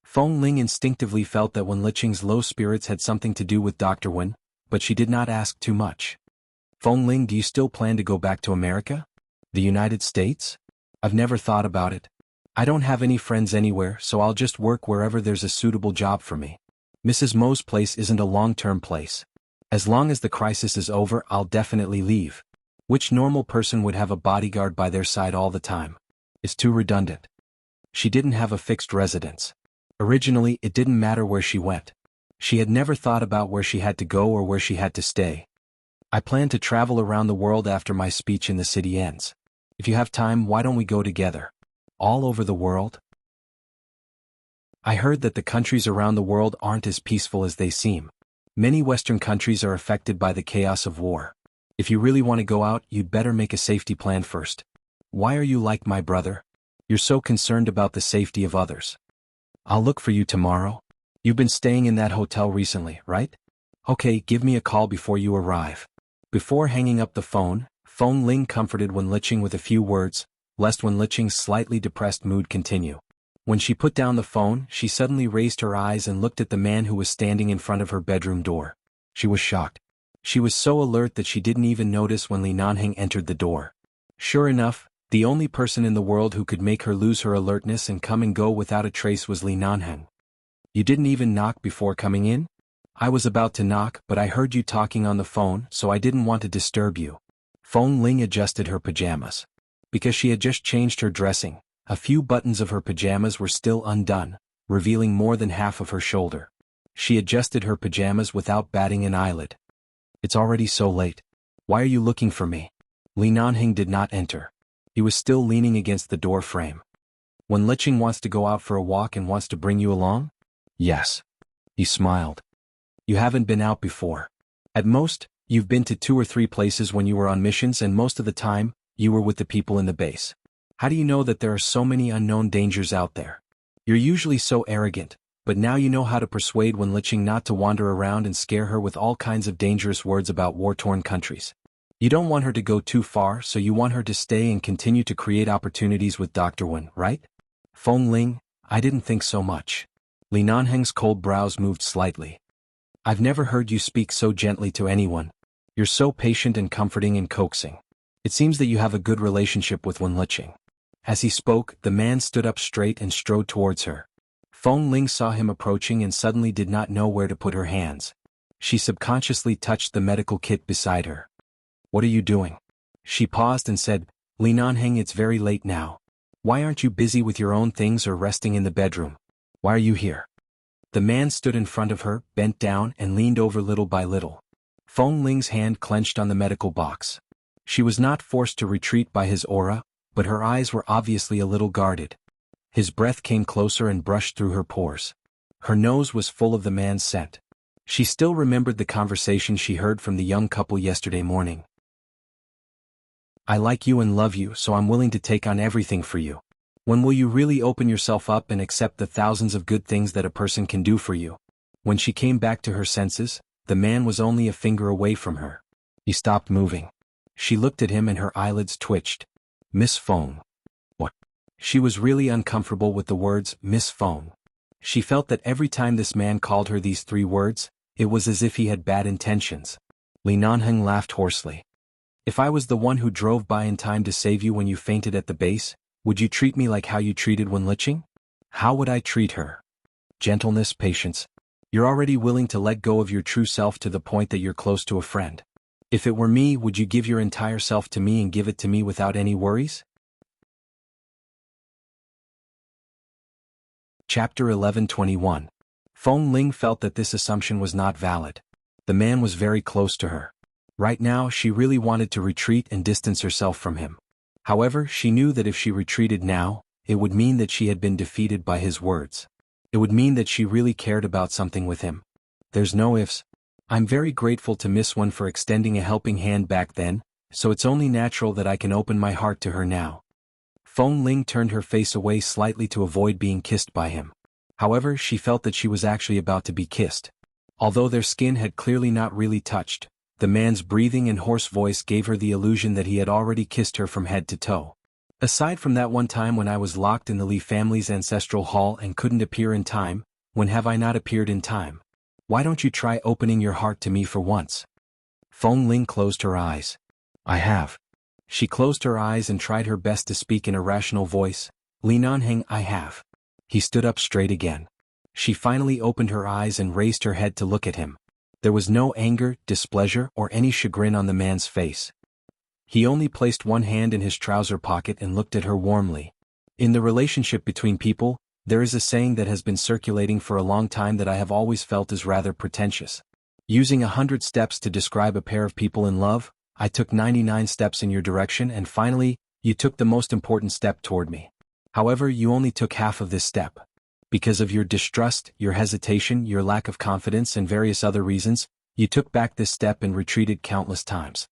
Feng Ling instinctively felt that Wen Liqing's low spirits had something to do with Dr. Wen, but she did not ask too much. Feng Ling, do you still plan to go back to America? The United States? I've never thought about it. I don't have any friends anywhere, so I'll just work wherever there's a suitable job for me. Mrs. Mo's place isn't a long-term place. As long as the crisis is over, I'll definitely leave. Which normal person would have a bodyguard by their side all the time? It's too redundant. She didn't have a fixed residence. Originally, it didn't matter where she went. She had never thought about where she had to go or where she had to stay. I plan to travel around the world after my speech in the city ends. If you have time, why don't we go together? All over the world? I heard that the countries around the world aren't as peaceful as they seem. Many Western countries are affected by the chaos of war. If you really want to go out, you'd better make a safety plan first. Why are you like my brother? You're so concerned about the safety of others. I'll look for you tomorrow. You've been staying in that hotel recently, right? Okay, give me a call before you arrive. Before hanging up the phone, Feng Ling comforted Wen Liqing with a few words, lest Wen Liqing's slightly depressed mood continue. When she put down the phone, she suddenly raised her eyes and looked at the man who was standing in front of her bedroom door. She was shocked. She was so alert that she didn't even notice when Li Nanheng entered the door. Sure enough, the only person in the world who could make her lose her alertness and come and go without a trace was Li Nanheng. You didn't even knock before coming in? I was about to knock, but I heard you talking on the phone, so I didn't want to disturb you. Feng Ling adjusted her pajamas. Because she had just changed her dressing, a few buttons of her pajamas were still undone, revealing more than half of her shoulder. She adjusted her pajamas without batting an eyelid. It's already so late. Why are you looking for me? Li Nanheng did not enter. He was still leaning against the door frame. Wen Liqing wants to go out for a walk and wants to bring you along? Yes. He smiled. You haven't been out before. At most, you've been to 2 or 3 places when you were on missions, and most of the time, you were with the people in the base. How do you know that there are so many unknown dangers out there? You're usually so arrogant, but now you know how to persuade Wen Liqing not to wander around and scare her with all kinds of dangerous words about war-torn countries. You don't want her to go too far, so you want her to stay and continue to create opportunities with Dr. Wen, right? Feng Ling, I didn't think so much. Li Nanheng's cold brows moved slightly. I've never heard you speak so gently to anyone. You're so patient and comforting and coaxing. It seems that you have a good relationship with Wen Liqing. As he spoke, the man stood up straight and strode towards her. Feng Ling saw him approaching and suddenly did not know where to put her hands. She subconsciously touched the medical kit beside her. What are you doing? She paused and said, Li Nanheng, it's very late now. Why aren't you busy with your own things or resting in the bedroom? Why are you here? The man stood in front of her, bent down, and leaned over little by little. Feng Ling's hand clenched on the medical box. She was not forced to retreat by his aura, but her eyes were obviously a little guarded. His breath came closer and brushed through her pores. Her nose was full of the man's scent. She still remembered the conversation she heard from the young couple yesterday morning. I like you and love you, so I'm willing to take on everything for you. When will you really open yourself up and accept the thousands of good things that a person can do for you? When she came back to her senses, the man was only a finger away from her. He stopped moving. She looked at him and her eyelids twitched. Miss Feng. What? She was really uncomfortable with the words, Miss Feng. She felt that every time this man called her these 3 words, it was as if he had bad intentions. Li Nanheng laughed hoarsely. If I was the one who drove by in time to save you when you fainted at the base, would you treat me like how you treated Wen Liqing? How would I treat her? Gentleness, patience. You're already willing to let go of your true self to the point that you're close to a friend. If it were me, would you give your entire self to me and give it to me without any worries? Chapter 11:21. Feng Ling felt that this assumption was not valid. The man was very close to her. Right now she really wanted to retreat and distance herself from him. However, she knew that if she retreated now, it would mean that she had been defeated by his words. It would mean that she really cared about something with him. There's no ifs. I'm very grateful to Miss One for extending a helping hand back then, so it's only natural that I can open my heart to her now. Feng Ling turned her face away slightly to avoid being kissed by him. However, she felt that she was actually about to be kissed. Although their skin had clearly not really touched, the man's breathing and hoarse voice gave her the illusion that he had already kissed her from head to toe. Aside from that one time when I was locked in the Li family's ancestral hall and couldn't appear in time, when have I not appeared in time? Why don't you try opening your heart to me for once? Feng Ling closed her eyes. I have. She closed her eyes and tried her best to speak in a rational voice. Li Nanheng, I have. He stood up straight again. She finally opened her eyes and raised her head to look at him. There was no anger, displeasure, or any chagrin on the man's face. He only placed one hand in his trouser pocket and looked at her warmly. In the relationship between people, there is a saying that has been circulating for a long time that I have always felt is rather pretentious. Using 100 steps to describe a pair of people in love, I took 99 steps in your direction and finally, you took the most important step toward me. However, you only took half of this step. Because of your distrust, your hesitation, your lack of confidence and various other reasons, you took back this step and retreated countless times.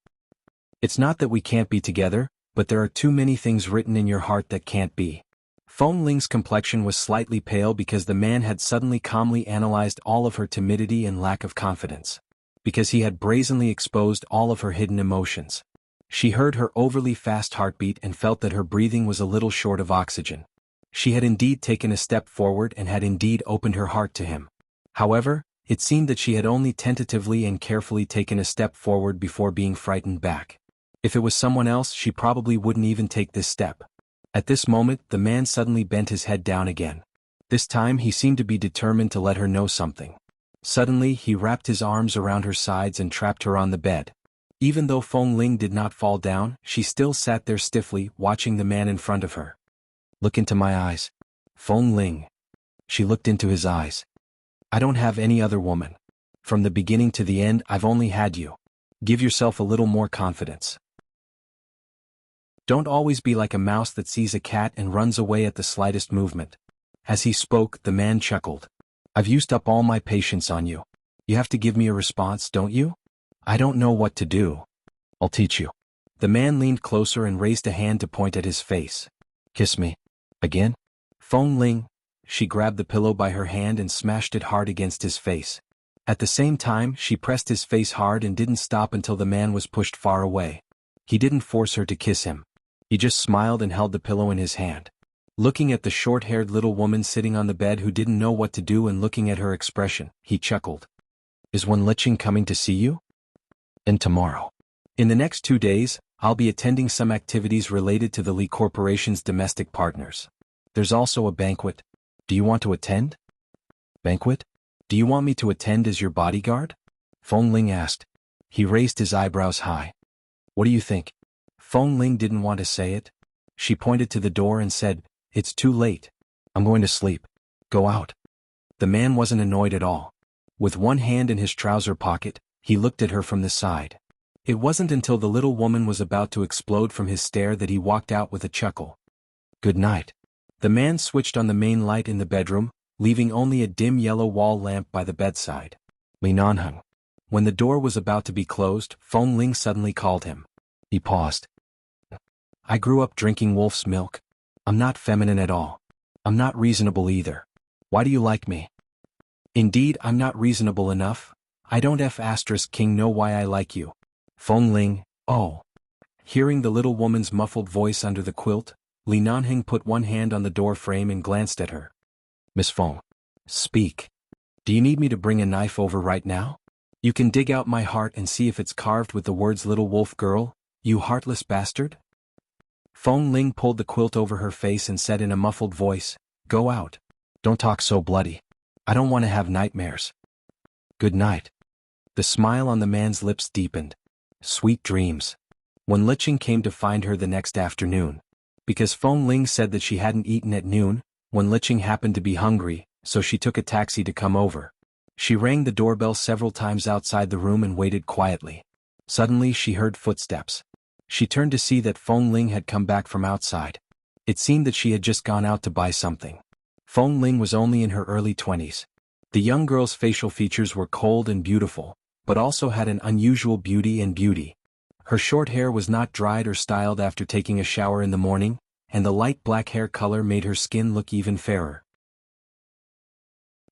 It's not that we can't be together, but there are too many things written in your heart that can't be. Feng Ling's complexion was slightly pale because the man had suddenly calmly analyzed all of her timidity and lack of confidence. Because he had brazenly exposed all of her hidden emotions. She heard her overly fast heartbeat and felt that her breathing was a little short of oxygen. She had indeed taken a step forward and had indeed opened her heart to him. However, it seemed that she had only tentatively and carefully taken a step forward before being frightened back. If it was someone else, she probably wouldn't even take this step. At this moment, the man suddenly bent his head down again. This time he seemed to be determined to let her know something. Suddenly, he wrapped his arms around her sides and trapped her on the bed. Even though Feng Ling did not fall down, she still sat there stiffly, watching the man in front of her. Look into my eyes. Feng Ling. She looked into his eyes. I don't have any other woman. From the beginning to the end, I've only had you. Give yourself a little more confidence. Don't always be like a mouse that sees a cat and runs away at the slightest movement. As he spoke, the man chuckled. I've used up all my patience on you. You have to give me a response, don't you? I don't know what to do. I'll teach you. The man leaned closer and raised a hand to point at his face. Kiss me. Again? Feng Ling. She grabbed the pillow by her hand and smashed it hard against his face. At the same time, she pressed his face hard and didn't stop until the man was pushed far away. He didn't force her to kiss him. He just smiled and held the pillow in his hand. Looking at the short-haired little woman sitting on the bed who didn't know what to do and looking at her expression, he chuckled. Is Wen Liqing coming to see you? And tomorrow. In the next 2 days, I'll be attending some activities related to the Li Corporation's domestic partners. There's also a banquet. Do you want to attend? Banquet? Do you want me to attend as your bodyguard? Feng Ling asked. He raised his eyebrows high. What do you think? Feng Ling didn't want to say it. She pointed to the door and said, It's too late. I'm going to sleep. Go out. The man wasn't annoyed at all. With one hand in his trouser pocket, he looked at her from the side. It wasn't until the little woman was about to explode from his stare that he walked out with a chuckle. Good night. The man switched on the main light in the bedroom, leaving only a dim yellow wall lamp by the bedside. Li Nanheng. When the door was about to be closed, Feng Ling suddenly called him. He paused. I grew up drinking wolf's milk. I'm not feminine at all. I'm not reasonable either. Why do you like me? Indeed, I'm not reasonable enough. I don't King know why I like you. Feng Ling, oh. Hearing the little woman's muffled voice under the quilt, Li Nanheng put one hand on the door frame and glanced at her. Miss Feng. Speak. Do you need me to bring a knife over right now? You can dig out my heart and see if it's carved with the words little wolf girl, you heartless bastard? Feng Ling pulled the quilt over her face and said in a muffled voice, Go out. Don't talk so bloody. I don't want to have nightmares. Good night. The smile on the man's lips deepened. Sweet dreams. When Liqing came to find her the next afternoon. Because Feng Ling said that she hadn't eaten at noon, Wen Liqing happened to be hungry, so she took a taxi to come over. She rang the doorbell several times outside the room and waited quietly. Suddenly she heard footsteps. She turned to see that Feng Ling had come back from outside. It seemed that she had just gone out to buy something. Feng Ling was only in her early 20s. The young girl's facial features were cold and beautiful, but also had an unusual beauty. Her short hair was not dried or styled after taking a shower in the morning, and the light black hair color made her skin look even fairer.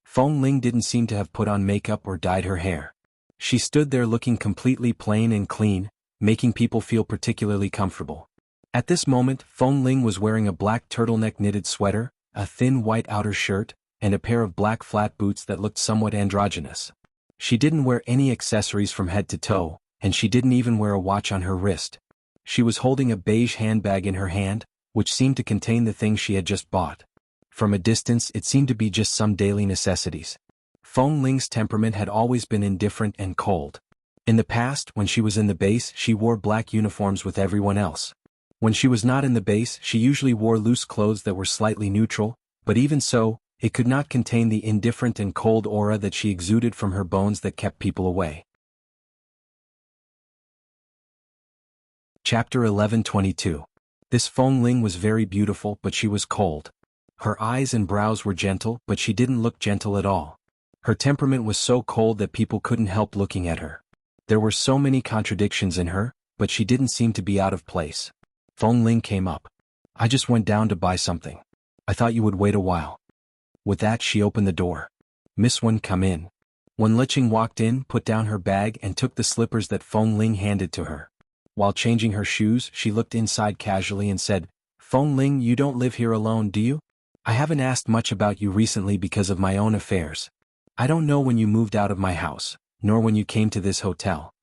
Feng Ling didn't seem to have put on makeup or dyed her hair. She stood there looking completely plain and clean, making people feel particularly comfortable. At this moment, Feng Ling was wearing a black turtleneck knitted sweater, a thin white outer shirt, and a pair of black flat boots that looked somewhat androgynous. She didn't wear any accessories from head to toe, and she didn't even wear a watch on her wrist. She was holding a beige handbag in her hand, which seemed to contain the things she had just bought. From a distance it seemed to be just some daily necessities. Feng Ling's temperament had always been indifferent and cold. In the past, when she was in the base, she wore black uniforms with everyone else. When she was not in the base, she usually wore loose clothes that were slightly neutral, but even so, it could not contain the indifferent and cold aura that she exuded from her bones that kept people away. Chapter 11:22. This Feng Ling was very beautiful, but she was cold. Her eyes and brows were gentle, but she didn't look gentle at all. Her temperament was so cold that people couldn't help looking at her. There were so many contradictions in her, but she didn't seem to be out of place. Feng Ling came up. "I just went down to buy something. I thought you would wait a while." With that she opened the door. "Miss Wen, come in." Wen Liqing walked in, put down her bag and took the slippers that Feng Ling handed to her. While changing her shoes, she looked inside casually and said, "Feng Ling, you don't live here alone, do you? I haven't asked much about you recently because of my own affairs. I don't know when you moved out of my house, nor when you came to this hotel."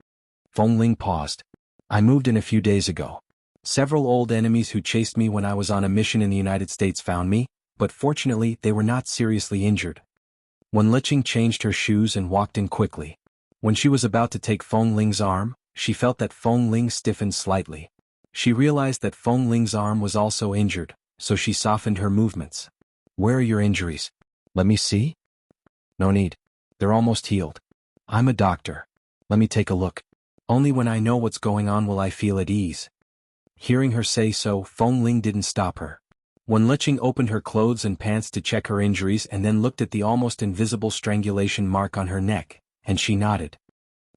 Feng Ling paused. "I moved in a few days ago. Several old enemies who chased me when I was on a mission in the United States found me, but fortunately they were not seriously injured." Wen Liqing changed her shoes and walked in quickly. When she was about to take Feng Ling's arm, she felt that Feng Ling stiffened slightly. She realized that Feng Ling's arm was also injured, so she softened her movements. "Where are your injuries? Let me see?" "No need. They're almost healed. I'm a doctor. Let me take a look. Only when I know what's going on will I feel at ease." Hearing her say so, Feng Ling didn't stop her. Wen Liqing opened her clothes and pants to check her injuries and then looked at the almost invisible strangulation mark on her neck, and she nodded.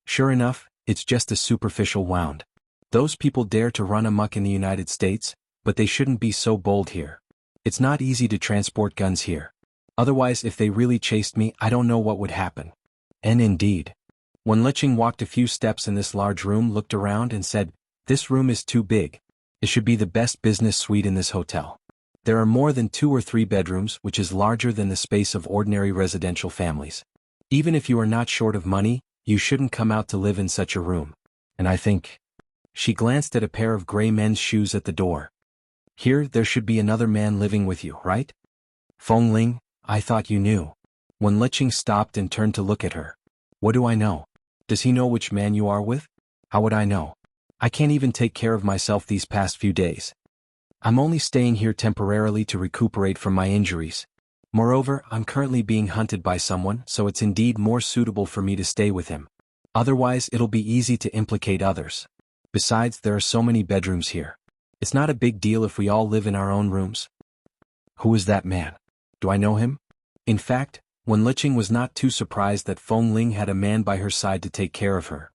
"Sure enough, it's just a superficial wound. Those people dare to run amok in the United States, but they shouldn't be so bold here. It's not easy to transport guns here. Otherwise, if they really chased me, I don't know what would happen." And indeed. Wen Liqing walked a few steps in this large room, looked around and said, "This room is too big. It should be the best business suite in this hotel. There are more than 2 or 3 bedrooms, which is larger than the space of ordinary residential families. Even if you are not short of money, you shouldn't come out to live in such a room. And I think..." She glanced at a pair of gray men's shoes at the door. "Here, there should be another man living with you, right?" "Feng Ling, I thought you knew." Wen Liqing stopped and turned to look at her. "What do I know? Does he know which man you are with? How would I know? I can't even take care of myself these past few days. I'm only staying here temporarily to recuperate from my injuries. Moreover, I'm currently being hunted by someone, so it's indeed more suitable for me to stay with him. Otherwise, it'll be easy to implicate others. Besides, there are so many bedrooms here. It's not a big deal if we all live in our own rooms." "Who is that man? Do I know him?" In fact, Wen Liqing was not too surprised that Feng Ling had a man by her side to take care of her.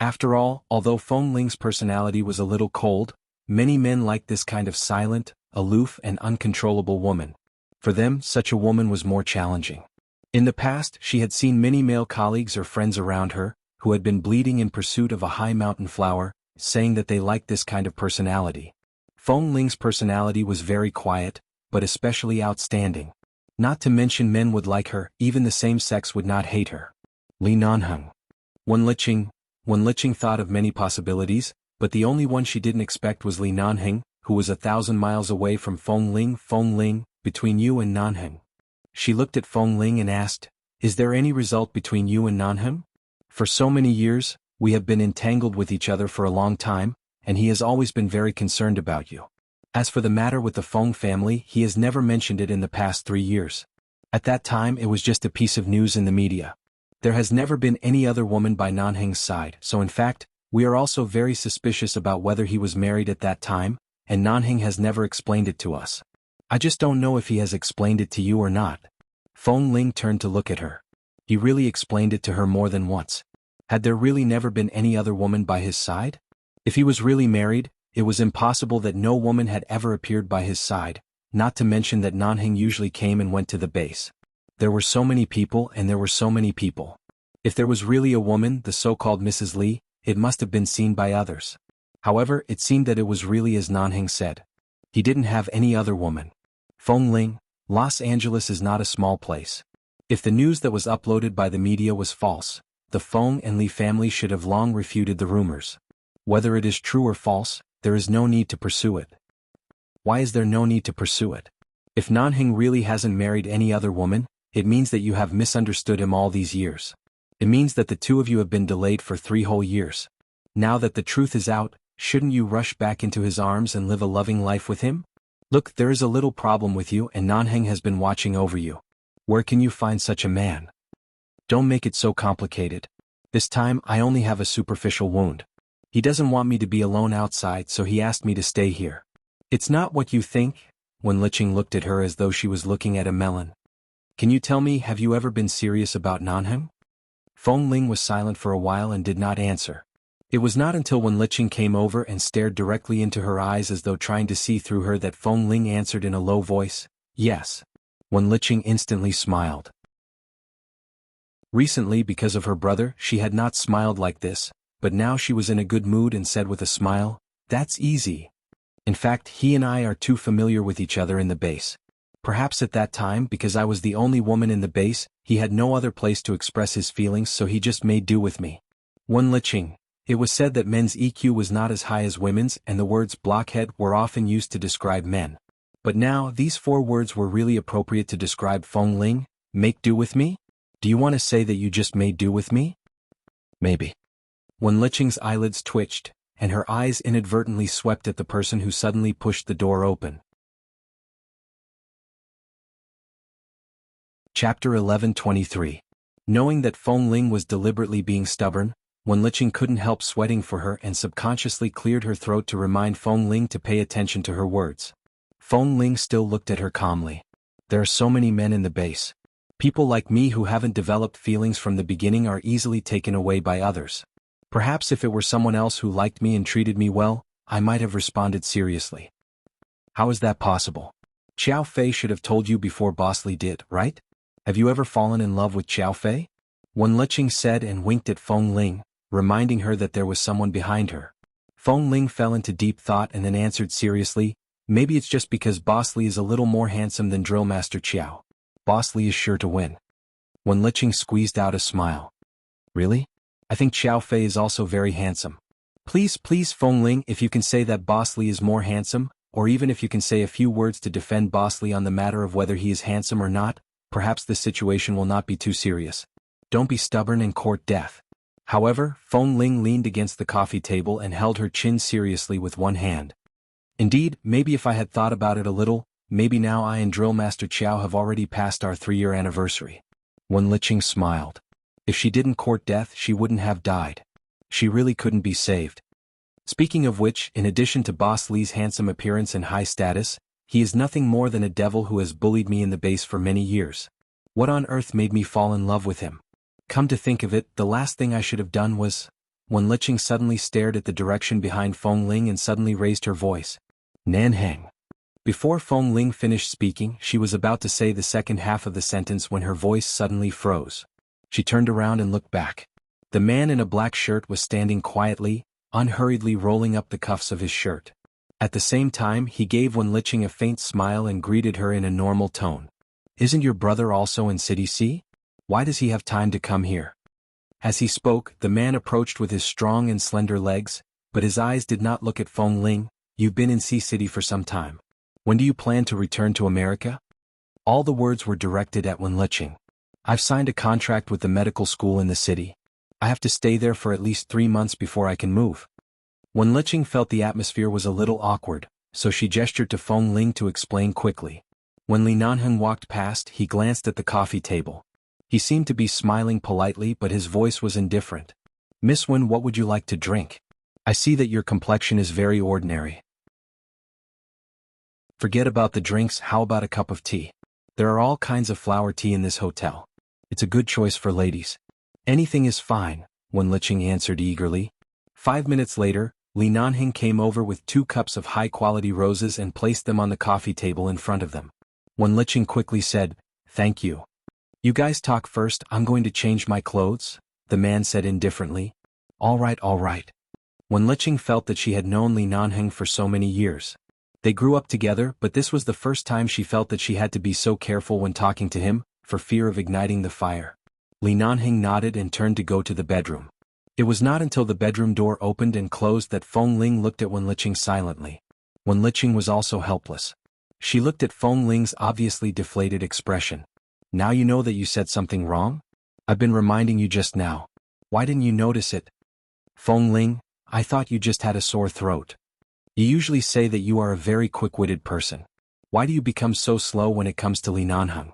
After all, although Feng Ling's personality was a little cold, many men liked this kind of silent, aloof and uncontrollable woman. For them, such a woman was more challenging. In the past, she had seen many male colleagues or friends around her, who had been bleeding in pursuit of a high mountain flower, saying that they liked this kind of personality. Feng Ling's personality was very quiet, but especially outstanding. Not to mention men would like her, even the same sex would not hate her. Li Nanheng. Wen Liqing thought of many possibilities, but the only one she didn't expect was Li Nanheng, who was 1,000 miles away from Feng Ling. "Feng Ling, between you and Nanheng." She looked at Feng Ling and asked, "Is there any result between you and Nanheng? For so many years, we have been entangled with each other for a long time, and he has always been very concerned about you. As for the matter with the Feng family, he has never mentioned it in the past 3 years. At that time it was just a piece of news in the media. There has never been any other woman by Nanheng's side, so in fact, we are also very suspicious about whether he was married at that time, and Nanheng has never explained it to us. I just don't know if he has explained it to you or not. Feng Ling turned to look at her. He really explained it to her more than once. Had there really never been any other woman by his side? If he was really married, it was impossible that no woman had ever appeared by his side, not to mention that Nanheng usually came and went to the base. There were so many people and there were so many people. If there was really a woman, the so-called Mrs. Li, it must have been seen by others. However, it seemed that it was really as Nanheng said. He didn't have any other woman. Feng Ling, Los Angeles is not a small place. If the news that was uploaded by the media was false, the Feng and Li family should have long refuted the rumors. Whether it is true or false, there is no need to pursue it. Why is there no need to pursue it? If Nanheng really hasn't married any other woman, it means that you have misunderstood him all these years. It means that the two of you have been delayed for 3 whole years. Now that the truth is out, shouldn't you rush back into his arms and live a loving life with him? Look, there is a little problem with you and Nanheng has been watching over you. Where can you find such a man? Don't make it so complicated. This time I only have a superficial wound. He doesn't want me to be alone outside, so he asked me to stay here. It's not what you think. Wen Liqing looked at her as though she was looking at a melon. Can you tell me, have you ever been serious about Nanheng? Feng Ling was silent for a while and did not answer. It was not until Wen Liqing came over and stared directly into her eyes as though trying to see through her that Feng Ling answered in a low voice, yes. Wen Liqing instantly smiled. Recently, because of her brother, she had not smiled like this, but now she was in a good mood and said with a smile, that's easy. In fact, he and I are too familiar with each other in the base. Perhaps at that time, because I was the only woman in the base, he had no other place to express his feelings, so he just made do with me. Wen Liqing. It was said that men's EQ was not as high as women's, and the words blockhead were often used to describe men. But now, these 4 words were really appropriate to describe Feng Ling. Make do with me? Do you want to say that you just made do with me? Maybe. Wen Liqing's eyelids twitched, and her eyes inadvertently swept at the person who suddenly pushed the door open. Chapter 11:23. Knowing that Feng Ling was deliberately being stubborn, Wen Liqing couldn't help sweating for her and subconsciously cleared her throat to remind Feng Ling to pay attention to her words. Feng Ling still looked at her calmly. There are so many men in the base. People like me who haven't developed feelings from the beginning are easily taken away by others. Perhaps if it were someone else who liked me and treated me well, I might have responded seriously. How is that possible? Xiao Fei should have told you before Boss Li did, right? Have you ever fallen in love with Xiao Fei? Wen Liqing said and winked at Feng Ling, reminding her that there was someone behind her. Feng Ling fell into deep thought and then answered seriously, maybe it's just because Boss Li is a little more handsome than Drill Master Qiao. Boss Li is sure to win. Wen Liqing squeezed out a smile. Really? I think Xiao Fei is also very handsome. Please Feng Ling, if you can say that Boss Li is more handsome, or even if you can say a few words to defend Boss Li on the matter of whether he is handsome or not, perhaps the situation will not be too serious. Don't be stubborn and court death. However, Feng Ling leaned against the coffee table and held her chin seriously with one hand. Indeed, maybe if I had thought about it a little, maybe now I and Drill Master Qiao have already passed our 3-year anniversary. Wen Liqing smiled. If she didn't court death, she wouldn't have died. She really couldn't be saved. Speaking of which, in addition to Boss Li's handsome appearance and high status, he is nothing more than a devil who has bullied me in the base for many years. What on earth made me fall in love with him? Come to think of it, the last thing I should have done was... Wen Liqing suddenly stared at the direction behind Feng Ling and suddenly raised her voice. Nanheng. Before Feng Ling finished speaking, she was about to say the second half of the sentence when her voice suddenly froze. She turned around and looked back. The man in a black shirt was standing quietly, unhurriedly rolling up the cuffs of his shirt. At the same time, he gave Wen Liqing a faint smile and greeted her in a normal tone. Isn't your brother also in City C? Why does he have time to come here? As he spoke, the man approached with his strong and slender legs, but his eyes did not look at Feng Ling. You've been in C City for some time. When do you plan to return to America? All the words were directed at Wen Liqing. I've signed a contract with the medical school in the city. I have to stay there for at least 3 months before I can move. Wen Liqing felt the atmosphere was a little awkward, so she gestured to Feng Ling to explain quickly. When Li Nanheng walked past, he glanced at the coffee table. He seemed to be smiling politely, but his voice was indifferent. "Miss Wen, what would you like to drink? I see that your complexion is very ordinary." "Forget about the drinks, how about a cup of tea? There are all kinds of flower tea in this hotel. It's a good choice for ladies." "Anything is fine," Wen Liqing answered eagerly. 5 minutes later, Li Nanheng came over with 2 cups of high-quality roses and placed them on the coffee table in front of them. Wen Liqing quickly said, "Thank you." "You guys talk first, I'm going to change my clothes," the man said indifferently. All right. Wen Liqing felt that she had known Li Nanheng for so many years. They grew up together, but this was the first time she felt that she had to be so careful when talking to him, for fear of igniting the fire. Li Nanheng nodded and turned to go to the bedroom. It was not until the bedroom door opened and closed that Feng Ling looked at Wen Liqing silently. Wen Liqing was also helpless. She looked at Feng Ling's obviously deflated expression. "Now you know that you said something wrong? I've been reminding you just now. Why didn't you notice it?" "Feng Ling, I thought you just had a sore throat. You usually say that you are a very quick-witted person. Why do you become so slow when it comes to Li Nanheng?"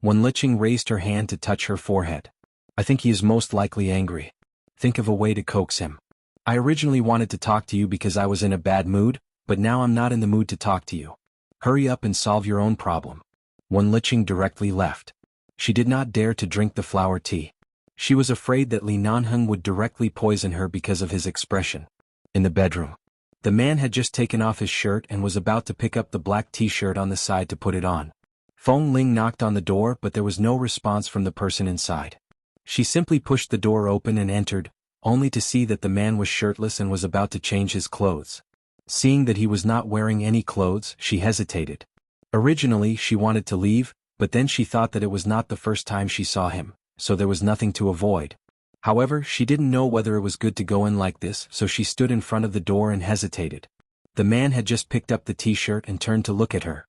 Wen Liqing raised her hand to touch her forehead. "I think he is most likely angry. Think of a way to coax him. I originally wanted to talk to you because I was in a bad mood, but now I'm not in the mood to talk to you. Hurry up and solve your own problem." Wen Liqing directly left. She did not dare to drink the flower tea. She was afraid that Li Nanheng would directly poison her because of his expression. In the bedroom, the man had just taken off his shirt and was about to pick up the black t-shirt on the side to put it on. Feng Ling knocked on the door, but there was no response from the person inside. She simply pushed the door open and entered, only to see that the man was shirtless and was about to change his clothes. Seeing that he was not wearing any clothes, she hesitated. Originally she wanted to leave, but then she thought that it was not the first time she saw him, so there was nothing to avoid. However, she didn't know whether it was good to go in like this, so she stood in front of the door and hesitated. The man had just picked up the t-shirt and turned to look at her.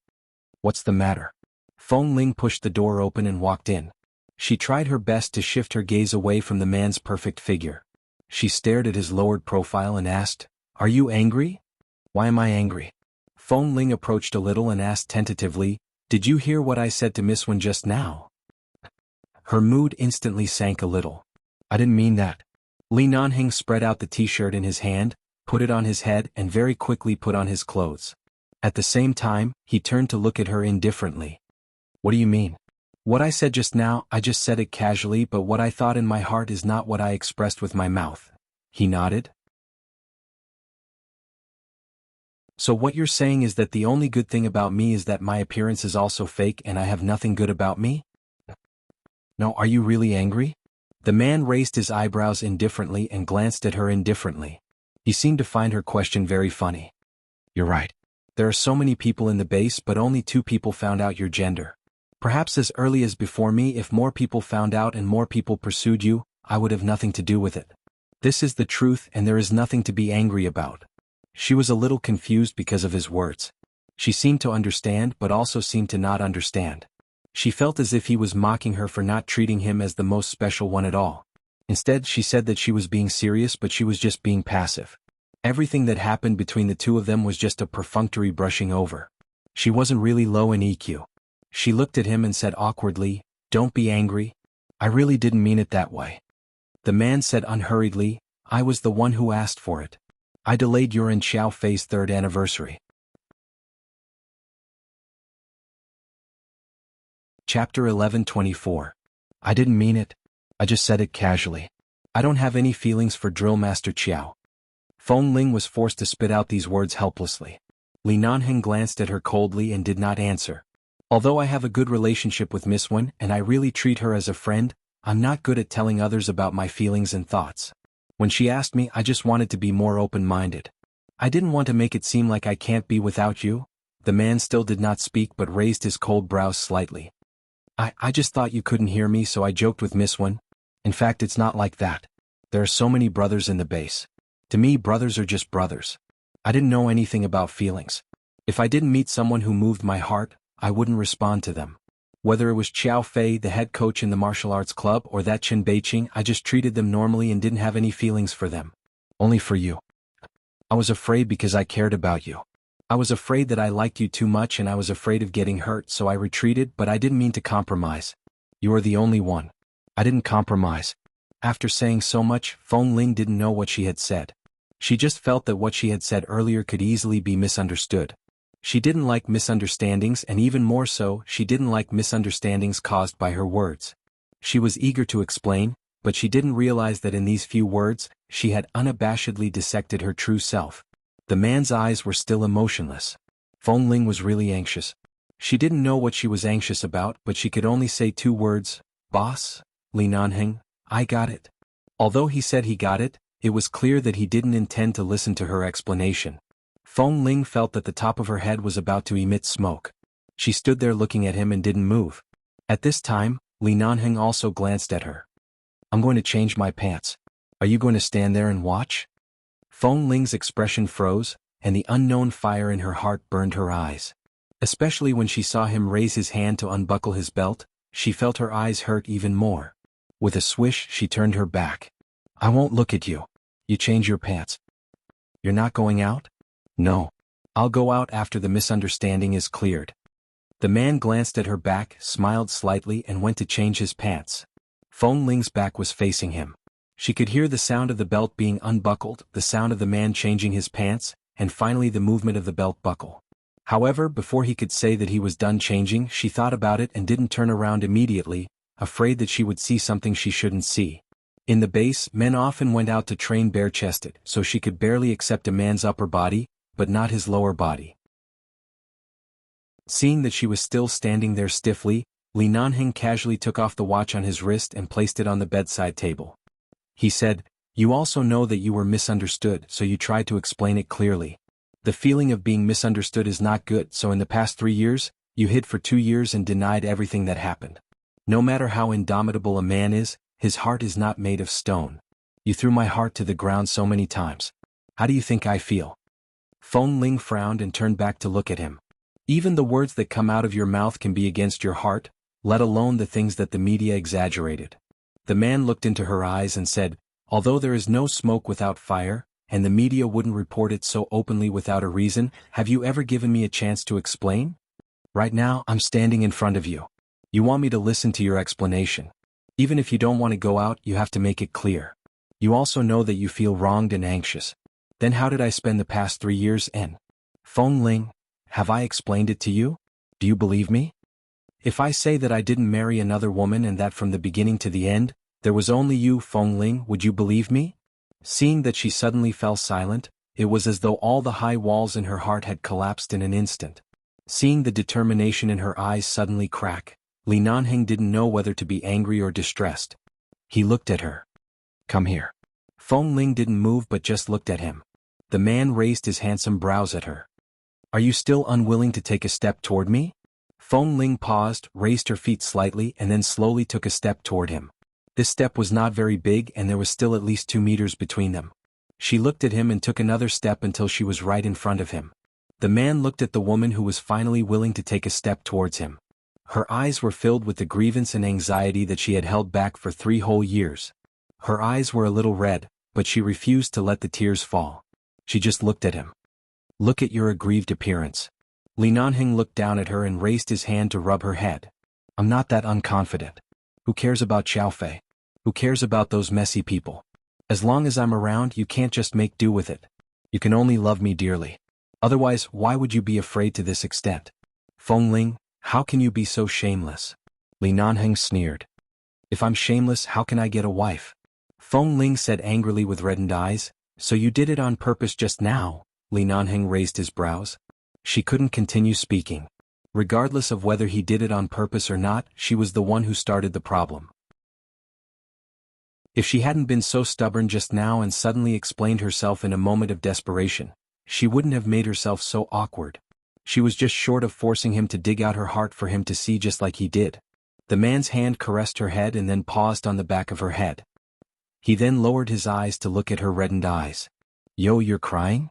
"What's the matter?" Feng Ling pushed the door open and walked in. She tried her best to shift her gaze away from the man's perfect figure. She stared at his lowered profile and asked, "Are you angry?" "Why am I angry?" Feng Ling approached a little and asked tentatively, "Did you hear what I said to Miss Wen just now?" Her mood instantly sank a little. "I didn't mean that." Li Nanheng spread out the t-shirt in his hand, put it on his head and very quickly put on his clothes. At the same time, he turned to look at her indifferently. "What do you mean?" "What I said just now, I just said it casually, but what I thought in my heart is not what I expressed with my mouth." He nodded. "So what you're saying is that the only good thing about me is that my appearance is also fake and I have nothing good about me?" "No, are you really angry?" The man raised his eyebrows indifferently and glanced at her indifferently. He seemed to find her question very funny. "You're right. There are so many people in the base, but only 2 people found out your gender. Perhaps as early as before me, if more people found out and more people pursued you, I would have nothing to do with it. This is the truth and there is nothing to be angry about." She was a little confused because of his words. She seemed to understand but also seemed to not understand. She felt as if he was mocking her for not treating him as the most special one at all. Instead, she said that she was being serious, but she was just being passive. Everything that happened between the 2 of them was just a perfunctory brushing over. She wasn't really low in EQ. She looked at him and said awkwardly, "Don't be angry. I really didn't mean it that way." The man said unhurriedly, "I was the one who asked for it. I delayed your and Xiao Fei's 3rd anniversary." Chapter 11:24. "I didn't mean it. I just said it casually. I don't have any feelings for Drill Master Qiao." Feng Ling was forced to spit out these words helplessly. Li Nanheng glanced at her coldly and did not answer. "Although I have a good relationship with Miss Wen and I really treat her as a friend, I'm not good at telling others about my feelings and thoughts. When she asked me, I just wanted to be more open-minded. I didn't want to make it seem like I can't be without you." The man still did not speak but raised his cold brows slightly. I just thought you couldn't hear me, so I joked with Miss Wen. In fact, it's not like that. There are so many brothers in the base. To me, brothers are just brothers. I didn't know anything about feelings. If I didn't meet someone who moved my heart, I wouldn't respond to them. Whether it was Qiao Fei, the head coach in the martial arts club, or that Chen Beiqing, I just treated them normally and didn't have any feelings for them. Only for you. I was afraid because I cared about you. I was afraid that I liked you too much and I was afraid of getting hurt, so I retreated, but I didn't mean to compromise. You are the only one. I didn't compromise. After saying so much, Feng Ling didn't know what she had said. She just felt that what she had said earlier could easily be misunderstood. She didn't like misunderstandings, and even more so, she didn't like misunderstandings caused by her words. She was eager to explain, but she didn't realize that in these few words, she had unabashedly dissected her true self. The man's eyes were still emotionless. Feng Ling was really anxious. She didn't know what she was anxious about, but she could only say two words, "Boss, Li Nanheng, I got it." Although he said he got it, it was clear that he didn't intend to listen to her explanation. Feng Ling felt that the top of her head was about to emit smoke. She stood there looking at him and didn't move. At this time, Li Nanheng also glanced at her. "I'm going to change my pants. Are you going to stand there and watch?" Feng Ling's expression froze, and the unknown fire in her heart burned her eyes. Especially when she saw him raise his hand to unbuckle his belt, she felt her eyes hurt even more. With a swish, she turned her back. "I won't look at you. You change your pants. You're not going out?" "No. I'll go out after the misunderstanding is cleared." The man glanced at her back, smiled slightly, and went to change his pants. Feng Ling's back was facing him. She could hear the sound of the belt being unbuckled, the sound of the man changing his pants, and finally the movement of the belt buckle. However, before he could say that he was done changing, she thought about it and didn't turn around immediately, afraid that she would see something she shouldn't see. In the base, men often went out to train bare-chested, so she could barely accept a man's upper body, but not his lower body. Seeing that she was still standing there stiffly, Li Nanheng casually took off the watch on his wrist and placed it on the bedside table. He said, "You also know that you were misunderstood, so you tried to explain it clearly. The feeling of being misunderstood is not good, so in the past 3 years, you hid for 2 years and denied everything that happened. No matter how indomitable a man is, his heart is not made of stone. You threw my heart to the ground so many times. How do you think I feel?" Feng Ling frowned and turned back to look at him. "Even the words that come out of your mouth can be against your heart, let alone the things that the media exaggerated." The man looked into her eyes and said, "Although there is no smoke without fire, and the media wouldn't report it so openly without a reason, have you ever given me a chance to explain? Right now, I'm standing in front of you. You want me to listen to your explanation. Even if you don't want to go out, you have to make it clear. You also know that you feel wronged and anxious. Then how did I spend the past 3 years and Feng Ling, have I explained it to you? Do you believe me? If I say that I didn't marry another woman and that from the beginning to the end, there was only you, Feng Ling, would you believe me?" Seeing that she suddenly fell silent, it was as though all the high walls in her heart had collapsed in an instant. Seeing the determination in her eyes suddenly crack, Li Nanheng didn't know whether to be angry or distressed. He looked at her. "Come here." Feng Ling didn't move but just looked at him. The man raised his handsome brows at her. "Are you still unwilling to take a step toward me?" Feng Ling paused, raised her feet slightly, and then slowly took a step toward him. This step was not very big and there was still at least 2 meters between them. She looked at him and took another step until she was right in front of him. The man looked at the woman who was finally willing to take a step towards him. Her eyes were filled with the grievance and anxiety that she had held back for 3 whole years. Her eyes were a little red, but she refused to let the tears fall. She just looked at him. "Look at your aggrieved appearance." Li Nanheng looked down at her and raised his hand to rub her head. "I'm not that unconfident. Who cares about Xiaofei? Who cares about those messy people? As long as I'm around, you can't just make do with it. You can only love me dearly. Otherwise, why would you be afraid to this extent? Feng Ling, how can you be so shameless?" Li Nanheng sneered. "If I'm shameless, how can I get a wife?" Feng Ling said angrily with reddened eyes. "So you did it on purpose just now?" Li Nanheng raised his brows. She couldn't continue speaking. Regardless of whether he did it on purpose or not, she was the one who started the problem. If she hadn't been so stubborn just now and suddenly explained herself in a moment of desperation, she wouldn't have made herself so awkward. She was just short of forcing him to dig out her heart for him to see just like he did. The man's hand caressed her head and then paused on the back of her head. He then lowered his eyes to look at her reddened eyes. "Yo, you're crying?"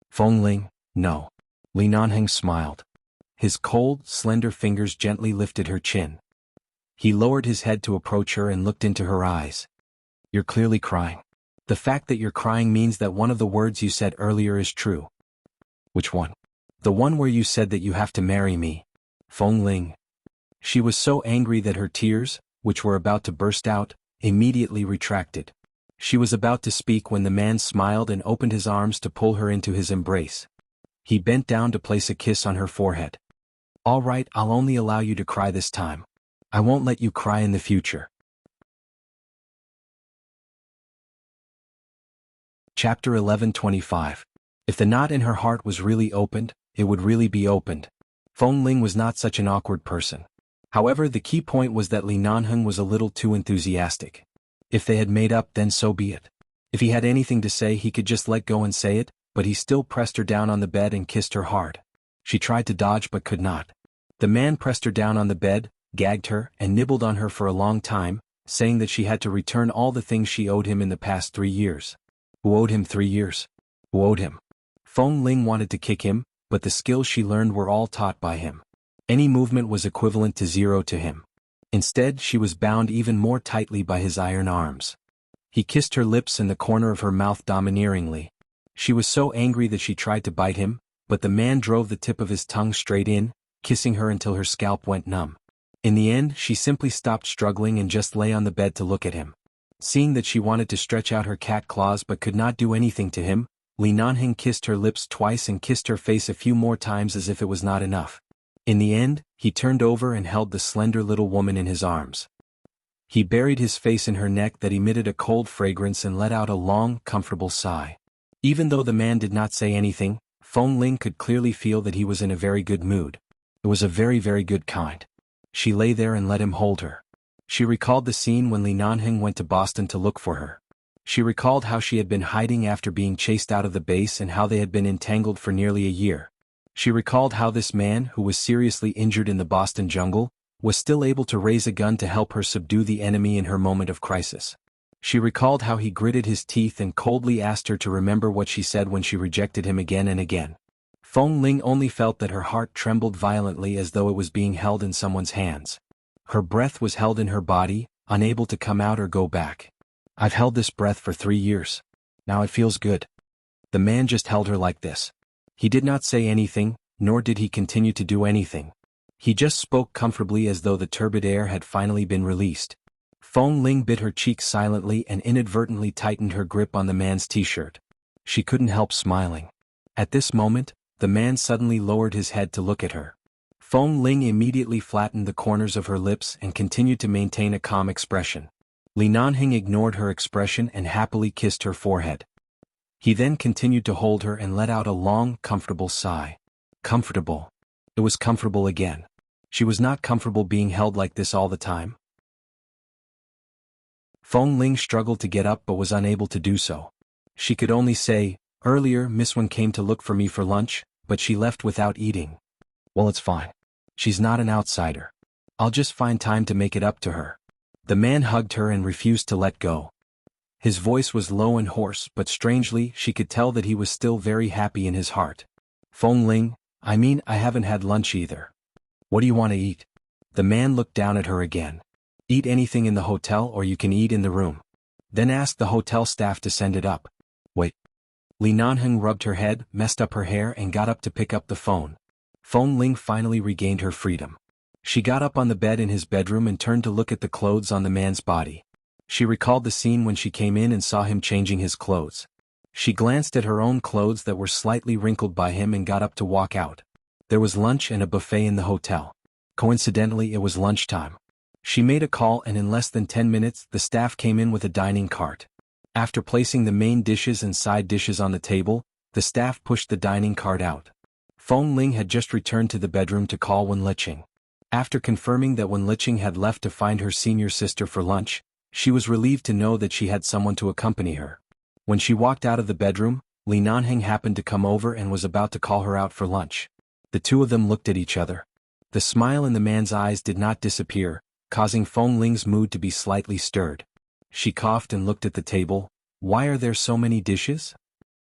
Feng Ling, "No." Li Nanheng smiled. His cold, slender fingers gently lifted her chin. He lowered his head to approach her and looked into her eyes. "You're clearly crying. The fact that you're crying means that one of the words you said earlier is true." "Which one?" The one where you said that you have to marry me. Feng Ling. She was so angry that her tears, which were about to burst out, immediately retracted. She was about to speak when the man smiled and opened his arms to pull her into his embrace. He bent down to place a kiss on her forehead. All right, I'll only allow you to cry this time. I won't let you cry in the future. Chapter 11:25. If the knot in her heart was really opened, it would really be opened. Feng Ling was not such an awkward person. However, the key point was that Li Nanheng was a little too enthusiastic. If they had made up, then so be it. If he had anything to say, he could just let go and say it, but he still pressed her down on the bed and kissed her hard. She tried to dodge but could not. The man pressed her down on the bed, gagged her, and nibbled on her for a long time, saying that she had to return all the things she owed him in the past 3 years. Who owed him 3 years? Who owed him? Feng Ling wanted to kick him, but the skills she learned were all taught by him. Any movement was equivalent to 0 to him. Instead, she was bound even more tightly by his iron arms. He kissed her lips and the corner of her mouth domineeringly. She was so angry that she tried to bite him, but the man drove the tip of his tongue straight in, kissing her until her scalp went numb. In the end, she simply stopped struggling and just lay on the bed to look at him. Seeing that she wanted to stretch out her cat claws but could not do anything to him, Li Nanheng kissed her lips twice and kissed her face a few more times as if it was not enough. In the end, he turned over and held the slender little woman in his arms. He buried his face in her neck that emitted a cold fragrance and let out a long, comfortable sigh. Even though the man did not say anything, Feng Ling could clearly feel that he was in a very good mood. It was a very, very good kind. She lay there and let him hold her. She recalled the scene when Li Nanheng went to Boston to look for her. She recalled how she had been hiding after being chased out of the base and how they had been entangled for nearly a year. She recalled how this man, who was seriously injured in the Boston jungle, was still able to raise a gun to help her subdue the enemy in her moment of crisis. She recalled how he gritted his teeth and coldly asked her to remember what she said when she rejected him again and again. Feng Ling only felt that her heart trembled violently as though it was being held in someone's hands. Her breath was held in her body, unable to come out or go back. I've held this breath for 3 years. Now it feels good. The man just held her like this. He did not say anything, nor did he continue to do anything. He just spoke comfortably as though the turbid air had finally been released. Feng Ling bit her cheek silently and inadvertently tightened her grip on the man's t-shirt. She couldn't help smiling. At this moment, the man suddenly lowered his head to look at her. Feng Ling immediately flattened the corners of her lips and continued to maintain a calm expression. Li Nanheng ignored her expression and happily kissed her forehead. He then continued to hold her and let out a long, comfortable sigh. Comfortable. It was comfortable again. She was not comfortable being held like this all the time. Feng Ling struggled to get up but was unable to do so. She could only say, "Earlier Miss Wen came to look for me for lunch, but she left without eating." Well, it's fine. She's not an outsider. I'll just find time to make it up to her. The man hugged her and refused to let go. His voice was low and hoarse, but strangely, she could tell that he was still very happy in his heart. Feng Ling, I haven't had lunch either. What do you want to eat? The man looked down at her again. Eat anything in the hotel or you can eat in the room. Then ask the hotel staff to send it up. Wait. Li Nanheng rubbed her head, messed up her hair and got up to pick up the phone. Feng Ling finally regained her freedom. She got up on the bed in his bedroom and turned to look at the clothes on the man's body. She recalled the scene when she came in and saw him changing his clothes. She glanced at her own clothes that were slightly wrinkled by him and got up to walk out. There was lunch and a buffet in the hotel. Coincidentally, it was lunchtime. She made a call and in less than 10 minutes the staff came in with a dining cart. After placing the main dishes and side dishes on the table, the staff pushed the dining cart out. Feng Ling had just returned to the bedroom to call Wen Liqing. After confirming that Wen Liqing had left to find her senior sister for lunch, she was relieved to know that she had someone to accompany her. When she walked out of the bedroom, Li Nanheng happened to come over and was about to call her out for lunch. The two of them looked at each other. The smile in the man's eyes did not disappear, causing Feng Ling's mood to be slightly stirred. She coughed and looked at the table. Why are there so many dishes?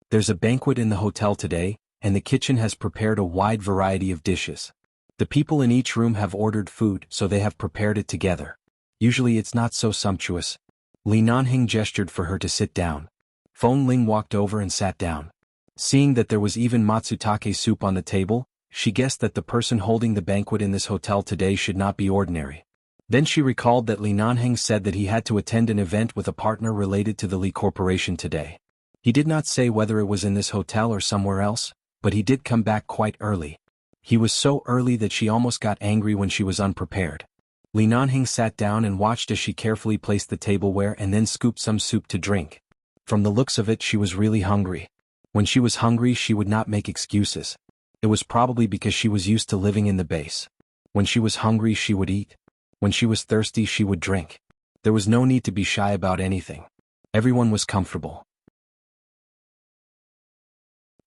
There's a banquet in the hotel today, and the kitchen has prepared a wide variety of dishes. The people in each room have ordered food, so they have prepared it together. Usually it's not so sumptuous. Li Nanheng gestured for her to sit down. Feng Ling walked over and sat down. Seeing that there was even matsutake soup on the table, She guessed that the person holding the banquet in this hotel today should not be ordinary. Then she recalled that Li Nanheng said that he had to attend an event with a partner related to the Li Corporation today. He did not say whether it was in this hotel or somewhere else, but he did come back quite early. He was so early that she almost got angry when she was unprepared. Li Nanheng sat down and watched as she carefully placed the tableware and then scooped some soup to drink. From the looks of it, she was really hungry. When she was hungry, she would not make excuses. It was probably because she was used to living in the base. When she was hungry, she would eat. When she was thirsty, she would drink. There was no need to be shy about anything. Everyone was comfortable.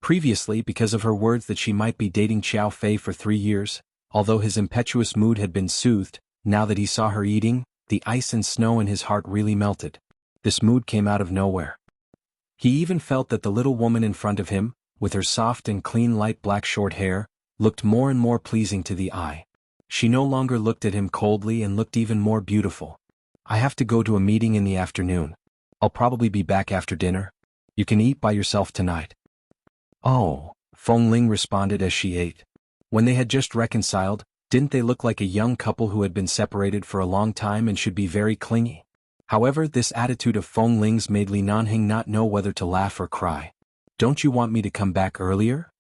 Previously, because of her words that she might be dating Xiao Fei for 3 years, although his impetuous mood had been soothed, now that he saw her eating, the ice and snow in his heart really melted. This mood came out of nowhere. He even felt that the little woman in front of him, with her soft and clean light black short hair, looked more and more pleasing to the eye. She no longer looked at him coldly and looked even more beautiful. I have to go to a meeting in the afternoon. I'll probably be back after dinner. You can eat by yourself tonight. Oh, Feng Ling responded as she ate. When they had just reconciled, didn't they look like a young couple who had been separated for a long time and should be very clingy? However, this attitude of Feng Ling's made Li Nanheng not know whether to laugh or cry. Don't you want me to come back earlier?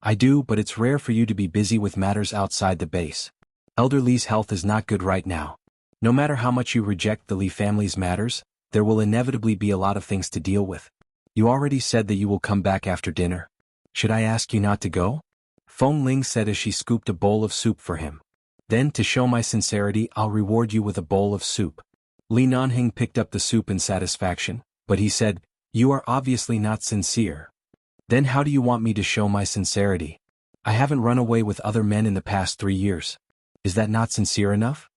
I do, but it's rare for you to be busy with matters outside the base. Elder Li's health is not good right now. No matter how much you reject the Li family's matters, there will inevitably be a lot of things to deal with. You already said that you will come back after dinner. Should I ask you not to go? Feng Ling said as she scooped a bowl of soup for him. Then, to show my sincerity, I'll reward you with a bowl of soup. Li Nanheng picked up the soup in satisfaction, but he said, You are obviously not sincere. Then how do you want me to show my sincerity? I haven't run away with other men in the past 3 years. Is that not sincere enough?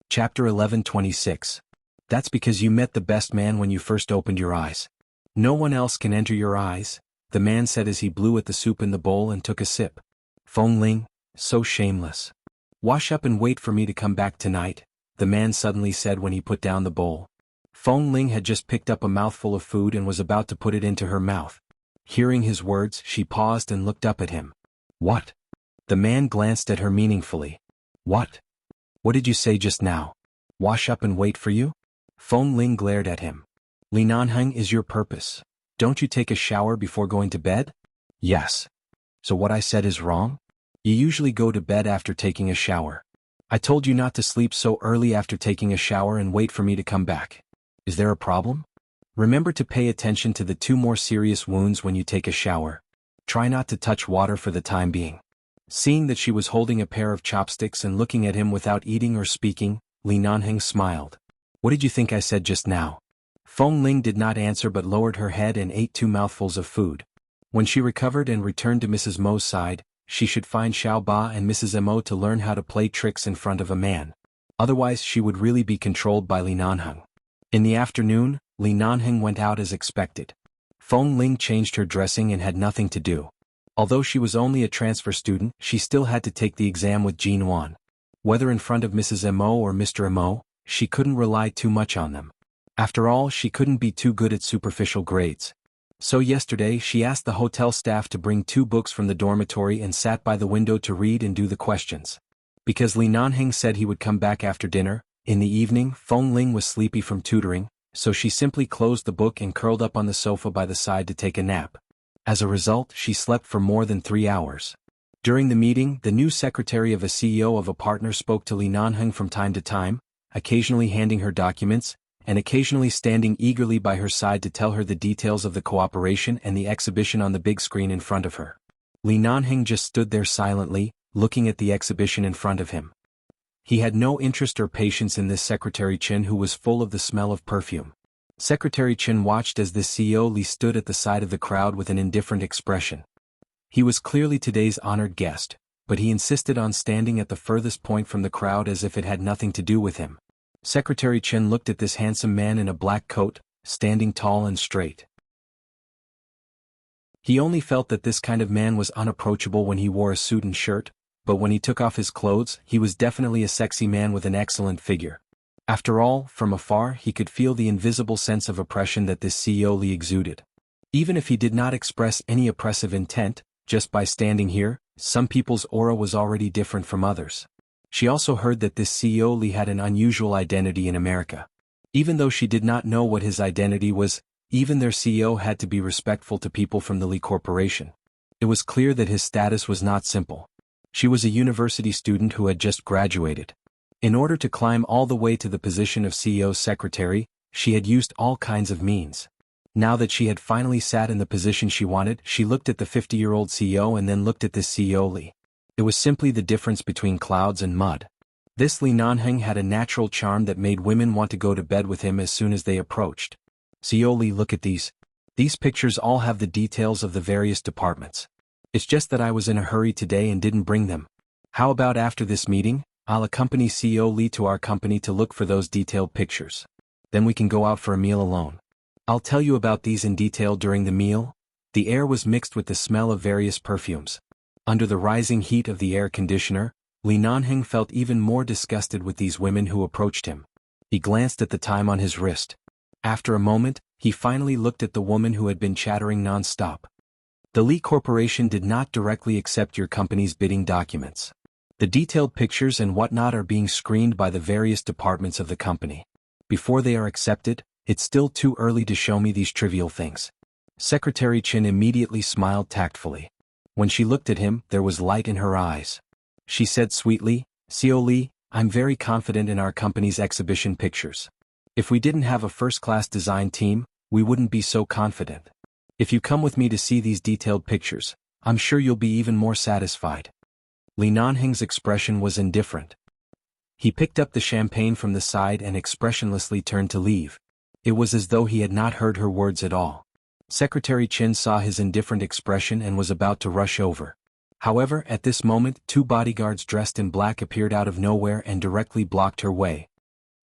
Chapter 11:26. That's because you met the best man when you first opened your eyes. No one else can enter your eyes, the man said as he blew at the soup in the bowl and took a sip. Feng Ling, so shameless. Wash up and wait for me to come back tonight, the man suddenly said when he put down the bowl. Feng Ling had just picked up a mouthful of food and was about to put it into her mouth. Hearing his words, she paused and looked up at him. What? The man glanced at her meaningfully. What? What did you say just now? Wash up and wait for you? Feng Ling glared at him. Li Nanheng is your purpose. Don't you take a shower before going to bed? Yes. So what I said is wrong? You usually go to bed after taking a shower. I told you not to sleep so early after taking a shower and wait for me to come back. Is there a problem? Remember to pay attention to the 2 more serious wounds when you take a shower. Try not to touch water for the time being. Seeing that she was holding a pair of chopsticks and looking at him without eating or speaking, Li Nanheng smiled. What did you think I said just now? Feng Ling did not answer but lowered her head and ate 2 mouthfuls of food. When she recovered and returned to Mrs. Mo's side, she should find Xiao Ba and Mrs. Mo to learn how to play tricks in front of a man. Otherwise she would really be controlled by Li Nanheng. In the afternoon, Li Nanheng went out as expected. Feng Ling changed her dressing and had nothing to do. Although she was only a transfer student, she still had to take the exam with Jin Wan. Whether in front of Mrs. Mo or Mr. Mo, she couldn't rely too much on them. After all, she couldn't be too good at superficial grades. So yesterday she asked the hotel staff to bring 2 books from the dormitory and sat by the window to read and do the questions. Because Li Nanheng said he would come back after dinner, in the evening Feng Ling was sleepy from tutoring, so she simply closed the book and curled up on the sofa by the side to take a nap. As a result, she slept for more than 3 hours. During the meeting, the new secretary of a CEO of a partner spoke to Li Nanheng from time to time, occasionally handing her documents, and occasionally standing eagerly by her side to tell her the details of the cooperation and the exhibition on the big screen in front of her. Li Nanheng just stood there silently, looking at the exhibition in front of him. He had no interest or patience in this Secretary Chen who was full of the smell of perfume. Secretary Chen watched as the CEO Li stood at the side of the crowd with an indifferent expression. He was clearly today's honored guest, but he insisted on standing at the furthest point from the crowd as if it had nothing to do with him. Secretary Chen looked at this handsome man in a black coat, standing tall and straight. He only felt that this kind of man was unapproachable when he wore a suit and shirt, but when he took off his clothes, he was definitely a sexy man with an excellent figure. After all, from afar he could feel the invisible sense of oppression that this CEO Li exuded. Even if he did not express any oppressive intent, just by standing here, some people's aura was already different from others. She also heard that this CEO Li had an unusual identity in America. Even though she did not know what his identity was, even their CEO had to be respectful to people from the Li Corporation. It was clear that his status was not simple. She was a university student who had just graduated. In order to climb all the way to the position of CEO's secretary, she had used all kinds of means. Now that she had finally sat in the position she wanted, she looked at the 50-year-old CEO and then looked at this CEO Li. It was simply the difference between clouds and mud. This Li Nanheng had a natural charm that made women want to go to bed with him as soon as they approached. CEO Li, look at these. These pictures all have the details of the various departments. It's just that I was in a hurry today and didn't bring them. How about after this meeting, I'll accompany CEO Li to our company to look for those detailed pictures. Then we can go out for a meal alone. I'll tell you about these in detail during the meal. The air was mixed with the smell of various perfumes. Under the rising heat of the air conditioner, Li Nanheng felt even more disgusted with these women who approached him. He glanced at the time on his wrist. After a moment, he finally looked at the woman who had been chattering non-stop. The Li Corporation did not directly accept your company's bidding documents. The detailed pictures and whatnot are being screened by the various departments of the company. Before they are accepted, it's still too early to show me these trivial things. Secretary Chen immediately smiled tactfully. When she looked at him, there was light in her eyes. She said sweetly, CEO Li, I'm very confident in our company's exhibition pictures. If we didn't have a first-class design team, we wouldn't be so confident. If you come with me to see these detailed pictures, I'm sure you'll be even more satisfied. Li Nanheng's expression was indifferent. He picked up the champagne from the side and expressionlessly turned to leave. It was as though he had not heard her words at all. Secretary Chen saw his indifferent expression and was about to rush over. However, at this moment, two bodyguards dressed in black appeared out of nowhere and directly blocked her way.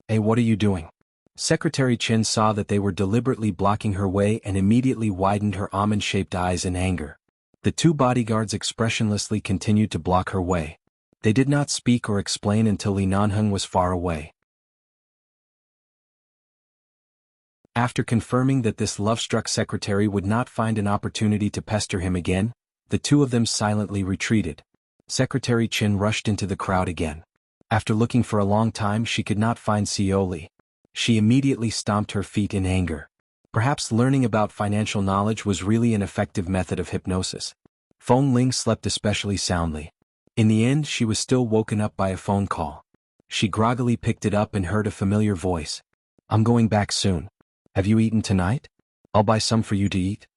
Hey, what are you doing? Secretary Chen saw that they were deliberately blocking her way and immediately widened her almond-shaped eyes in anger. The two bodyguards expressionlessly continued to block her way. They did not speak or explain until Li Nanheng was far away. After confirming that this love-struck secretary would not find an opportunity to pester him again, the two of them silently retreated. Secretary Chen rushed into the crowd again. After looking for a long time, she could not find CEO Li. She immediately stomped her feet in anger. Perhaps learning about financial knowledge was really an effective method of hypnosis. Feng Ling slept especially soundly. In the end, she was still woken up by a phone call. She groggily picked it up and heard a familiar voice. I'm going back soon. Have you eaten tonight? I'll buy some for you to eat.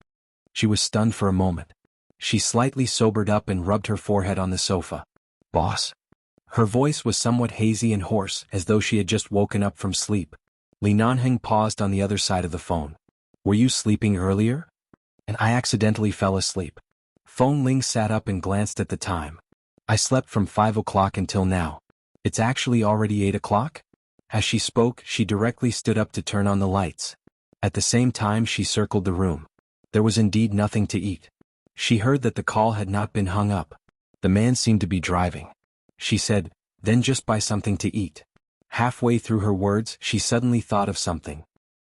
She was stunned for a moment. She slightly sobered up and rubbed her forehead on the sofa. Boss? Her voice was somewhat hazy and hoarse, as though she had just woken up from sleep. Li Nanheng paused on the other side of the phone. Were you sleeping earlier? And I accidentally fell asleep. Feng Ling sat up and glanced at the time. I slept from 5 o'clock until now. It's actually already 8 o'clock? As she spoke, she directly stood up to turn on the lights. At the same time she circled the room. There was indeed nothing to eat. She heard that the call had not been hung up. The man seemed to be driving. She said, then just buy something to eat. Halfway through her words, she suddenly thought of something.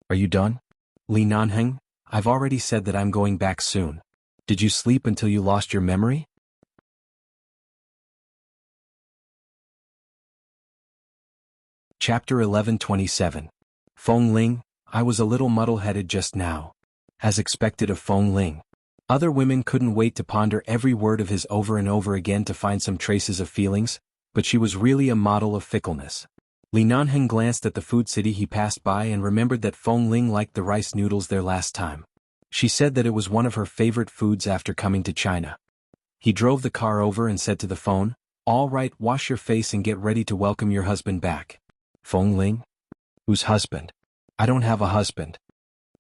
Are you done? Li Nanheng, I've already said that I'm going back soon. Did you sleep until you lost your memory? Chapter 11:27. Feng Ling, I was a little muddle-headed just now. As expected of Feng Ling. Other women couldn't wait to ponder every word of his over and over again to find some traces of feelings, but she was really a model of fickleness. Li Nanheng glanced at the food city he passed by and remembered that Feng Ling liked the rice noodles there last time. She said that it was one of her favorite foods after coming to China. He drove the car over and said to the phone, all right, wash your face and get ready to welcome your husband back. Feng Ling? Whose husband? I don't have a husband.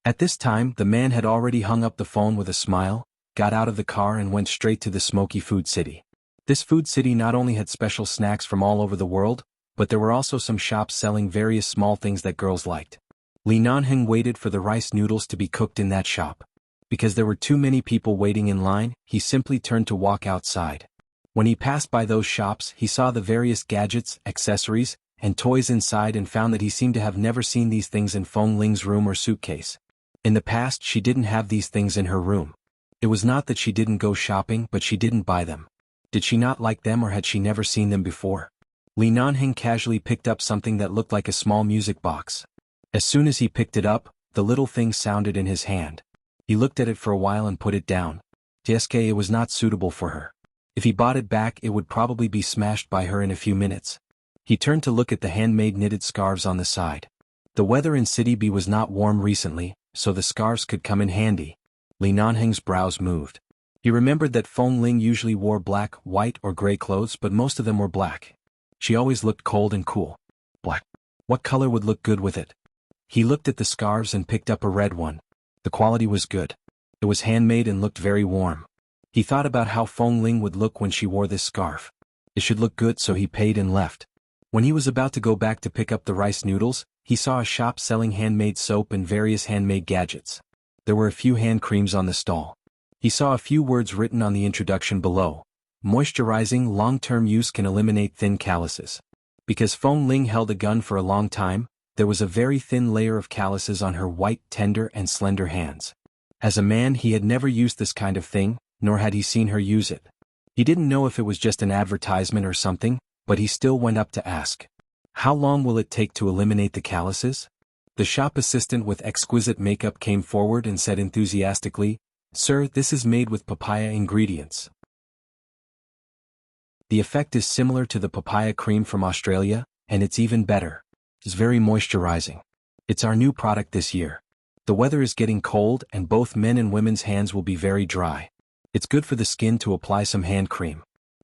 At this time, the man had already hung up the phone with a smile, got out of the car and went straight to the smoky food city. This food city not only had special snacks from all over the world, but there were also some shops selling various small things that girls liked. Li Nanheng waited for the rice noodles to be cooked in that shop. Because there were too many people waiting in line, he simply turned to walk outside. When he passed by those shops, he saw the various gadgets, accessories, and toys inside and found that he seemed to have never seen these things in Feng Ling's room or suitcase. In the past she didn't have these things in her room. It was not that she didn't go shopping, but she didn't buy them. Did she not like them, or had she never seen them before? Li Nanheng casually picked up something that looked like a small music box. As soon as he picked it up, the little thing sounded in his hand. He looked at it for a while and put it down. It was not suitable for her. If he bought it back, it would probably be smashed by her in a few minutes. He turned to look at the handmade knitted scarves on the side. The weather in City B was not warm recently, so the scarves could come in handy. Li Nanheng's brows moved. He remembered that Feng Ling usually wore black, white, or gray clothes, but most of them were black. She always looked cold and cool. Black. What color would look good with it? He looked at the scarves and picked up a red one. The quality was good. It was handmade and looked very warm. He thought about how Feng Ling would look when she wore this scarf. It should look good, so he paid and left. When he was about to go back to pick up the rice noodles, he saw a shop selling handmade soap and various handmade gadgets. There were a few hand creams on the stall. He saw a few words written on the introduction below. Moisturizing, long-term use can eliminate thin calluses. Because Feng Ling held a gun for a long time, there was a very thin layer of calluses on her white, tender, and slender hands. As a man, he had never used this kind of thing, nor had he seen her use it. He didn't know if it was just an advertisement or something, but he still went up to ask. How long will it take to eliminate the calluses? The shop assistant with exquisite makeup came forward and said enthusiastically, "Sir, this is made with papaya ingredients. The effect is similar to the papaya cream from Australia, and it's even better. It's very moisturizing. It's our new product this year. The weather is getting cold and both men and women's hands will be very dry. It's good for the skin to apply some hand cream."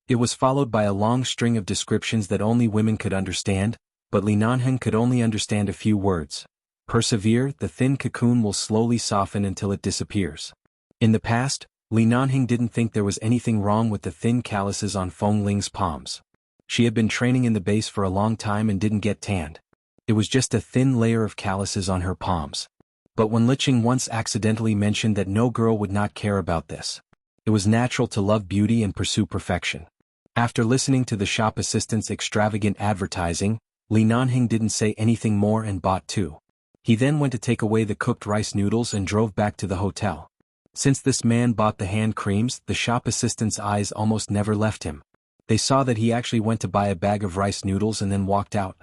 It was followed by a long string of descriptions that only women could understand, but Li Nanheng could only understand a few words. Persevere, the thin cocoon will slowly soften until it disappears. In the past, Li Nanheng didn't think there was anything wrong with the thin calluses on Feng Ling's palms. She had been training in the base for a long time and didn't get tanned. It was just a thin layer of calluses on her palms. But when Liqing once accidentally mentioned that no girl would not care about this, it was natural to love beauty and pursue perfection. After listening to the shop assistant's extravagant advertising, Li Nanheng didn't say anything more and bought two. He then went to take away the cooked rice noodles and drove back to the hotel. Since this man bought the hand creams, the shop assistant's eyes almost never left him. They saw that he actually went to buy a bag of rice noodles and then walked out.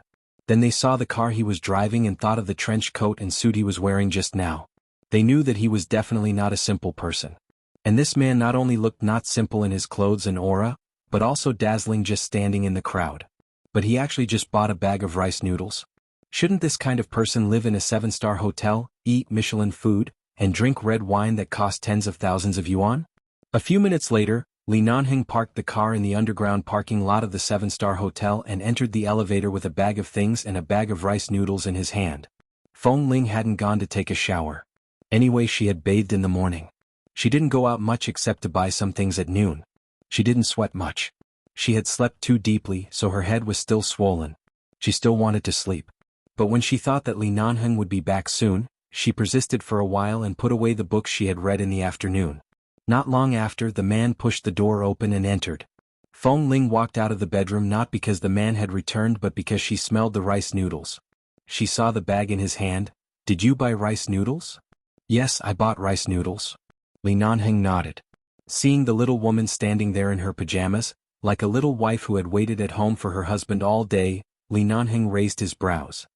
Then they saw the car he was driving and thought of the trench coat and suit he was wearing just now. They knew that he was definitely not a simple person. And this man not only looked not simple in his clothes and aura, but also dazzling just standing in the crowd. But he actually just bought a bag of rice noodles? Shouldn't this kind of person live in a 7-star hotel, eat Michelin food, and drink red wine that cost tens of thousands of yuan? A few minutes later, Li Nanheng parked the car in the underground parking lot of the 7-star hotel and entered the elevator with a bag of things and a bag of rice noodles in his hand. Feng Ling hadn't gone to take a shower. Anyway, she had bathed in the morning. She didn't go out much except to buy some things at noon. She didn't sweat much. She had slept too deeply, so her head was still swollen. She still wanted to sleep. But when she thought that Li Nanheng would be back soon, she persisted for a while and put away the books she had read in the afternoon. Not long after, the man pushed the door open and entered. Feng Ling walked out of the bedroom not because the man had returned but because she smelled the rice noodles. She saw the bag in his hand. "Did you buy rice noodles?" "Yes, I bought rice noodles." Li Nanheng nodded. Seeing the little woman standing there in her pajamas, like a little wife who had waited at home for her husband all day, Li Nanheng raised his brows.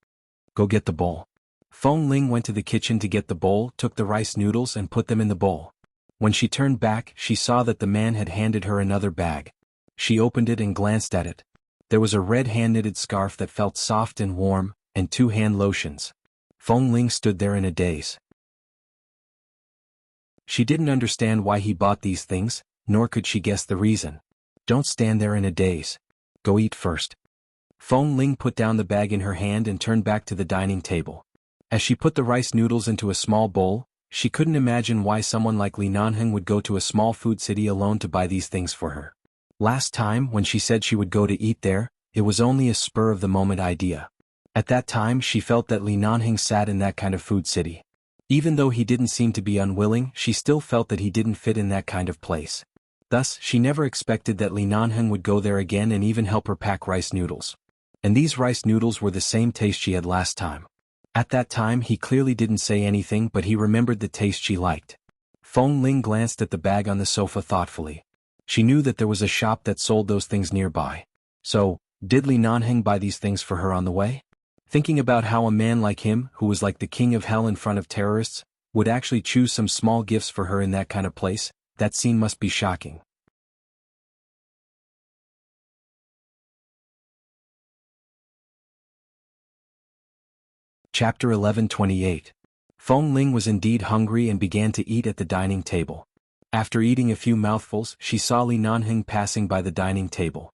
"Go get the bowl." Feng Ling went to the kitchen to get the bowl, took the rice noodles and put them in the bowl. When she turned back, she saw that the man had handed her another bag. She opened it and glanced at it. There was a red hand-knitted scarf that felt soft and warm, and 2 hand lotions. Feng Ling stood there in a daze. She didn't understand why he bought these things, nor could she guess the reason. "Don't stand there in a daze. Go eat first." Feng Ling put down the bag in her hand and turned back to the dining table. As she put the rice noodles into a small bowl, she couldn't imagine why someone like Li Nanheng would go to a small food city alone to buy these things for her. Last time, when she said she would go to eat there, it was only a spur-of-the-moment idea. At that time, she felt that Li Nanheng sat in that kind of food city. Even though he didn't seem to be unwilling, she still felt that he didn't fit in that kind of place. Thus, she never expected that Li Nanheng would go there again and even help her pack rice noodles. And these rice noodles were the same taste she had last time. At that time he clearly didn't say anything, but he remembered the taste she liked. Feng Ling glanced at the bag on the sofa thoughtfully. She knew that there was a shop that sold those things nearby. So, did Li Nanheng buy these things for her on the way? Thinking about how a man like him, who was like the king of hell in front of terrorists, would actually choose some small gifts for her in that kind of place, that scene must be shocking. Chapter 11:28. Feng Ling was indeed hungry and began to eat at the dining table. After eating a few mouthfuls, she saw Li Nanheng passing by the dining table.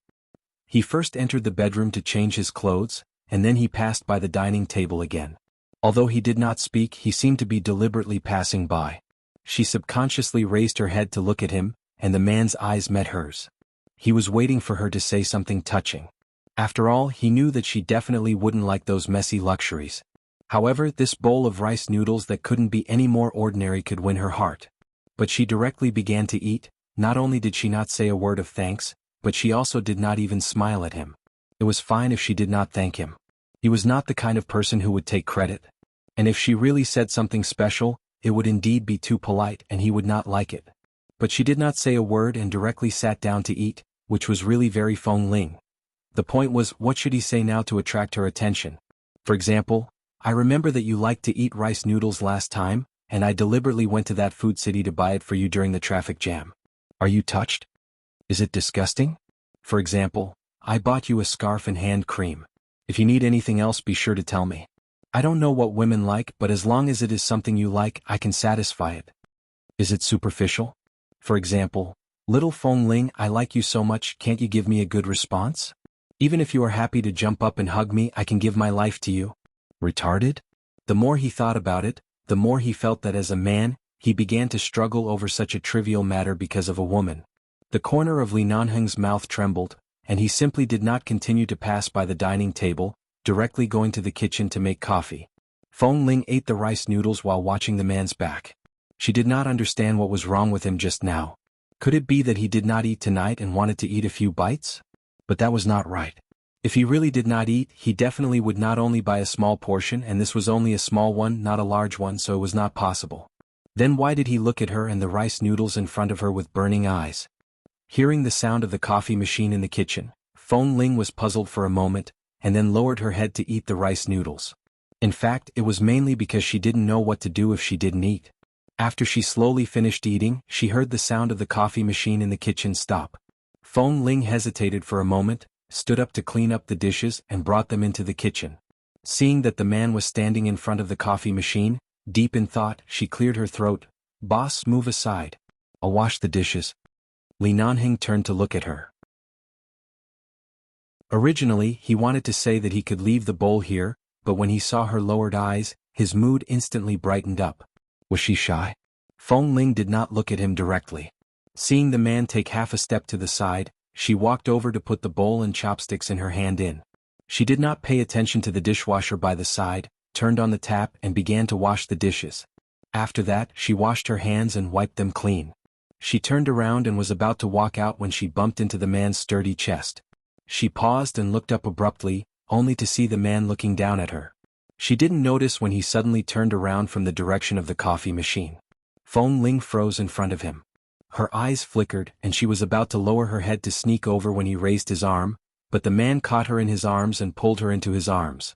He first entered the bedroom to change his clothes, and then he passed by the dining table again. Although he did not speak, he seemed to be deliberately passing by. She subconsciously raised her head to look at him, and the man's eyes met hers. He was waiting for her to say something touching. After all, he knew that she definitely wouldn't like those messy luxuries. However, this bowl of rice noodles that couldn't be any more ordinary could win her heart. But she directly began to eat. Not only did she not say a word of thanks, but she also did not even smile at him. It was fine if she did not thank him. He was not the kind of person who would take credit. And if she really said something special, it would indeed be too polite and he would not like it. But she did not say a word and directly sat down to eat, which was really very Feng Ling. The point was, what should he say now to attract her attention? For example, I remember that you liked to eat rice noodles last time, and I deliberately went to that food city to buy it for you during the traffic jam. Are you touched? Is it disgusting? For example, I bought you a scarf and hand cream. If you need anything else, be sure to tell me. I don't know what women like, but as long as it is something you like, I can satisfy it. Is it superficial? For example, little Feng Ling, I like you so much, can't you give me a good response? Even if you are happy to jump up and hug me, I can give my life to you. Retarded? The more he thought about it, the more he felt that as a man, he began to struggle over such a trivial matter because of a woman. The corner of Li Nanheng's mouth trembled, and he simply did not continue to pass by the dining table, directly going to the kitchen to make coffee. Feng Ling ate the rice noodles while watching the man's back. She did not understand what was wrong with him just now. Could it be that he did not eat tonight and wanted to eat a few bites? But that was not right. If he really did not eat, he definitely would not only buy a small portion, and this was only a small one, not a large one, so it was not possible. Then why did he look at her and the rice noodles in front of her with burning eyes? Hearing the sound of the coffee machine in the kitchen, Feng Ling was puzzled for a moment, and then lowered her head to eat the rice noodles. In fact, it was mainly because she didn't know what to do if she didn't eat. After she slowly finished eating, she heard the sound of the coffee machine in the kitchen stop. Feng Ling hesitated for a moment, stood up to clean up the dishes and brought them into the kitchen. Seeing that the man was standing in front of the coffee machine, deep in thought, she cleared her throat. Boss, move aside. I'll wash the dishes. Li Nanheng turned to look at her. Originally, he wanted to say that he could leave the bowl here, but when he saw her lowered eyes, his mood instantly brightened up. Was she shy? Feng Ling did not look at him directly. Seeing the man take half a step to the side, she walked over to put the bowl and chopsticks in her hand in. She did not pay attention to the dishwasher by the side, turned on the tap and began to wash the dishes. After that, she washed her hands and wiped them clean. She turned around and was about to walk out when she bumped into the man's sturdy chest. She paused and looked up abruptly, only to see the man looking down at her. She didn't notice when he suddenly turned around from the direction of the coffee machine. Feng Ling froze in front of him. Her eyes flickered, and she was about to lower her head to sneak over when he raised his arm, but the man caught her in his arms and pulled her into his arms.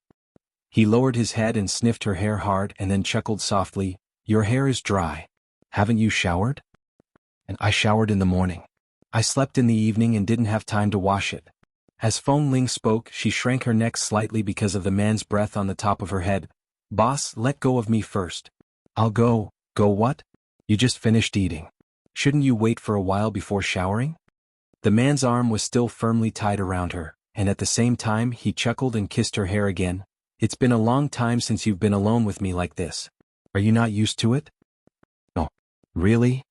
He lowered his head and sniffed her hair hard and then chuckled softly, "Your hair is dry. Haven't you showered?" "And I showered in the morning. I slept in the evening and didn't have time to wash it." As Feng Ling spoke, she shrank her neck slightly because of the man's breath on the top of her head. "Boss, let go of me first." "I'll go." "Go what? You just finished eating. Shouldn't you wait for a while before showering?" The man's arm was still firmly tied around her, and at the same time he chuckled and kissed her hair again. "It's been a long time since you've been alone with me like this. Are you not used to it?" "No." "Really?"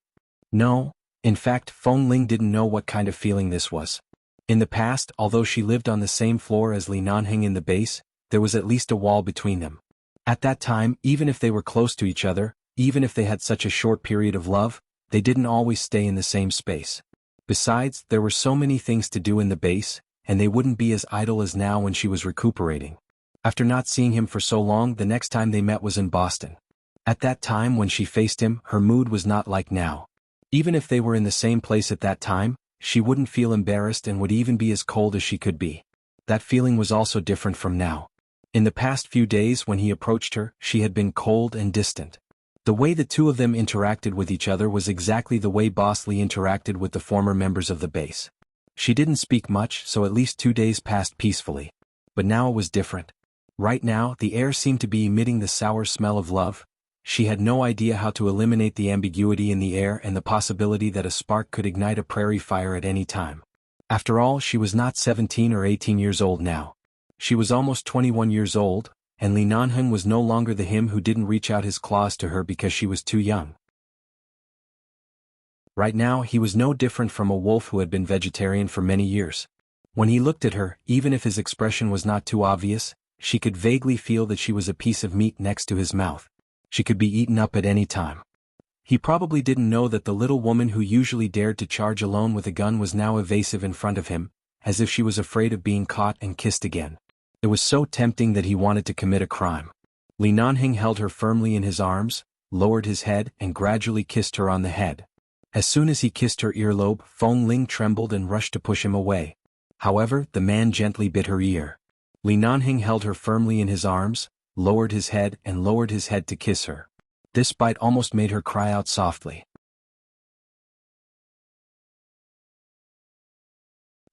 "No." In fact, Feng Ling didn't know what kind of feeling this was. In the past, although she lived on the same floor as Li Nanheng in the base, there was at least a wall between them. At that time, even if they were close to each other, even if they had such a short period of love, they didn't always stay in the same space. Besides, there were so many things to do in the base, and they wouldn't be as idle as now when she was recuperating. After not seeing him for so long, the next time they met was in Boston. At that time when she faced him, her mood was not like now. Even if they were in the same place at that time, she wouldn't feel embarrassed and would even be as cold as she could be. That feeling was also different from now. In the past few days when he approached her, she had been cold and distant. The way the two of them interacted with each other was exactly the way Boss Lee interacted with the former members of the base. She didn't speak much, so at least 2 days passed peacefully. But now it was different. Right now, the air seemed to be emitting the sour smell of love. She had no idea how to eliminate the ambiguity in the air and the possibility that a spark could ignite a prairie fire at any time. After all, she was not 17 or 18 years old now. She was almost 21 years old, and Li Nanheng was no longer the him who didn't reach out his claws to her because she was too young. Right now, he was no different from a wolf who had been vegetarian for many years. When he looked at her, even if his expression was not too obvious, she could vaguely feel that she was a piece of meat next to his mouth. She could be eaten up at any time. He probably didn't know that the little woman who usually dared to charge alone with a gun was now evasive in front of him, as if she was afraid of being caught and kissed again. It was so tempting that he wanted to commit a crime. Li Nanheng held her firmly in his arms, lowered his head and gradually kissed her on the head. As soon as he kissed her earlobe, Feng Ling trembled and rushed to push him away. However, the man gently bit her ear. Li Nanheng held her firmly in his arms, lowered his head and lowered his head to kiss her. This bite almost made her cry out softly.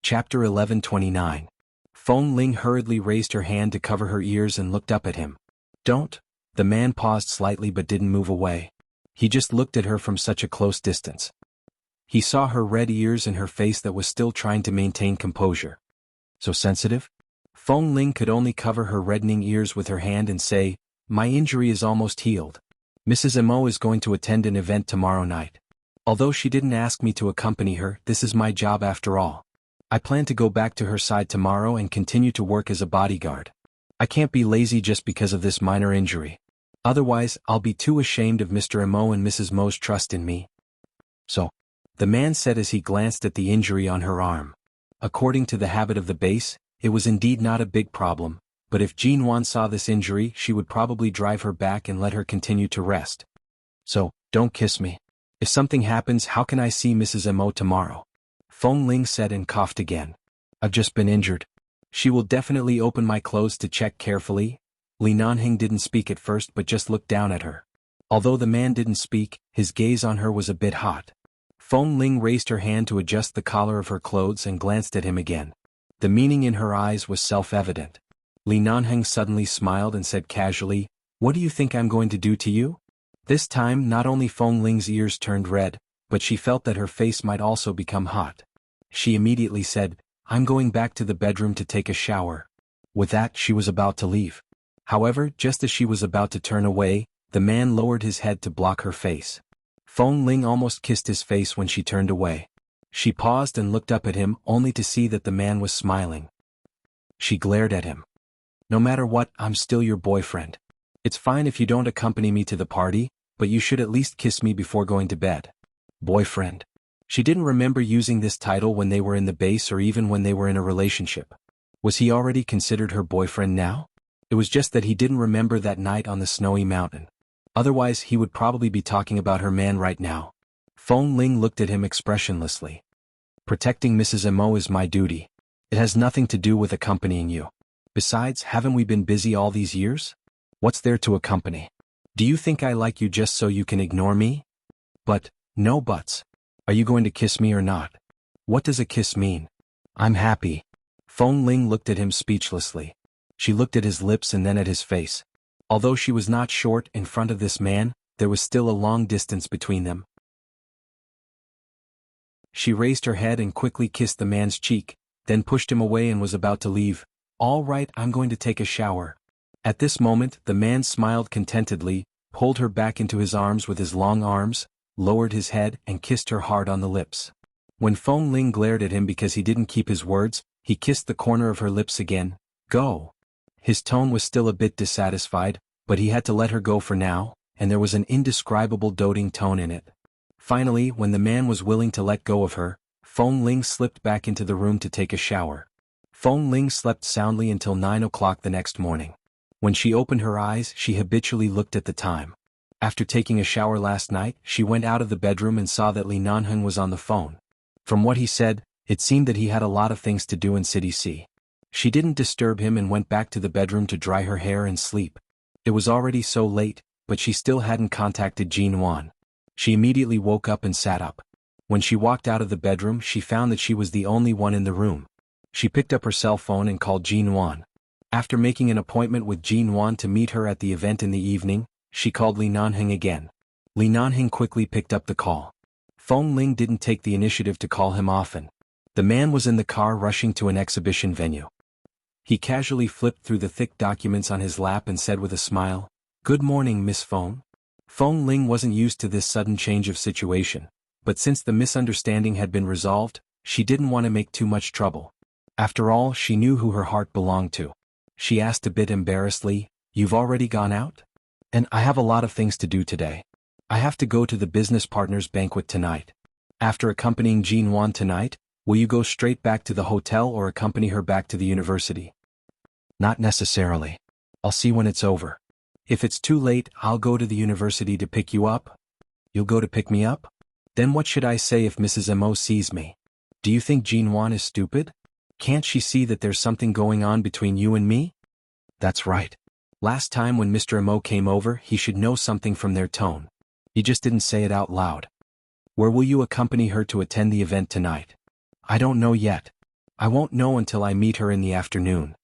Chapter 11:29. Feng Ling hurriedly raised her hand to cover her ears and looked up at him. Don't. The man paused slightly but didn't move away. He just looked at her from such a close distance. He saw her red ears and her face that was still trying to maintain composure. So sensitive? Feng Ling could only cover her reddening ears with her hand and say, "My injury is almost healed. Mrs. Mo is going to attend an event tomorrow night. Although she didn't ask me to accompany her, this is my job after all. I plan to go back to her side tomorrow and continue to work as a bodyguard. I can't be lazy just because of this minor injury. Otherwise, I'll be too ashamed of Mr. Mo and Mrs. Mo's trust in me." So, the man said as he glanced at the injury on her arm. According to the habit of the base, it was indeed not a big problem, but if Jean Wan saw this injury, she would probably drive her back and let her continue to rest. "So, don't kiss me. If something happens, how can I see Mrs. Mo tomorrow?" Feng Ling said and coughed again. "I've just been injured. She will definitely open my clothes to check carefully." Li Nanheng didn't speak at first but just looked down at her. Although the man didn't speak, his gaze on her was a bit hot. Feng Ling raised her hand to adjust the collar of her clothes and glanced at him again. The meaning in her eyes was self-evident. Li Nanheng suddenly smiled and said casually, "What do you think I'm going to do to you?" This time not only Feng Ling's ears turned red, but she felt that her face might also become hot. She immediately said, "I'm going back to the bedroom to take a shower." With that, she was about to leave. However, just as she was about to turn away, the man lowered his head to block her face. Feng Ling almost kissed his face when she turned away. She paused and looked up at him only to see that the man was smiling. She glared at him. "No matter what, I'm still your boyfriend. It's fine if you don't accompany me to the party, but you should at least kiss me before going to bed." Boyfriend. She didn't remember using this title when they were in the base or even when they were in a relationship. Was he already considered her boyfriend now? It was just that he didn't remember that night on the snowy mountain. Otherwise, he would probably be talking about her man right now. Feng Ling looked at him expressionlessly. "Protecting Mrs. Mo is my duty. It has nothing to do with accompanying you. Besides, haven't we been busy all these years? What's there to accompany? Do you think I like you just so you can ignore me? But, no buts. Are you going to kiss me or not? What does a kiss mean? I'm happy." Feng Ling looked at him speechlessly. She looked at his lips and then at his face. Although she was not short in front of this man, there was still a long distance between them. She raised her head and quickly kissed the man's cheek, then pushed him away and was about to leave. "All right, I'm going to take a shower." At this moment, the man smiled contentedly, pulled her back into his arms with his long arms, lowered his head and kissed her hard on the lips. When Feng Ling glared at him because he didn't keep his words, he kissed the corner of her lips again. "Go." His tone was still a bit dissatisfied, but he had to let her go for now, and there was an indescribable doting tone in it. Finally, when the man was willing to let go of her, Feng Ling slipped back into the room to take a shower. Feng Ling slept soundly until 9 o'clock the next morning. When she opened her eyes, she habitually looked at the time. After taking a shower last night, she went out of the bedroom and saw that Li Nanheng was on the phone. From what he said, it seemed that he had a lot of things to do in City C. She didn't disturb him and went back to the bedroom to dry her hair and sleep. It was already so late, but she still hadn't contacted Jin Wan. She immediately woke up and sat up. When she walked out of the bedroom, she found that she was the only one in the room. She picked up her cell phone and called Jin Wan. After making an appointment with Jin Wan to meet her at the event in the evening, she called Li Nanheng again. Li Nanheng quickly picked up the call. Feng Ling didn't take the initiative to call him often. The man was in the car rushing to an exhibition venue. He casually flipped through the thick documents on his lap and said with a smile, "Good morning, Miss Feng." Feng Ling wasn't used to this sudden change of situation, but since the misunderstanding had been resolved, she didn't want to make too much trouble. After all, she knew who her heart belonged to. She asked a bit embarrassedly, "You've already gone out? And I have a lot of things to do today. I have to go to the business partners banquet tonight. After accompanying Jin Wan tonight, will you go straight back to the hotel or accompany her back to the university?" "Not necessarily. I'll see when it's over. If it's too late, I'll go to the university to pick you up." "You'll go to pick me up? Then what should I say if Mrs. Mo sees me? Do you think Jin Wan is stupid? Can't she see that there's something going on between you and me?" "That's right. Last time when Mr. Mo came over, he should know something from their tone. He just didn't say it out loud." "Where will you accompany her to attend the event tonight?" "I don't know yet. I won't know until I meet her in the afternoon."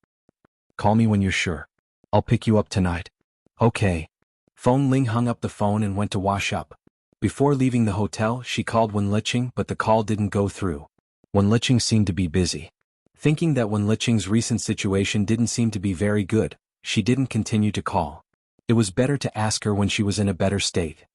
"Call me when you're sure. I'll pick you up tonight." "Okay." Feng Ling hung up the phone and went to wash up. Before leaving the hotel, she called Wen Liqing, but the call didn't go through. Wen Liqing seemed to be busy. Thinking that Wen Liqing's recent situation didn't seem to be very good, she didn't continue to call. It was better to ask her when she was in a better state.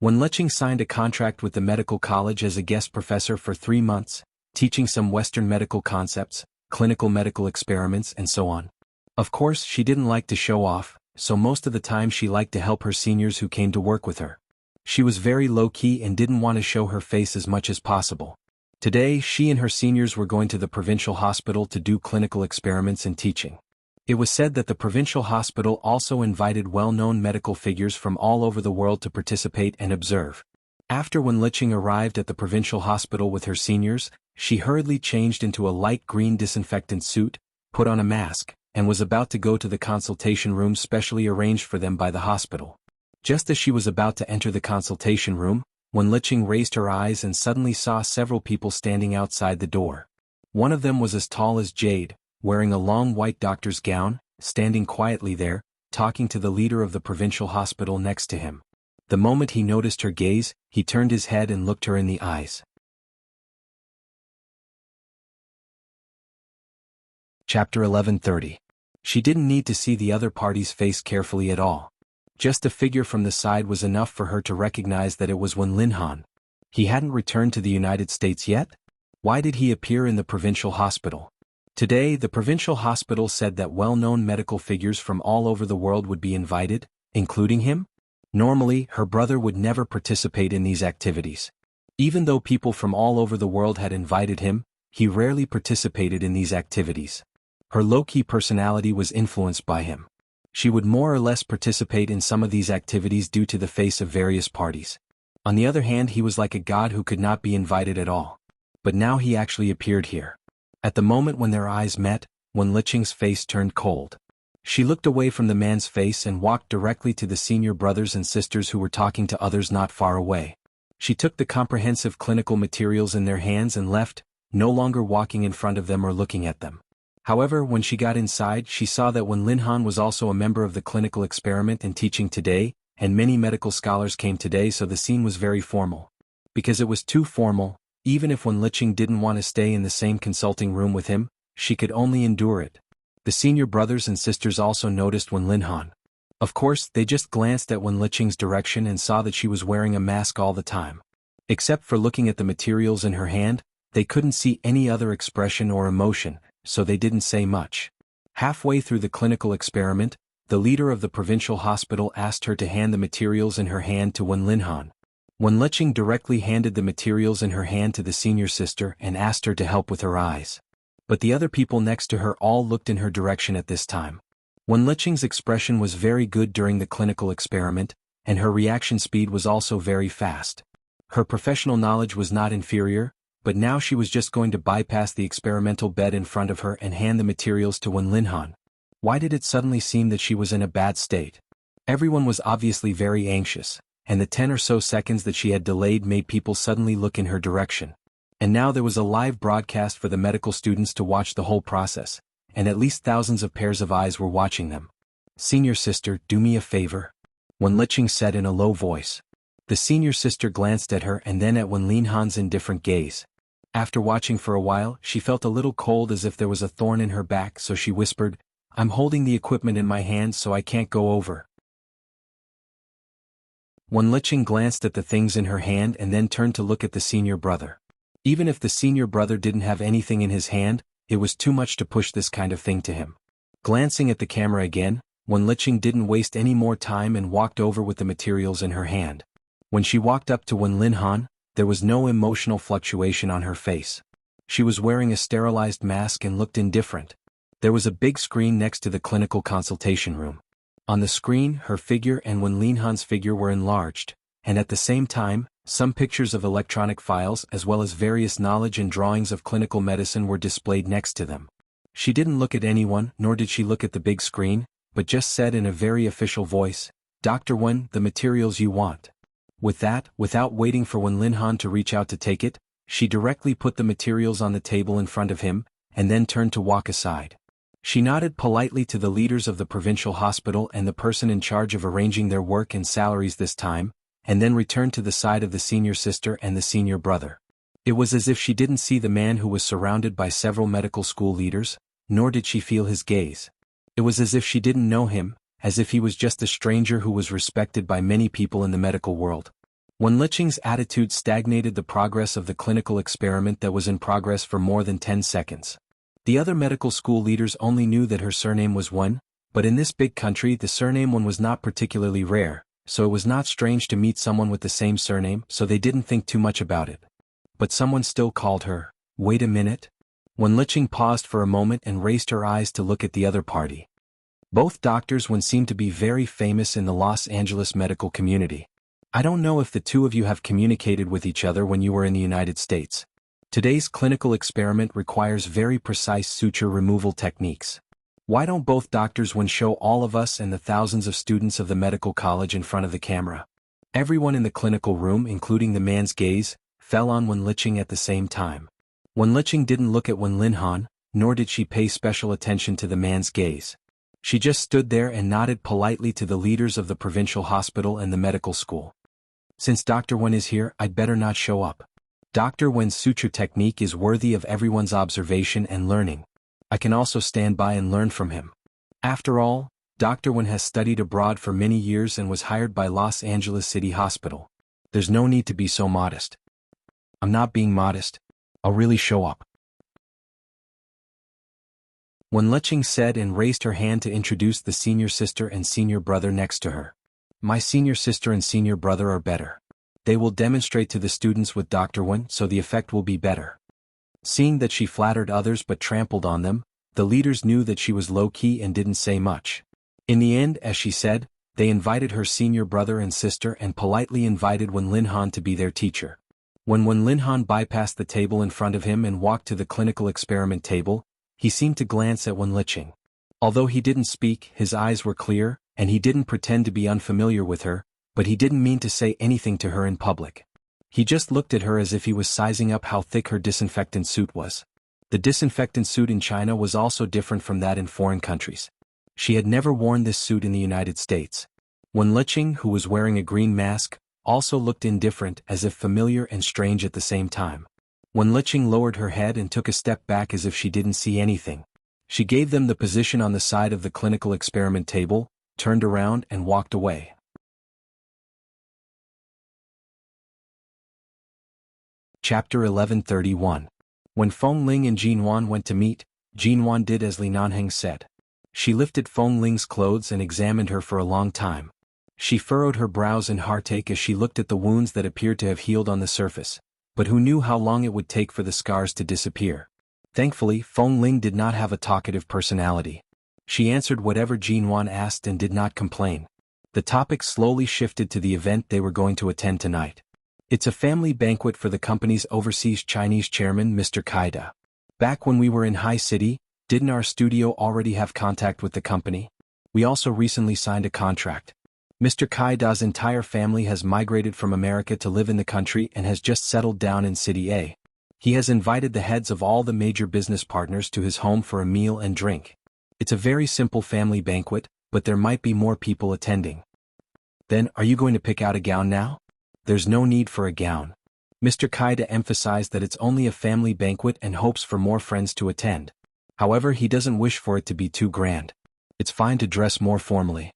Wen Liqing signed a contract with the medical college as a guest professor for 3 months, teaching some Western medical concepts, clinical medical experiments, and so on. Of course, she didn't like to show off, so most of the time she liked to help her seniors who came to work with her. She was very low-key and didn't want to show her face as much as possible. Today, she and her seniors were going to the provincial hospital to do clinical experiments and teaching. It was said that the provincial hospital also invited well-known medical figures from all over the world to participate and observe. After Wen Liqing arrived at the provincial hospital with her seniors, she hurriedly changed into a light green disinfectant suit, put on a mask, and was about to go to the consultation room specially arranged for them by the hospital. Just as she was about to enter the consultation room, Wen Liqing raised her eyes and suddenly saw several people standing outside the door. One of them was as tall as Jade, wearing a long white doctor's gown, standing quietly there, talking to the leader of the provincial hospital next to him. The moment he noticed her gaze, he turned his head and looked her in the eyes. Chapter 11:30. She didn't need to see the other party's face carefully at all. Just a figure from the side was enough for her to recognize that it was Wen Linhan. He hadn't returned to the United States yet? Why did he appear in the provincial hospital? Today, the provincial hospital said that well-known medical figures from all over the world would be invited, including him. Normally, her brother would never participate in these activities. Even though people from all over the world had invited him, he rarely participated in these activities. Her low-key personality was influenced by him. She would more or less participate in some of these activities due to the face of various parties. On the other hand, he was like a god who could not be invited at all. But now he actually appeared here. At the moment when their eyes met, Wen Liqing's face turned cold. She looked away from the man's face and walked directly to the senior brothers and sisters who were talking to others not far away. She took the comprehensive clinical materials in their hands and left, no longer walking in front of them or looking at them. However, when she got inside, she saw that Wen Linhan was also a member of the clinical experiment and teaching today, and many medical scholars came today, so the scene was very formal. Because it was too formal, even if Wen Liqing didn't want to stay in the same consulting room with him, she could only endure it. The senior brothers and sisters also noticed Wen Linhan. Of course, they just glanced at Wen Liqing's direction and saw that she was wearing a mask all the time. Except for looking at the materials in her hand, they couldn't see any other expression or emotion, so they didn't say much. Halfway through the clinical experiment, the leader of the provincial hospital asked her to hand the materials in her hand to Wen Linhan. Wen Liqing directly handed the materials in her hand to the senior sister and asked her to help with her eyes. But the other people next to her all looked in her direction at this time. Wen Liqing's expression was very good during the clinical experiment, and her reaction speed was also very fast. Her professional knowledge was not inferior, but now she was just going to bypass the experimental bed in front of her and hand the materials to Wen Linhan. Why did it suddenly seem that she was in a bad state? Everyone was obviously very anxious, and the 10 or so seconds that she had delayed made people suddenly look in her direction. And now there was a live broadcast for the medical students to watch the whole process, and at least thousands of pairs of eyes were watching them. "Senior sister, do me a favor," Wen Liqing said in a low voice. The senior sister glanced at her and then at Wen Linhan's indifferent gaze. After watching for a while, she felt a little cold as if there was a thorn in her back, so she whispered, "I'm holding the equipment in my hands so I can't go over." Wen Liqing glanced at the things in her hand and then turned to look at the senior brother. Even if the senior brother didn't have anything in his hand, it was too much to push this kind of thing to him. Glancing at the camera again, Wen Liqing didn't waste any more time and walked over with the materials in her hand. When she walked up to Wen Linhan, there was no emotional fluctuation on her face. She was wearing a sterilized mask and looked indifferent. There was a big screen next to the clinical consultation room. On the screen, her figure and Wen Linhan's figure were enlarged, and at the same time, some pictures of electronic files as well as various knowledge and drawings of clinical medicine were displayed next to them. She didn't look at anyone, nor did she look at the big screen, but just said in a very official voice, "Dr. Wen, the materials you want." With that, without waiting for Wen Linhan to reach out to take it, she directly put the materials on the table in front of him, and then turned to walk aside. She nodded politely to the leaders of the provincial hospital and the person in charge of arranging their work and salaries this time, and then returned to the side of the senior sister and the senior brother. It was as if she didn't see the man who was surrounded by several medical school leaders, nor did she feel his gaze. It was as if she didn't know him, as if he was just a stranger who was respected by many people in the medical world. Wen Liqing's attitude stagnated the progress of the clinical experiment that was in progress for more than 10 seconds. The other medical school leaders only knew that her surname was Wen, but in this big country the surname Wen was not particularly rare, so it was not strange to meet someone with the same surname, so they didn't think too much about it. But someone still called her. "Wait a minute." Wen Liqing paused for a moment and raised her eyes to look at the other party. Both doctors Wen seemed to be very famous in the Los Angeles medical community. I don't know if the two of you have communicated with each other when you were in the United States. Today's clinical experiment requires very precise suture removal techniques. Why don't both doctors Wen show all of us and the thousands of students of the medical college in front of the camera? Everyone in the clinical room, including the man's gaze, fell on Wen Liqing at the same time. Wen Liqing didn't look at Wen Linhan, nor did she pay special attention to the man's gaze. She just stood there and nodded politely to the leaders of the provincial hospital and the medical school. "Since Dr. Wen is here, I'd better not show up. Dr. Wen's suture technique is worthy of everyone's observation and learning. I can also stand by and learn from him. After all, Dr. Wen has studied abroad for many years and was hired by Los Angeles City Hospital. There's no need to be so modest." "I'm not being modest. I'll really show up," Wen Liqing said and raised her hand to introduce the senior sister and senior brother next to her. "My senior sister and senior brother are better. They will demonstrate to the students with Dr. Wen, so the effect will be better." Seeing that she flattered others but trampled on them, the leaders knew that she was low-key and didn't say much. In the end, as she said, they invited her senior brother and sister and politely invited Wen Linhan to be their teacher. When Wen Linhan bypassed the table in front of him and walked to the clinical experiment table, he seemed to glance at Wen Liqing. Although he didn't speak, his eyes were clear, and he didn't pretend to be unfamiliar with her, but he didn't mean to say anything to her in public. He just looked at her as if he was sizing up how thick her disinfectant suit was. The disinfectant suit in China was also different from that in foreign countries. She had never worn this suit in the United States. Wen Liqing, who was wearing a green mask, also looked indifferent, as if familiar and strange at the same time. Wen Liqing lowered her head and took a step back as if she didn't see anything. She gave them the position on the side of the clinical experiment table, turned around and walked away. Chapter 1131. When Feng Ling and Jin Wan went to meet, Jin Wan did as Li Nanheng said. She lifted Feng Ling's clothes and examined her for a long time. She furrowed her brows in heartache as she looked at the wounds that appeared to have healed on the surface, but who knew how long it would take for the scars to disappear. Thankfully, Feng Ling did not have a talkative personality. She answered whatever Jin Wan asked and did not complain. The topic slowly shifted to the event they were going to attend tonight. It's a family banquet for the company's overseas Chinese chairman, Mr. Kaida. Back when we were in High City, didn't our studio already have contact with the company? We also recently signed a contract. Mr. Kaida's entire family has migrated from America to live in the country and has just settled down in City A. He has invited the heads of all the major business partners to his home for a meal and drink. It's a very simple family banquet, but there might be more people attending. Then, are you going to pick out a gown now? There's no need for a gown. Mr. Kaida emphasized that it's only a family banquet and hopes for more friends to attend. However, he doesn't wish for it to be too grand. It's fine to dress more formally.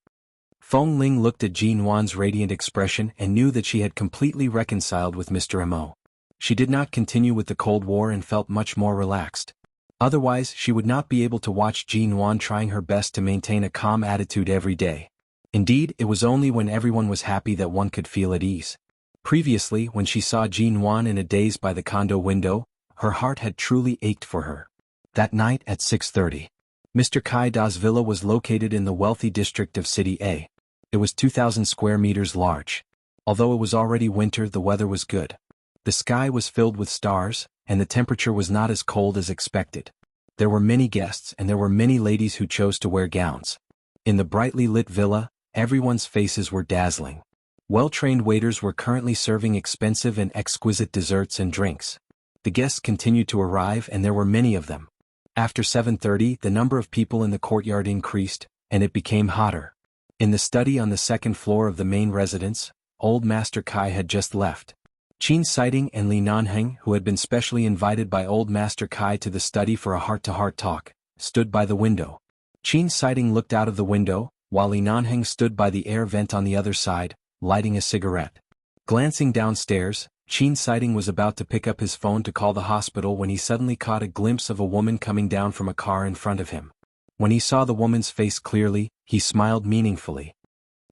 Feng Ling looked at Jin Wan's radiant expression and knew that she had completely reconciled with Mr. Mo. She did not continue with the Cold War and felt much more relaxed. Otherwise, she would not be able to watch Jin Wan trying her best to maintain a calm attitude every day. Indeed, it was only when everyone was happy that one could feel at ease. Previously, when she saw Jin Wan in a daze by the condo window, her heart had truly ached for her. That night at 6:30. Mr. Kaida's villa was located in the wealthy district of City A. It was 2,000 square meters large. Although it was already winter, the weather was good. The sky was filled with stars, and the temperature was not as cold as expected. There were many guests and there were many ladies who chose to wear gowns. In the brightly lit villa, everyone's faces were dazzling. Well-trained waiters were currently serving expensive and exquisite desserts and drinks. The guests continued to arrive and there were many of them. After 7:30, the number of people in the courtyard increased, and it became hotter. In the study on the second floor of the main residence, old Master Kai had just left. Qin Siding and Li Nanheng, who had been specially invited by old Master Kai to the study for a heart-to-heart talk, stood by the window. Qin Siding looked out of the window, while Li Nanheng stood by the air vent on the other side, lighting a cigarette. Glancing downstairs, Qin Siding was about to pick up his phone to call the hospital when he suddenly caught a glimpse of a woman coming down from a car in front of him. When he saw the woman's face clearly, he smiled meaningfully.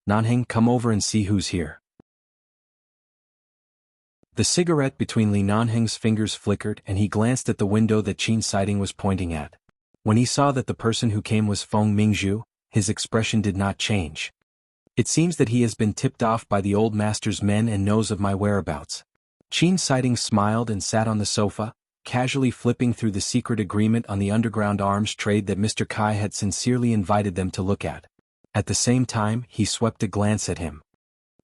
Nanheng, come over and see who's here. The cigarette between Li Nanheng's fingers flickered and he glanced at the window that Qin Siding was pointing at. When he saw that the person who came was Feng Mingzhu, his expression did not change. It seems that he has been tipped off by the old master's men and knows of my whereabouts. Qin Siding smiled and sat on the sofa, casually flipping through the secret agreement on the underground arms trade that Mr. Kai had sincerely invited them to look at. At the same time, he swept a glance at him.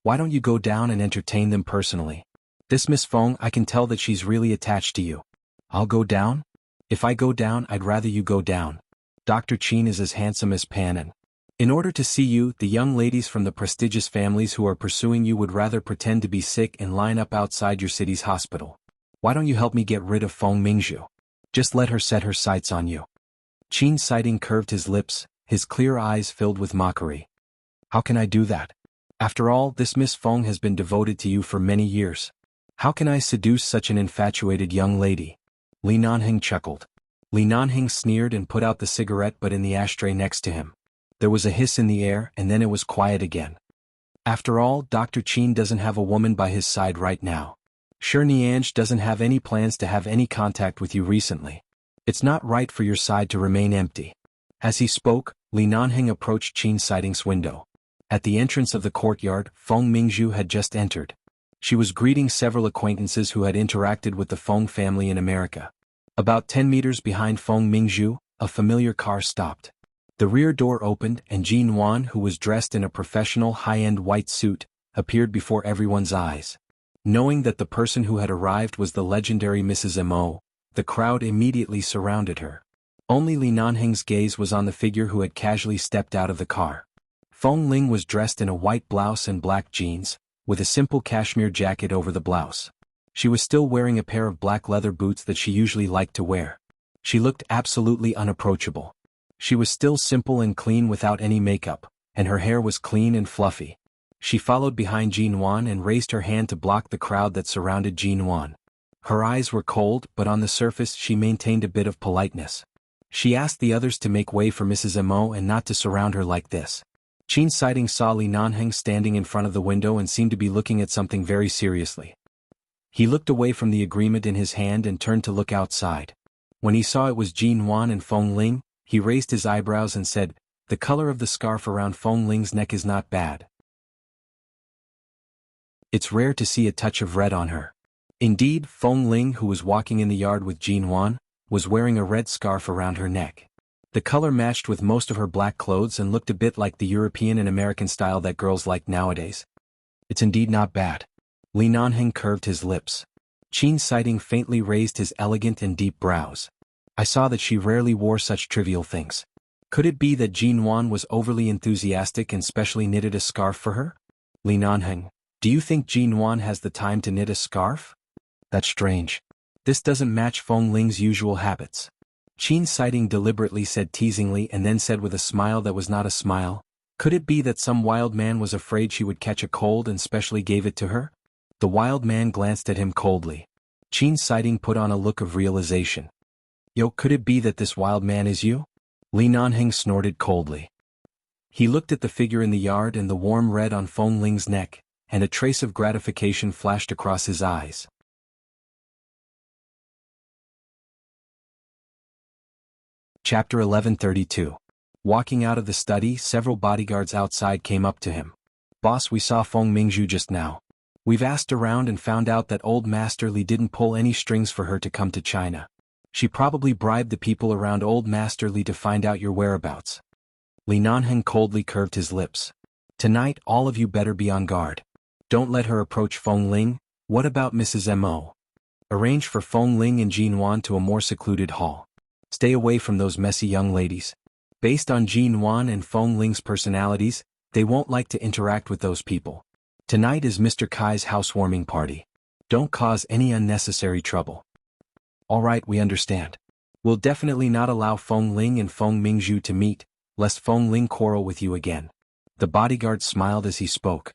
Why don't you go down and entertain them personally? This Miss Feng, I can tell that she's really attached to you. I'll go down? If I go down, I'd rather you go down. Dr. Qin is as handsome as Pan and in order to see you, the young ladies from the prestigious families who are pursuing you would rather pretend to be sick and line up outside your city's hospital. Why don't you help me get rid of Feng Mingzhu? Just let her set her sights on you. Qin Siding curved his lips, his clear eyes filled with mockery. How can I do that? After all, this Miss Feng has been devoted to you for many years. How can I seduce such an infatuated young lady? Li Nanheng chuckled. Li Nanheng sneered and put out the cigarette but in the ashtray next to him. There was a hiss in the air and then it was quiet again. After all, Dr. Qin doesn't have a woman by his side right now. Sure, Nianj doesn't have any plans to have any contact with you recently. It's not right for your side to remain empty. As he spoke, Li Nanheng approached Qin Siding's window. At the entrance of the courtyard, Feng Mingzhu had just entered. She was greeting several acquaintances who had interacted with the Feng family in America. About 10 meters behind Feng Mingzhu, a familiar car stopped. The rear door opened and Jin Wan, who was dressed in a professional high-end white suit, appeared before everyone's eyes. Knowing that the person who had arrived was the legendary Mrs. Mo, the crowd immediately surrounded her. Only Li Nanheng's gaze was on the figure who had casually stepped out of the car. Feng Ling was dressed in a white blouse and black jeans, with a simple cashmere jacket over the blouse. She was still wearing a pair of black leather boots that she usually liked to wear. She looked absolutely unapproachable. She was still simple and clean without any makeup, and her hair was clean and fluffy. She followed behind Jin Wan and raised her hand to block the crowd that surrounded Jin Wan. Her eyes were cold, but on the surface she maintained a bit of politeness. She asked the others to make way for Mrs. Mo and not to surround her like this. Qin Siding saw Li Nanheng standing in front of the window and seemed to be looking at something very seriously. He looked away from the agreement in his hand and turned to look outside. When he saw it was Jin Wan and Feng Ling, he raised his eyebrows and said, "The color of the scarf around Feng Ling's neck is not bad. It's rare to see a touch of red on her." Indeed, Feng Ling, who was walking in the yard with Jin Wan, was wearing a red scarf around her neck. The color matched with most of her black clothes and looked a bit like the European and American style that girls like nowadays. "It's indeed not bad." Li Nanheng curved his lips. Qin Sighting faintly raised his elegant and deep brows. "I saw that she rarely wore such trivial things. Could it be that Jin Wan was overly enthusiastic and specially knitted a scarf for her?" "Li Nanheng, do you think Jin Wan has the time to knit a scarf? That's strange. This doesn't match Feng Ling's usual habits." Qin Sighting deliberately said teasingly and then said with a smile that was not a smile, "Could it be that some wild man was afraid she would catch a cold and specially gave it to her?" The wild man glanced at him coldly. Qin Sighting put on a look of realization. "Yo, could it be that this wild man is you?" Li Nanheng snorted coldly. He looked at the figure in the yard and the warm red on Feng Ling's neck, and a trace of gratification flashed across his eyes. Chapter 1132. Walking out of the study, several bodyguards outside came up to him. "Boss, we saw Feng Mingzhu just now. We've asked around and found out that old Master Li didn't pull any strings for her to come to China. She probably bribed the people around old Master Li to find out your whereabouts." Li Nanheng coldly curved his lips. "Tonight all of you better be on guard. Don't let her approach Feng Ling." "What about Mrs. Mo? Arrange for Feng Ling and Jin Wan to a more secluded hall. Stay away from those messy young ladies. Based on Jin Wan and Feng Ling's personalities, they won't like to interact with those people. Tonight is Mr. Kai's housewarming party. Don't cause any unnecessary trouble." "All right, we understand. We'll definitely not allow Feng Ling and Feng Mingzhu to meet, lest Feng Ling quarrel with you again." The bodyguard smiled as he spoke.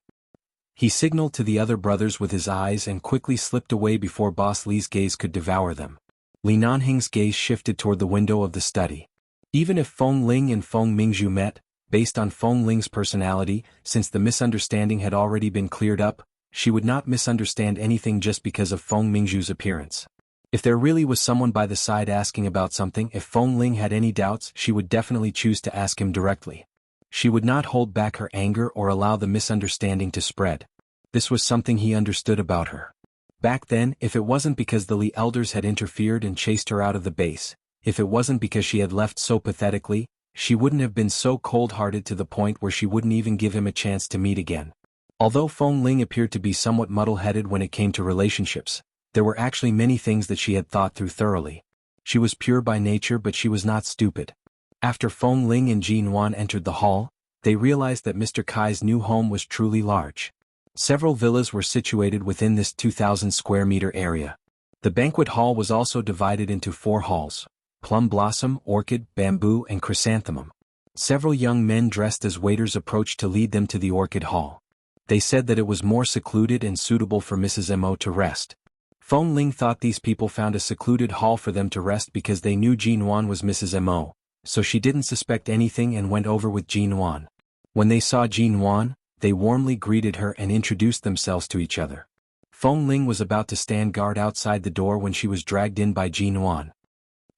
He signaled to the other brothers with his eyes and quickly slipped away before Boss Li's gaze could devour them. Li Nanheng's gaze shifted toward the window of the study. Even if Feng Ling and Feng Mingzhu met, based on Feng Ling's personality, since the misunderstanding had already been cleared up, she would not misunderstand anything just because of Feng Mingzhu's appearance. If there really was someone by the side asking about something, if Feng Ling had any doubts, she would definitely choose to ask him directly. She would not hold back her anger or allow the misunderstanding to spread. This was something he understood about her. Back then, if it wasn't because the Li elders had interfered and chased her out of the base, if it wasn't because she had left so pathetically, she wouldn't have been so cold-hearted to the point where she wouldn't even give him a chance to meet again. Although Feng Ling appeared to be somewhat muddle-headed when it came to relationships, there were actually many things that she had thought through thoroughly. She was pure by nature, but she was not stupid. After Feng Ling and Jin Wan entered the hall, they realized that Mr. Kai's new home was truly large. Several villas were situated within this 2,000 square meter area. The banquet hall was also divided into 4 halls: plum blossom, orchid, bamboo, and chrysanthemum. Several young men dressed as waiters approached to lead them to the orchid hall. They said that it was more secluded and suitable for Mrs. Mo to rest. Feng Ling thought these people found a secluded hall for them to rest because they knew Jin Wan was Mrs. Mo, so she didn't suspect anything and went over with Jin Wan. When they saw Jin Wan, they warmly greeted her and introduced themselves to each other. Feng Ling was about to stand guard outside the door when she was dragged in by Jin Wan.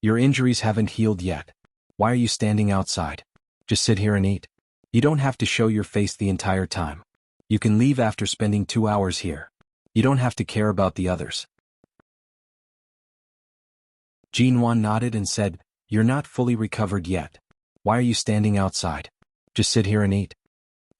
"Your injuries haven't healed yet. Why are you standing outside? Just sit here and eat. You don't have to show your face the entire time. You can leave after spending 2 hours here. You don't have to care about the others." Jin Wan nodded and said, "You're not fully recovered yet. Why are you standing outside? Just sit here and eat."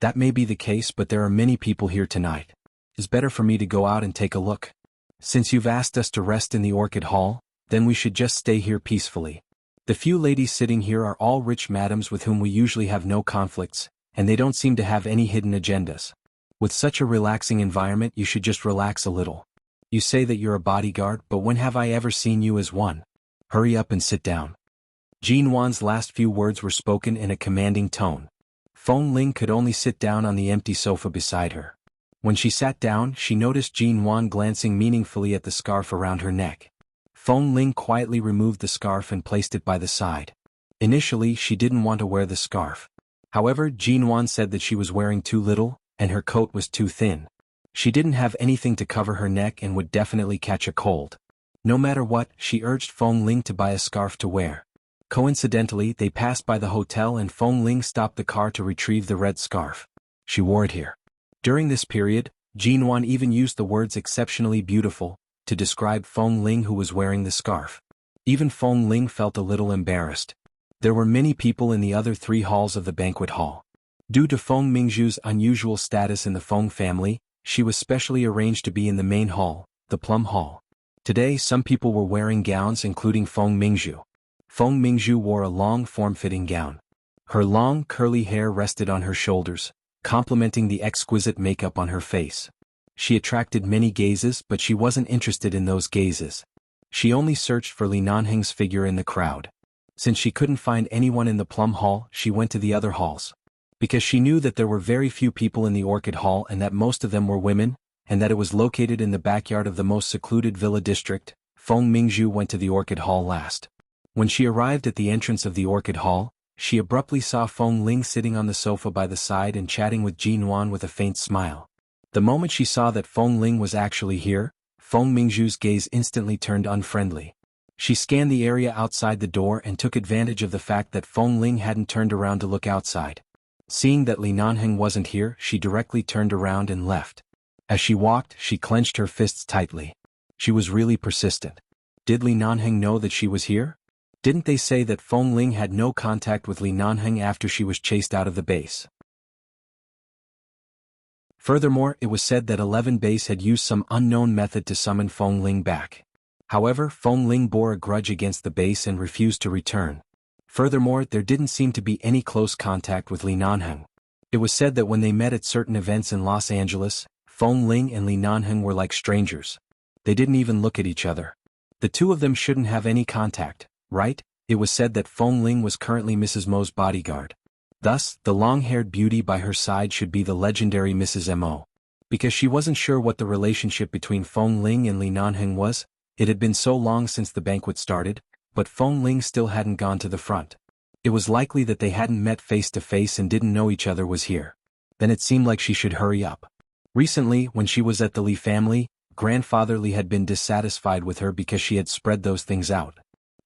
"That may be the case, but there are many people here tonight. It's better for me to go out and take a look. Since you've asked us to rest in the orchid hall, then we should just stay here peacefully. The few ladies sitting here are all rich madams with whom we usually have no conflicts, and they don't seem to have any hidden agendas. With such a relaxing environment, you should just relax a little. You say that you're a bodyguard, but when have I ever seen you as one? Hurry up and sit down." Jin Wan's last few words were spoken in a commanding tone. Feng Ling could only sit down on the empty sofa beside her. When she sat down, she noticed Jin Wan glancing meaningfully at the scarf around her neck. Feng Ling quietly removed the scarf and placed it by the side. Initially, she didn't want to wear the scarf. However, Jin Wan said that she was wearing too little, and her coat was too thin. She didn't have anything to cover her neck and would definitely catch a cold. No matter what, she urged Feng Ling to buy a scarf to wear. Coincidentally, they passed by the hotel and Feng Ling stopped the car to retrieve the red scarf. She wore it here. During this period, Jinwan even used the words exceptionally beautiful to describe Feng Ling who was wearing the scarf. Even Feng Ling felt a little embarrassed. There were many people in the other 3 halls of the banquet hall. Due to Feng Mingzhu's unusual status in the Feng family, she was specially arranged to be in the main hall, the Plum Hall. Today some people were wearing gowns including Feng Mingzhu. Feng Mingzhu wore a long form-fitting gown. Her long curly hair rested on her shoulders, complementing the exquisite makeup on her face. She attracted many gazes but she wasn't interested in those gazes. She only searched for Li Nanheng's figure in the crowd. Since she couldn't find anyone in the Plum Hall, she went to the other halls. Because she knew that there were very few people in the Orchid Hall and that most of them were women, and that it was located in the backyard of the most secluded villa district, Feng Mingzhu went to the Orchid Hall last. When she arrived at the entrance of the Orchid Hall, she abruptly saw Feng Ling sitting on the sofa by the side and chatting with Jinwan with a faint smile. The moment she saw that Feng Ling was actually here, Feng Mingzhu's gaze instantly turned unfriendly. She scanned the area outside the door and took advantage of the fact that Feng Ling hadn't turned around to look outside. Seeing that Li Nanheng wasn't here, she directly turned around and left. As she walked, she clenched her fists tightly. She was really persistent. Did Li Nanheng know that she was here? Didn't they say that Feng Ling had no contact with Li Nanheng after she was chased out of the base? Furthermore, it was said that 11 Base had used some unknown method to summon Feng Ling back. However, Feng Ling bore a grudge against the base and refused to return. Furthermore, there didn't seem to be any close contact with Li Nanheng. It was said that when they met at certain events in Los Angeles, Feng Ling and Li Nanheng were like strangers. They didn't even look at each other. The two of them shouldn't have any contact, right? It was said that Feng Ling was currently Mrs. Mo's bodyguard. Thus, the long-haired beauty by her side should be the legendary Mrs. Mo. Because she wasn't sure what the relationship between Feng Ling and Li Nanheng was, it had been so long since the banquet started, but Feng Ling still hadn't gone to the front. It was likely that they hadn't met face to face and didn't know each other was here. Then it seemed like she should hurry up. Recently, when she was at the Li family, Grandfather Li had been dissatisfied with her because she had spread those things out.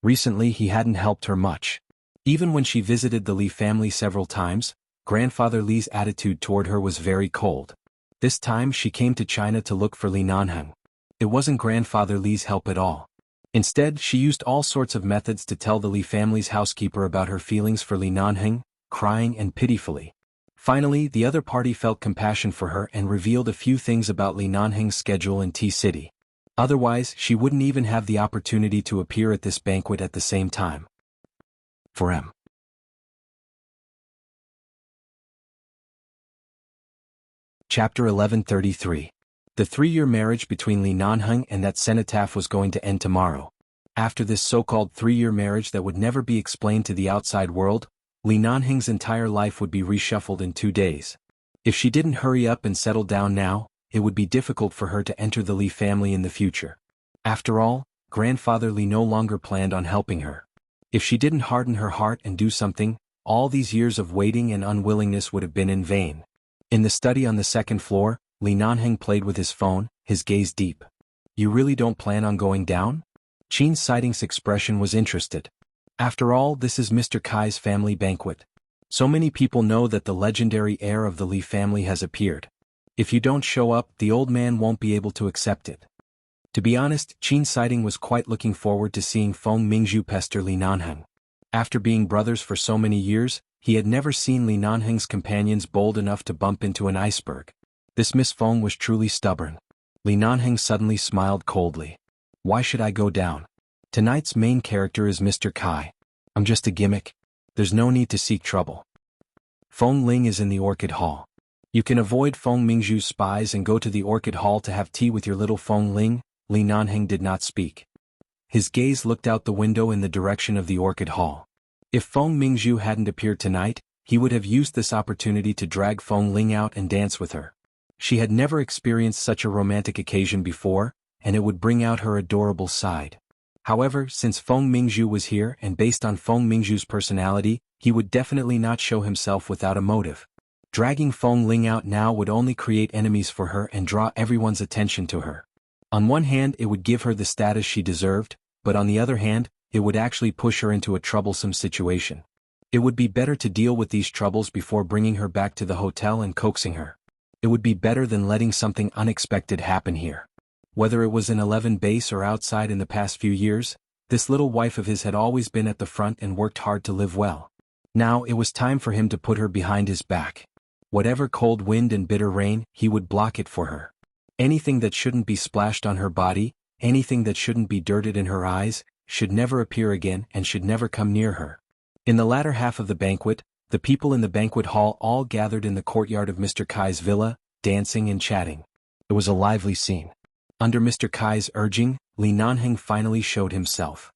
Recently he hadn't helped her much. Even when she visited the Li family several times, Grandfather Li's attitude toward her was very cold. This time she came to China to look for Li Nanheng. It wasn't Grandfather Li's help at all. Instead, she used all sorts of methods to tell the Li family's housekeeper about her feelings for Li Nanheng, crying and pitifully. Finally, the other party felt compassion for her and revealed a few things about Li Nanheng's schedule in T-City. Otherwise, she wouldn't even have the opportunity to appear at this banquet at the same time. For M. Chapter 1133. The 3-year marriage between Li Nanheng and that cenotaph was going to end tomorrow. After this so-called 3-year marriage that would never be explained to the outside world, Li Nanheng's entire life would be reshuffled in 2 days. If she didn't hurry up and settle down now, it would be difficult for her to enter the Li family in the future. After all, Grandfather Li no longer planned on helping her. If she didn't harden her heart and do something, all these years of waiting and unwillingness would have been in vain. In the study on the 2nd floor, Li Nanheng played with his phone, his gaze deep. "You really don't plan on going down?" Qin Siding's expression was interested. After all, this is Mr. Kai's family banquet. So many people know that the legendary heir of the Li family has appeared. If you don't show up, the old man won't be able to accept it. To be honest, Qin Siding was quite looking forward to seeing Feng Mingzhu pester Li Nanheng. After being brothers for so many years, he had never seen Li Nanheng's companions bold enough to bump into an iceberg. This Miss Feng was truly stubborn. Li Nanheng suddenly smiled coldly. "Why should I go down? Tonight's main character is Mr. Kai. I'm just a gimmick. There's no need to seek trouble." Feng Ling is in the Orchid Hall. You can avoid Feng Mingzhu's spies and go to the Orchid Hall to have tea with your little Feng Ling. Li Nanheng did not speak. His gaze looked out the window in the direction of the Orchid Hall. If Feng Mingzhu hadn't appeared tonight, he would have used this opportunity to drag Feng Ling out and dance with her. She had never experienced such a romantic occasion before, and it would bring out her adorable side. However, since Feng Mingzhu was here and based on Feng Mingzhu's personality, he would definitely not show himself without a motive. Dragging Feng Ling out now would only create enemies for her and draw everyone's attention to her. On one hand, it would give her the status she deserved, but on the other hand, it would actually push her into a troublesome situation. It would be better to deal with these troubles before bringing her back to the hotel and coaxing her. It would be better than letting something unexpected happen here. Whether it was in 11 base or outside in the past few years, this little wife of his had always been at the front and worked hard to live well. Now it was time for him to put her behind his back. Whatever cold wind and bitter rain, he would block it for her. Anything that shouldn't be splashed on her body, anything that shouldn't be dirted in her eyes, should never appear again and should never come near her. In the latter half of the banquet, the people in the banquet hall all gathered in the courtyard of Mr. Kai's villa, dancing and chatting. It was a lively scene. Under Mr. Kai's urging, Li Nanheng finally showed himself.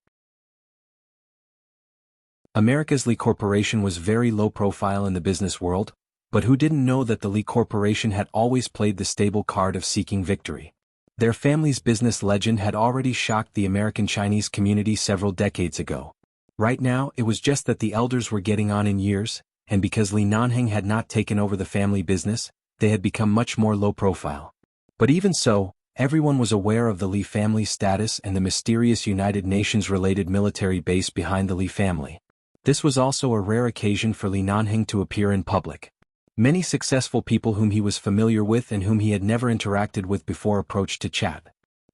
America's Li Corporation was very low profile in the business world, but who didn't know that the Li Corporation had always played the stable card of seeking victory? Their family's business legend had already shocked the American Chinese community several decades ago. Right now, it was just that the elders were getting on in years, and because Li Nanheng had not taken over the family business, they had become much more low profile. But even so, everyone was aware of the Li family's status and the mysterious United Nations-related military base behind the Li family. This was also a rare occasion for Li Nanheng to appear in public. Many successful people whom he was familiar with and whom he had never interacted with before approached to chat.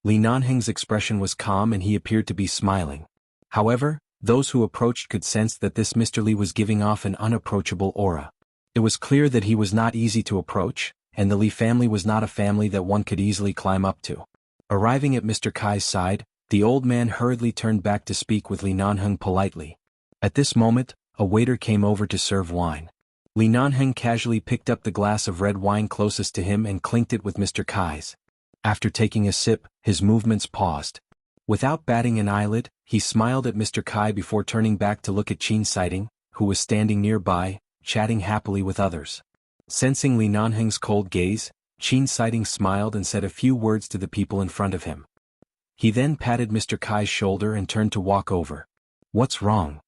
Li Nanheng's expression was calm and he appeared to be smiling. However, those who approached could sense that this Mr. Li was giving off an unapproachable aura. It was clear that he was not easy to approach, and the Li family was not a family that one could easily climb up to. Arriving at Mr. Kai's side, the old man hurriedly turned back to speak with Li Nanheng politely. At this moment, a waiter came over to serve wine. Li Nanheng casually picked up the glass of red wine closest to him and clinked it with Mr. Kai's. After taking a sip, his movements paused. Without batting an eyelid, he smiled at Mr. Kai before turning back to look at Qin Sighting, who was standing nearby, chatting happily with others. Sensing Li Nanheng's cold gaze, Qin Sighting smiled and said a few words to the people in front of him. He then patted Mr. Kai's shoulder and turned to walk over. "What's wrong?"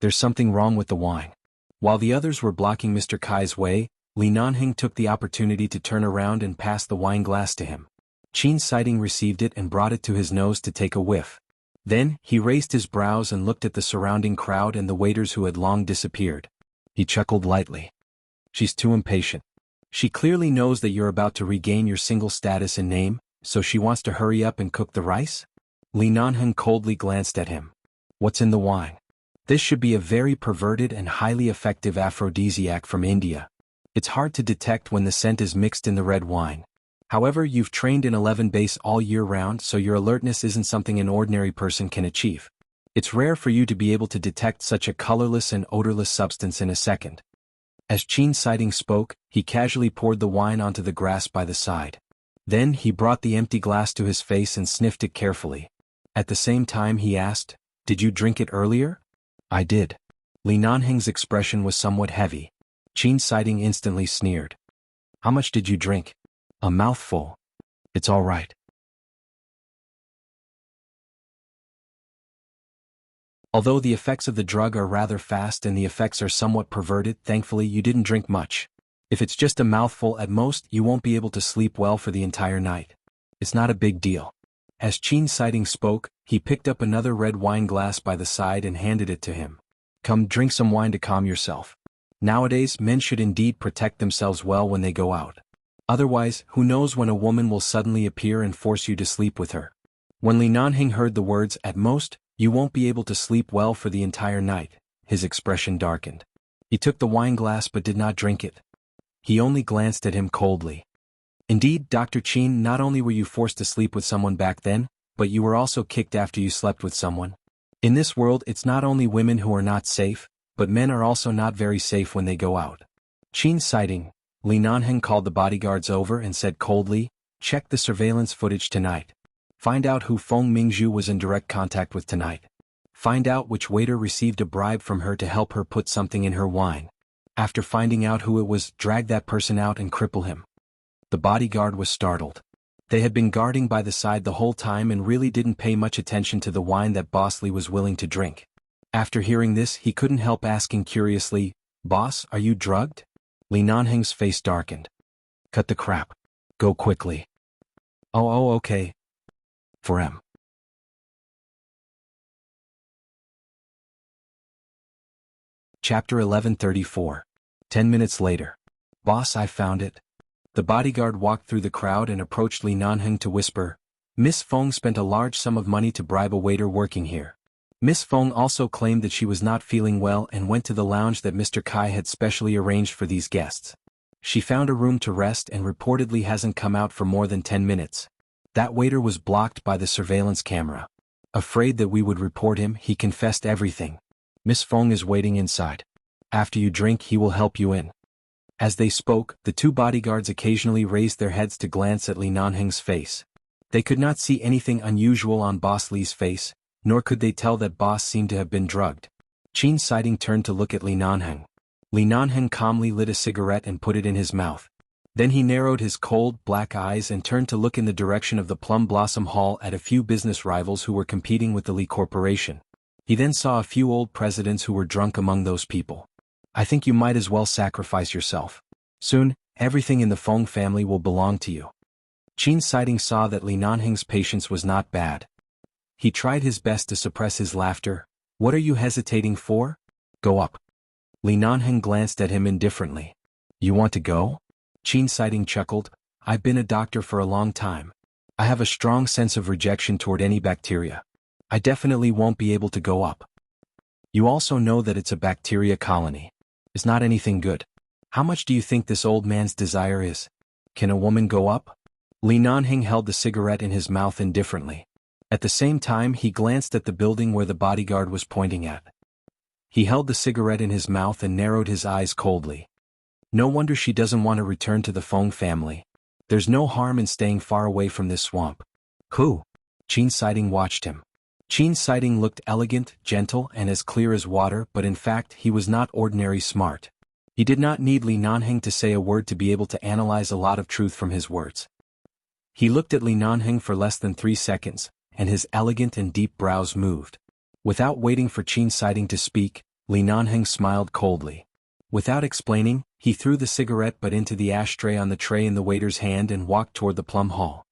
"There's something wrong with the wine." While the others were blocking Mr. Kai's way, Li Nanheng took the opportunity to turn around and pass the wine glass to him. Qin Sighting received it and brought it to his nose to take a whiff. Then, he raised his brows and looked at the surrounding crowd and the waiters who had long disappeared. He chuckled lightly. "She's too impatient. She clearly knows that you're about to regain your single status and name, so she wants to hurry up and cook the rice?" Li Nanheng coldly glanced at him. "What's in the wine?" This should be a very perverted and highly effective aphrodisiac from India. It's hard to detect when the scent is mixed in the red wine. However, you've trained in 11 base all year round, so your alertness isn't something an ordinary person can achieve. It's rare for you to be able to detect such a colorless and odorless substance in a second. As Qin Sighting spoke, he casually poured the wine onto the grass by the side. Then he brought the empty glass to his face and sniffed it carefully. At the same time he asked, "Did you drink it earlier?" "I did." Li Nanheng's expression was somewhat heavy. Qin Sighting instantly sneered. "How much did you drink?" "A mouthful." "It's all right." Although the effects of the drug are rather fast and the effects are somewhat perverted, thankfully you didn't drink much. If it's just a mouthful at most, you won't be able to sleep well for the entire night. It's not a big deal. As Qin Sighting spoke, he picked up another red wine glass by the side and handed it to him. "Come, drink some wine to calm yourself. Nowadays, men should indeed protect themselves well when they go out. Otherwise, who knows when a woman will suddenly appear and force you to sleep with her." When Li Nanheng heard the words, "At most, you won't be able to sleep well for the entire night," his expression darkened. He took the wine glass but did not drink it. He only glanced at him coldly. "Indeed, Dr. Qin, not only were you forced to sleep with someone back then, but you were also kicked after you slept with someone. In this world, it's not only women who are not safe, but men are also not very safe when they go out." Qin Sighting, Li Nanheng called the bodyguards over and said coldly, "Check the surveillance footage tonight. Find out who Feng Mingzhu was in direct contact with tonight. Find out which waiter received a bribe from her to help her put something in her wine. After finding out who it was, drag that person out and cripple him." The bodyguard was startled. They had been guarding by the side the whole time and really didn't pay much attention to the wine that Boss Li was willing to drink. After hearing this, he couldn't help asking curiously, "Boss, are you drugged?" Li Nanheng's face darkened. "Cut the crap. Go quickly." Oh, okay. For M. Chapter 1134. 10 minutes later. Boss, I found it. The bodyguard walked through the crowd and approached Li Nanheng to whisper, Miss Feng spent a large sum of money to bribe a waiter working here. Miss Feng also claimed that she was not feeling well and went to the lounge that Mr. Kai had specially arranged for these guests. She found a room to rest and reportedly hasn't come out for more than 10 minutes. That waiter was blocked by the surveillance camera. Afraid that we would report him, he confessed everything. Miss Feng is waiting inside. After you drink, he will help you in. As they spoke, the two bodyguards occasionally raised their heads to glance at Li Nanheng's face. They could not see anything unusual on Boss Li's face, nor could they tell that Boss seemed to have been drugged. Qin Siding turned to look at Li Nanheng. Li Nanheng calmly lit a cigarette and put it in his mouth. Then he narrowed his cold, black eyes and turned to look in the direction of the Plum Blossom Hall at a few business rivals who were competing with the Li Corporation. He then saw a few old presidents who were drunk among those people. I think you might as well sacrifice yourself. Soon, everything in the Feng family will belong to you. Qin Siding saw that Li Nanheng's patience was not bad. He tried his best to suppress his laughter. What are you hesitating for? Go up. Li Nanheng glanced at him indifferently. You want to go? Qin Siding chuckled. I've been a doctor for a long time. I have a strong sense of rejection toward any bacteria. I definitely won't be able to go up. You also know that it's a bacteria colony. It's not anything good. How much do you think this old man's desire is? Can a woman go up? Li Nanheng held the cigarette in his mouth indifferently. At the same time, he glanced at the building where the bodyguard was pointing at. He held the cigarette in his mouth and narrowed his eyes coldly. No wonder she doesn't want to return to the Feng family. There's no harm in staying far away from this swamp. Who? Qin Siding watched him. Qin Siding looked elegant, gentle, and as clear as water, but in fact he was not ordinary smart. He did not need Li Nanheng to say a word to be able to analyze a lot of truth from his words. He looked at Li Nanheng for less than 3 seconds, and his elegant and deep brows moved. Without waiting for Qin Siding to speak, Li Nanheng smiled coldly. Without explaining, he threw the cigarette butt into the ashtray on the tray in the waiter's hand and walked toward the Plum Hall.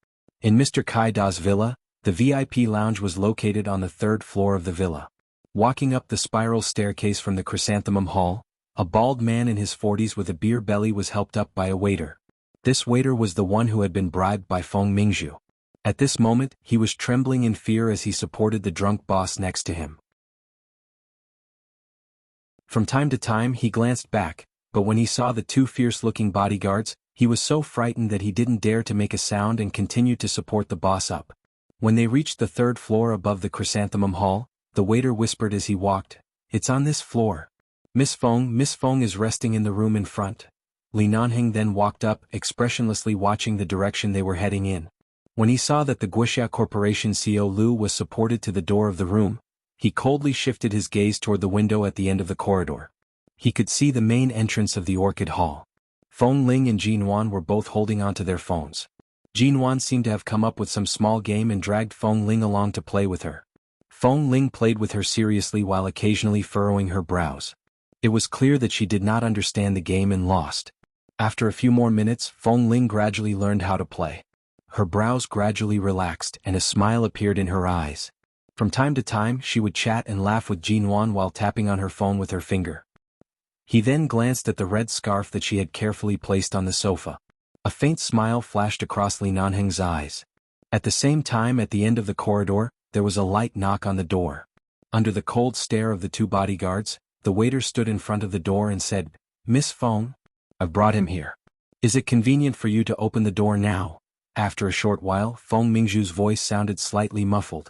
In Mr. Kai Da's villa, the VIP lounge was located on the 3rd floor of the villa. Walking up the spiral staircase from the Chrysanthemum Hall, a bald man in his 40s with a beer belly was helped up by a waiter. This waiter was the one who had been bribed by Feng Mingzhu. At this moment, he was trembling in fear as he supported the drunk boss next to him. From time to time he glanced back, but when he saw the two fierce-looking bodyguards, he was so frightened that he didn't dare to make a sound and continued to support the boss up. When they reached the 3rd floor above the Chrysanthemum Hall, the waiter whispered as he walked, "It's on this floor. Miss Feng is resting in the room in front." Li Nanheng then walked up, expressionlessly watching the direction they were heading in. When he saw that the Wuxia Corporation CEO Lu was supported to the door of the room, he coldly shifted his gaze toward the window at the end of the corridor. He could see the main entrance of the Orchid Hall. Feng Ling and Jinwan were both holding onto their phones. Jinwan seemed to have come up with some small game and dragged Feng Ling along to play with her. Feng Ling played with her seriously while occasionally furrowing her brows. It was clear that she did not understand the game and lost. After a few more minutes, Feng Ling gradually learned how to play. Her brows gradually relaxed and a smile appeared in her eyes. From time to time she would chat and laugh with Jinwan while tapping on her phone with her finger. He then glanced at the red scarf that she had carefully placed on the sofa. A faint smile flashed across Li Nanheng's eyes. At the same time, at the end of the corridor, there was a light knock on the door. Under the cold stare of the two bodyguards, the waiter stood in front of the door and said, "Miss Feng, I've brought him here. Is it convenient for you to open the door now?" After a short while, Feng Mingzhu's voice sounded slightly muffled.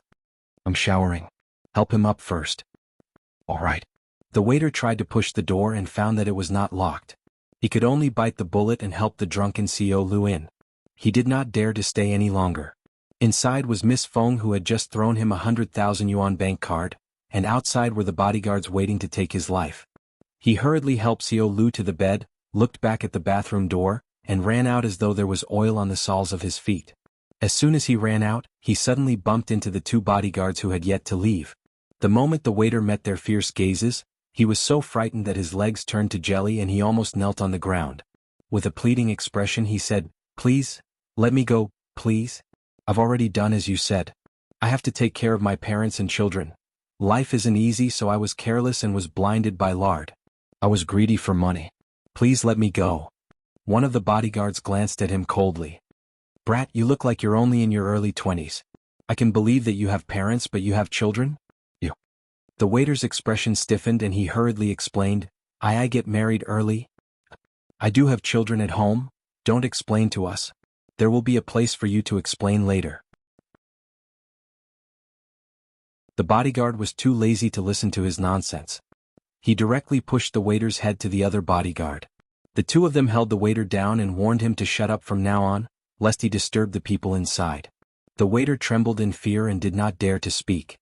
"I'm showering. Help him up first." "All right." The waiter tried to push the door and found that it was not locked. He could only bite the bullet and help the drunken CEO Lu in. He did not dare to stay any longer. Inside was Miss Feng, who had just thrown him 100,000 yuan bank card, and outside were the bodyguards waiting to take his life. He hurriedly helped CEO Lu to the bed, looked back at the bathroom door, and ran out as though there was oil on the soles of his feet. As soon as he ran out, he suddenly bumped into the two bodyguards who had yet to leave. The moment the waiter met their fierce gazes, he was so frightened that his legs turned to jelly and he almost knelt on the ground. With a pleading expression he said, "Please, let me go, please. I've already done as you said." I have to take care of my parents and children. Life isn't easy, so I was careless and was blinded by lard. I was greedy for money. Please let me go." One of the bodyguards glanced at him coldly. "Brat, you look like you're only in your early 20s. I can believe that you have parents, but you have children? You." The waiter's expression stiffened and he hurriedly explained, I get married early. I do have children at home. Don't explain to us. There will be a place for you to explain later." The bodyguard was too lazy to listen to his nonsense. He directly pushed the waiter's head to the other bodyguard. The two of them held the waiter down and warned him to shut up from now on, lest he disturb the people inside. The waiter trembled in fear and did not dare to speak.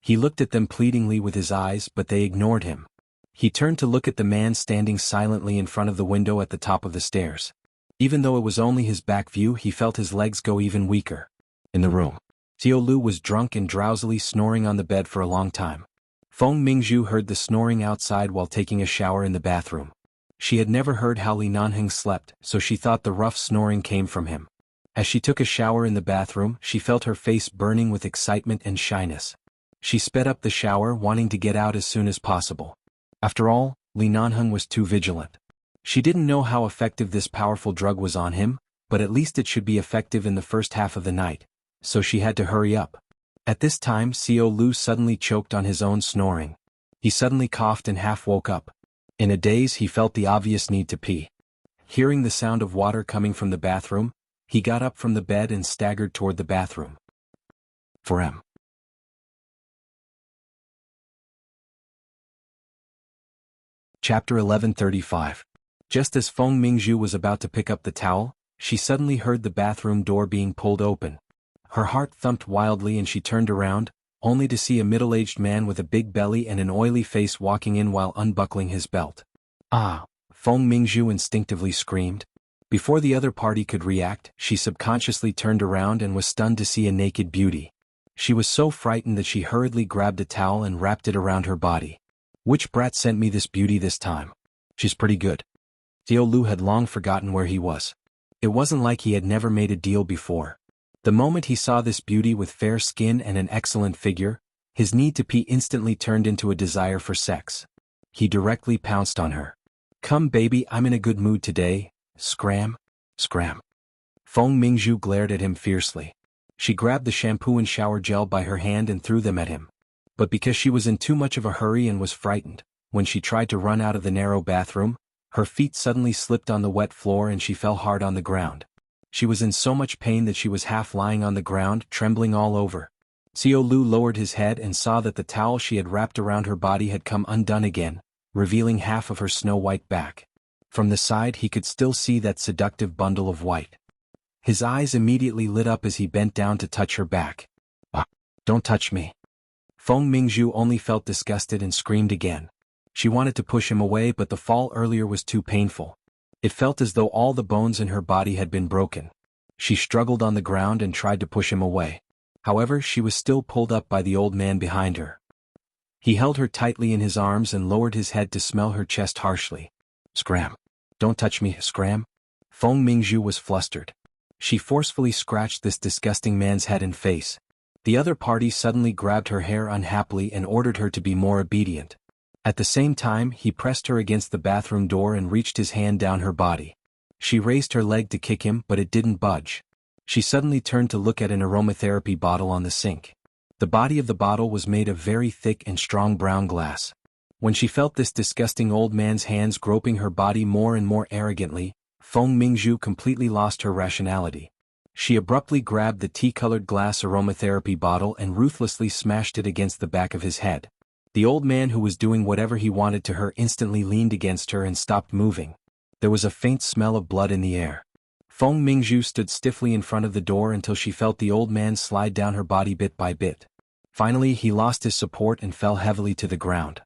He looked at them pleadingly with his eyes, but they ignored him. He turned to look at the man standing silently in front of the window at the top of the stairs. Even though it was only his back view, he felt his legs go even weaker. In the room, Xiao Lu was drunk and drowsily snoring on the bed for a long time. Feng Mingzhu heard the snoring outside while taking a shower in the bathroom. She had never heard how Li Nanheng slept, so she thought the rough snoring came from him. As she took a shower in the bathroom, she felt her face burning with excitement and shyness. She sped up the shower, wanting to get out as soon as possible. After all, Li Nanheng was too vigilant. She didn't know how effective this powerful drug was on him, but at least it should be effective in the first half of the night, so she had to hurry up. At this time, Xiao Lu suddenly choked on his own snoring. He suddenly coughed and half woke up. In a daze, he felt the obvious need to pee. Hearing the sound of water coming from the bathroom, he got up from the bed and staggered toward the bathroom. For M. Chapter 1135. Just as Feng Mingzhu was about to pick up the towel, she suddenly heard the bathroom door being pulled open. Her heart thumped wildly and she turned around, only to see a middle-aged man with a big belly and an oily face walking in while unbuckling his belt. "Ah!" Feng Mingzhu instinctively screamed. Before the other party could react, she subconsciously turned around and was stunned to see a naked beauty. She was so frightened that she hurriedly grabbed a towel and wrapped it around her body. "Which brat sent me this beauty this time? She's pretty good." Xiao Lu had long forgotten where he was. It wasn't like he had never made a deal before. The moment he saw this beauty with fair skin and an excellent figure, his need to pee instantly turned into a desire for sex. He directly pounced on her. "Come baby, I'm in a good mood today. Scram. Scram." Feng Mingzhu glared at him fiercely. She grabbed the shampoo and shower gel by her hand and threw them at him. But because she was in too much of a hurry and was frightened, when she tried to run out of the narrow bathroom, her feet suddenly slipped on the wet floor and she fell hard on the ground. She was in so much pain that she was half lying on the ground, trembling all over. Xiao Lu lowered his head and saw that the towel she had wrapped around her body had come undone again, revealing half of her snow-white back. From the side he could still see that seductive bundle of white. His eyes immediately lit up as he bent down to touch her back. "Ah, don't touch me." Feng Mingzhu only felt disgusted and screamed again. She wanted to push him away, but the fall earlier was too painful. It felt as though all the bones in her body had been broken. She struggled on the ground and tried to push him away. However, she was still pulled up by the old man behind her. He held her tightly in his arms and lowered his head to smell her chest harshly. "Scram. Don't touch me, Scram." Feng Mingzhu was flustered. She forcefully scratched this disgusting man's head and face. The other party suddenly grabbed her hair unhappily and ordered her to be more obedient. At the same time, he pressed her against the bathroom door and reached his hand down her body. She raised her leg to kick him, but it didn't budge. She suddenly turned to look at an aromatherapy bottle on the sink. The body of the bottle was made of very thick and strong brown glass. When she felt this disgusting old man's hands groping her body more and more arrogantly, Feng Mingzhu completely lost her rationality. She abruptly grabbed the tea-colored glass aromatherapy bottle and ruthlessly smashed it against the back of his head. The old man, who was doing whatever he wanted to her, instantly leaned against her and stopped moving. There was a faint smell of blood in the air. Feng Mingzhu stood stiffly in front of the door until she felt the old man slide down her body bit by bit. Finally, he lost his support and fell heavily to the ground.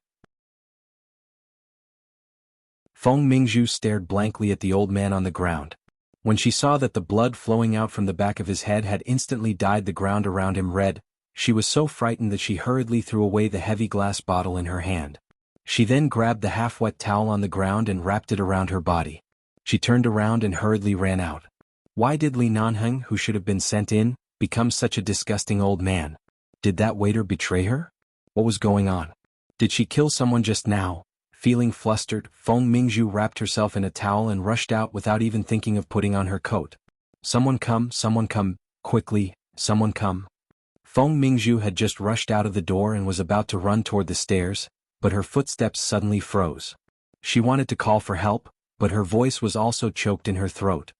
Feng Mingzhu stared blankly at the old man on the ground. When she saw that the blood flowing out from the back of his head had instantly dyed the ground around him red, she was so frightened that she hurriedly threw away the heavy glass bottle in her hand. She then grabbed the half-wet towel on the ground and wrapped it around her body. She turned around and hurriedly ran out. Why did Li Nanheng, who should have been sent in, become such a disgusting old man. Did that waiter betray her? What was going on? Did she kill someone just now? Feeling flustered, Feng Mingzhu wrapped herself in a towel and rushed out without even thinking of putting on her coat. Someone come, quickly, someone come. Feng Mingzhu had just rushed out of the door and was about to run toward the stairs, but her footsteps suddenly froze. She wanted to call for help, but her voice was also choked in her throat.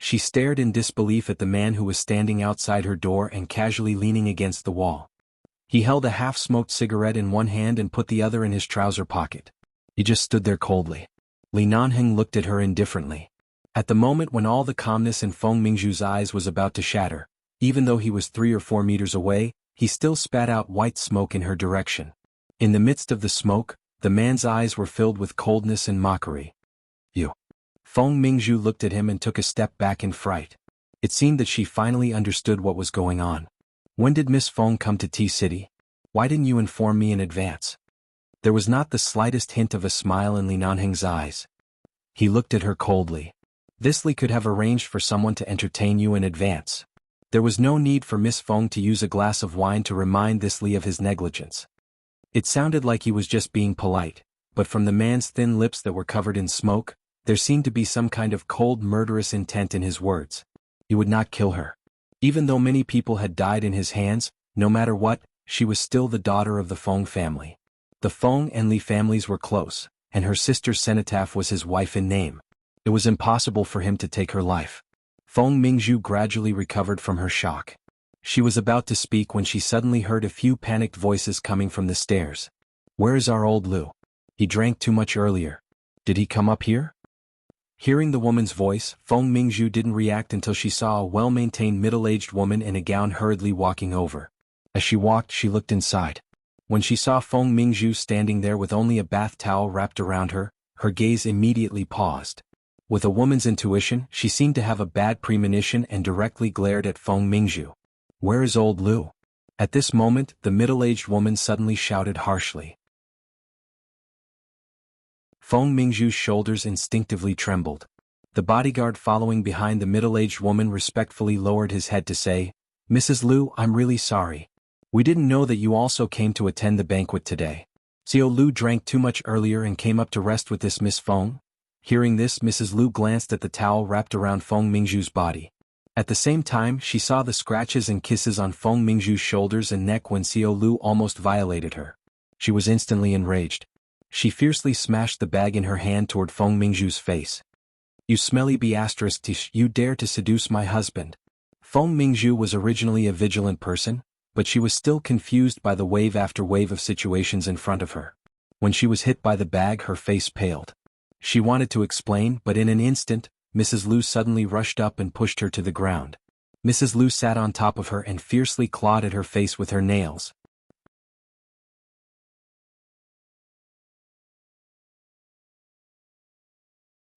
She stared in disbelief at the man who was standing outside her door and casually leaning against the wall. He held a half-smoked cigarette in one hand and put the other in his trouser pocket. He just stood there coldly. Li Nanheng looked at her indifferently. At the moment when all the calmness in Feng Mingzhu's eyes was about to shatter, even though he was 3 or 4 meters away, he still spat out white smoke in her direction. In the midst of the smoke, the man's eyes were filled with coldness and mockery. You. Feng Mingzhu looked at him and took a step back in fright. It seemed that she finally understood what was going on. When did Miss Feng come to T-City? Why didn't you inform me in advance? There was not the slightest hint of a smile in Li Nanheng's eyes. He looked at her coldly. This Li could have arranged for someone to entertain you in advance. There was no need for Miss Feng to use a glass of wine to remind this Li of his negligence. It sounded like he was just being polite, but from the man's thin lips that were covered in smoke, there seemed to be some kind of cold murderous intent in his words. He would not kill her. Even though many people had died in his hands, no matter what, she was still the daughter of the Feng family. The Feng and Li families were close, and her sister Cenotaph was his wife in name. It was impossible for him to take her life. Feng Mingzhu gradually recovered from her shock. She was about to speak when she suddenly heard a few panicked voices coming from the stairs. Where is our old Lu? He drank too much earlier. Did he come up here? Hearing the woman's voice, Feng Mingzhu didn't react until she saw a well-maintained middle-aged woman in a gown hurriedly walking over. As she walked, she looked inside. When she saw Feng Mingzhu standing there with only a bath towel wrapped around her, her gaze immediately paused. With a woman's intuition, she seemed to have a bad premonition and directly glared at Feng Mingzhu. Where is old Lu? At this moment, the middle-aged woman suddenly shouted harshly. Feng Mingzhu's shoulders instinctively trembled. The bodyguard following behind the middle-aged woman respectfully lowered his head to say, Mrs. Lu, I'm really sorry. We didn't know that you also came to attend the banquet today. Xiao Lu drank too much earlier and came up to rest with this Miss Feng. Hearing this, Mrs. Lu glanced at the towel wrapped around Feng Mingzhu's body. At the same time, she saw the scratches and kisses on Feng Mingzhu's shoulders and neck when Xiao Lu almost violated her. She was instantly enraged. She fiercely smashed the bag in her hand toward Feng Mingzhu's face. You smelly b****, you dare to seduce my husband. Feng Mingzhu was originally a vigilant person, but she was still confused by the wave after wave of situations in front of her. When she was hit by the bag, her face paled. She wanted to explain, but in an instant, Mrs. Lu suddenly rushed up and pushed her to the ground. Mrs. Lu sat on top of her and fiercely clawed at her face with her nails.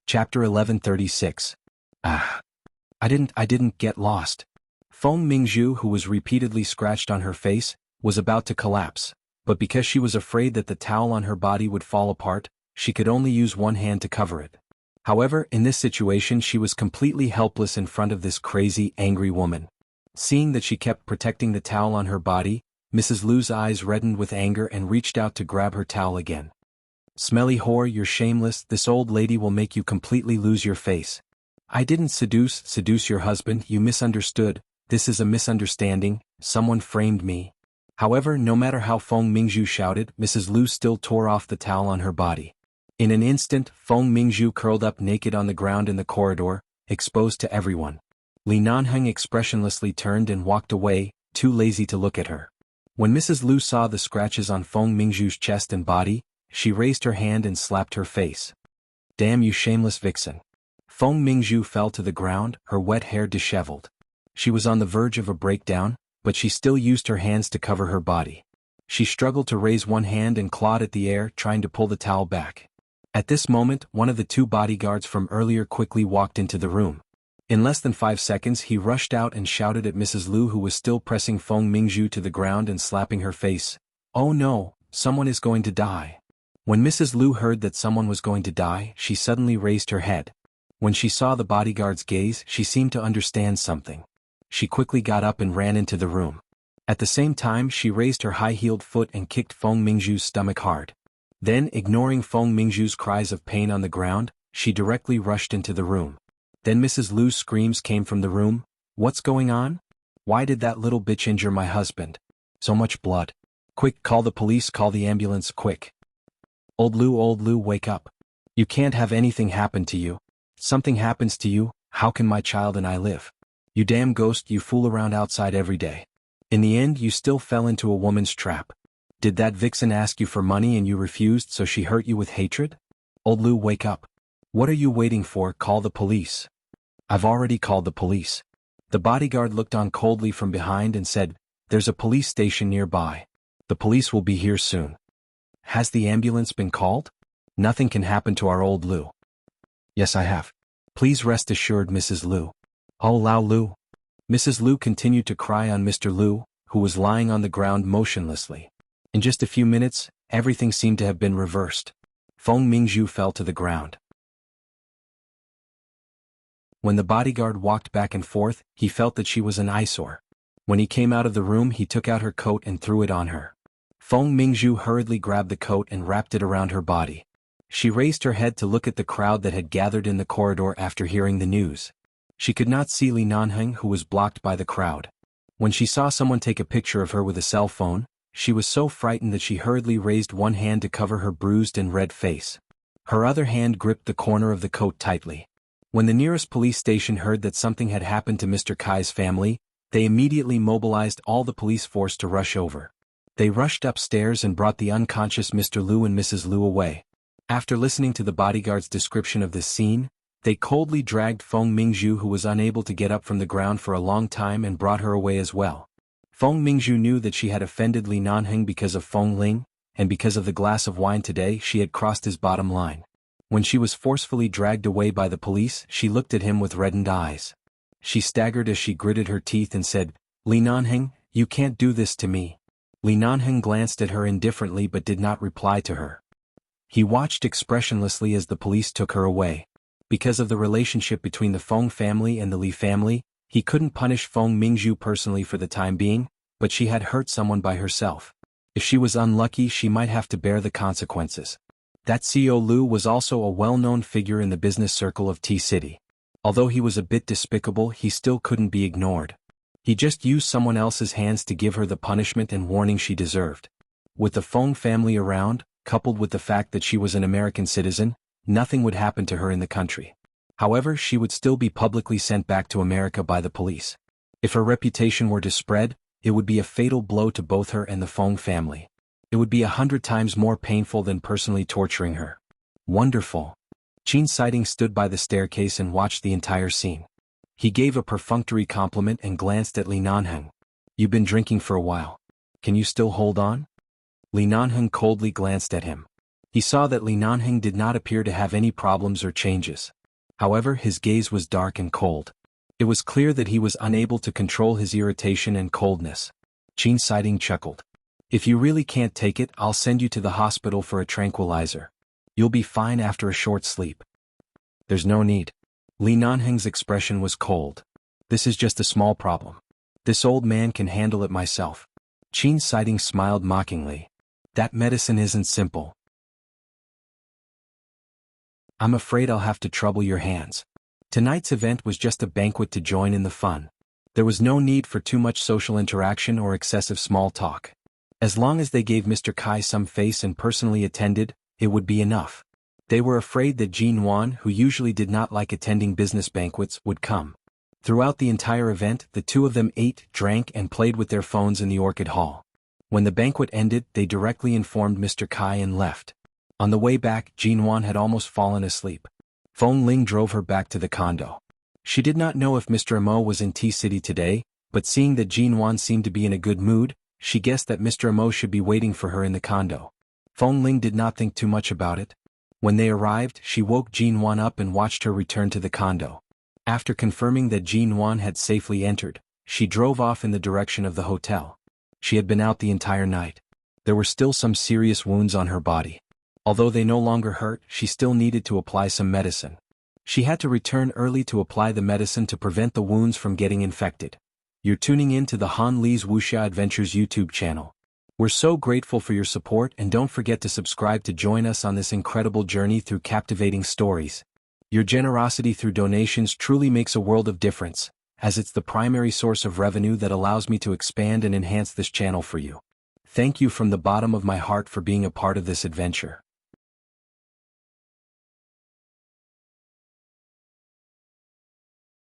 Chapter 1136. I didn't get lost. Feng Mingzhu, who was repeatedly scratched on her face, was about to collapse, but because she was afraid that the towel on her body would fall apart, she could only use one hand to cover it. However, in this situation she was completely helpless in front of this crazy, angry woman. Seeing that she kept protecting the towel on her body, Mrs. Lu's eyes reddened with anger and reached out to grab her towel again. Smelly whore, you're shameless, this old lady will make you completely lose your face. I didn't seduce your husband, you misunderstood, this is a misunderstanding, someone framed me. However, no matter how Feng Mingzhu shouted, Mrs. Lu still tore off the towel on her body. In an instant, Feng Mingzhu curled up naked on the ground in the corridor, exposed to everyone. Li Nanheng expressionlessly turned and walked away, too lazy to look at her. When Mrs. Lu saw the scratches on Feng Mingzhu's chest and body, she raised her hand and slapped her face. Damn you shameless vixen. Feng Mingzhu fell to the ground, her wet hair disheveled. She was on the verge of a breakdown, but she still used her hands to cover her body. She struggled to raise one hand and clawed at the air, trying to pull the towel back. At this moment, one of the 2 bodyguards from earlier quickly walked into the room. In less than 5 seconds he rushed out and shouted at Mrs. Lu, who was still pressing Feng Mingzhu to the ground and slapping her face. Oh no, someone is going to die. When Mrs. Lu heard that someone was going to die, she suddenly raised her head. When she saw the bodyguard's gaze, she seemed to understand something. she quickly got up and ran into the room. At the same time she raised her high-heeled foot and kicked Feng Mingzhu's stomach hard. Then, ignoring Feng Mingzhu's cries of pain on the ground, she directly rushed into the room. Then Mrs. Lu's screams came from the room. "What's going on? Why did that little bitch injure my husband? So much blood. Quick, call the police, call the ambulance, quick. Old Lu, wake up. You can't have anything happen to you. Something happens to you, how can my child and I live? You damn ghost, you fool around outside every day. In the end you still fell into a woman's trap. Did that vixen ask you for money and you refused, so she hurt you with hatred? Old Lu, wake up. What are you waiting for? Call the police." "I've already called the police." The bodyguard looked on coldly from behind and said, "There's a police station nearby. The police will be here soon." "Has the ambulance been called?" "Nothing can happen to our old Lu." "Yes, I have. Please rest assured, Mrs. Lu." "Oh, Lao Lu." Mrs. Lu continued to cry on Mr. Lu, who was lying on the ground motionlessly. In just a few minutes, everything seemed to have been reversed. Feng Mingzhu fell to the ground. When the bodyguard walked back and forth, he felt that she was an eyesore. When he came out of the room he took out her coat and threw it on her. Feng Mingzhu hurriedly grabbed the coat and wrapped it around her body. She raised her head to look at the crowd that had gathered in the corridor after hearing the news. She could not see Li Nanheng, who was blocked by the crowd. When she saw someone take a picture of her with a cell phone, she was so frightened that she hurriedly raised one hand to cover her bruised and red face. Her other hand gripped the corner of the coat tightly. When the nearest police station heard that something had happened to Mr. Kai's family, they immediately mobilized all the police force to rush over. They rushed upstairs and brought the unconscious Mr. Lu and Mrs. Lu away. After listening to the bodyguard's description of this scene, they coldly dragged Feng Mingzhu, who was unable to get up from the ground for a long time, and brought her away as well. Feng Mingzhu knew that she had offended Li Nanheng because of Feng Ling, and because of the glass of wine today she had crossed his bottom line. When she was forcefully dragged away by the police, she looked at him with reddened eyes. She staggered as she gritted her teeth and said, "Li Nanheng, you can't do this to me." Li Nanheng glanced at her indifferently but did not reply to her. He watched expressionlessly as the police took her away. Because of the relationship between the Feng family and the Li family, he couldn't punish Feng Mingzhu personally for the time being, but she had hurt someone by herself. If she was unlucky, she might have to bear the consequences. That CEO Lu was also a well-known figure in the business circle of T-City. Although he was a bit despicable, he still couldn't be ignored. He just used someone else's hands to give her the punishment and warning she deserved. With the Feng family around, coupled with the fact that she was an American citizen, nothing would happen to her in the country. However, she would still be publicly sent back to America by the police. If her reputation were to spread, it would be a fatal blow to both her and the Feng family. It would be 100 times more painful than personally torturing her. Wonderful. Qin Siding stood by the staircase and watched the entire scene. He gave a perfunctory compliment and glanced at Li Nanheng. "You've been drinking for a while. Can you still hold on?" Li Nanheng coldly glanced at him. He saw that Li Nanheng did not appear to have any problems or changes. However, his gaze was dark and cold. It was clear that he was unable to control his irritation and coldness. Qin Siding chuckled. "If you really can't take it, I'll send you to the hospital for a tranquilizer. You'll be fine after a short sleep." "There's no need." Li Nanheng's expression was cold. "This is just a small problem. This old man can handle it myself." Qin Siding smiled mockingly. "That medicine isn't simple. I'm afraid I'll have to trouble your hands." Tonight's event was just a banquet to join in the fun. There was no need for too much social interaction or excessive small talk. As long as they gave Mr. Kai some face and personally attended, it would be enough. They were afraid that Jin Wan, who usually did not like attending business banquets, would come. Throughout the entire event, the two of them ate, drank, and played with their phones in the Orchid Hall. When the banquet ended, they directly informed Mr. Kai and left. On the way back, Jin Wan had almost fallen asleep. Feng Ling drove her back to the condo. She did not know if Mr. Amo was in T-City today, but seeing that Jin Wan seemed to be in a good mood, she guessed that Mr. Amo should be waiting for her in the condo. Feng Ling did not think too much about it. When they arrived, she woke Jin Wan up and watched her return to the condo. After confirming that Jin Wan had safely entered, she drove off in the direction of the hotel. She had been out the entire night. There were still some serious wounds on her body. Although they no longer hurt, she still needed to apply some medicine. She had to return early to apply the medicine to prevent the wounds from getting infected. You're tuning in to the Han Lee's Wuxia Adventures YouTube channel. We're so grateful for your support, and don't forget to subscribe to join us on this incredible journey through captivating stories. Your generosity through donations truly makes a world of difference, as it's the primary source of revenue that allows me to expand and enhance this channel for you. Thank you from the bottom of my heart for being a part of this adventure.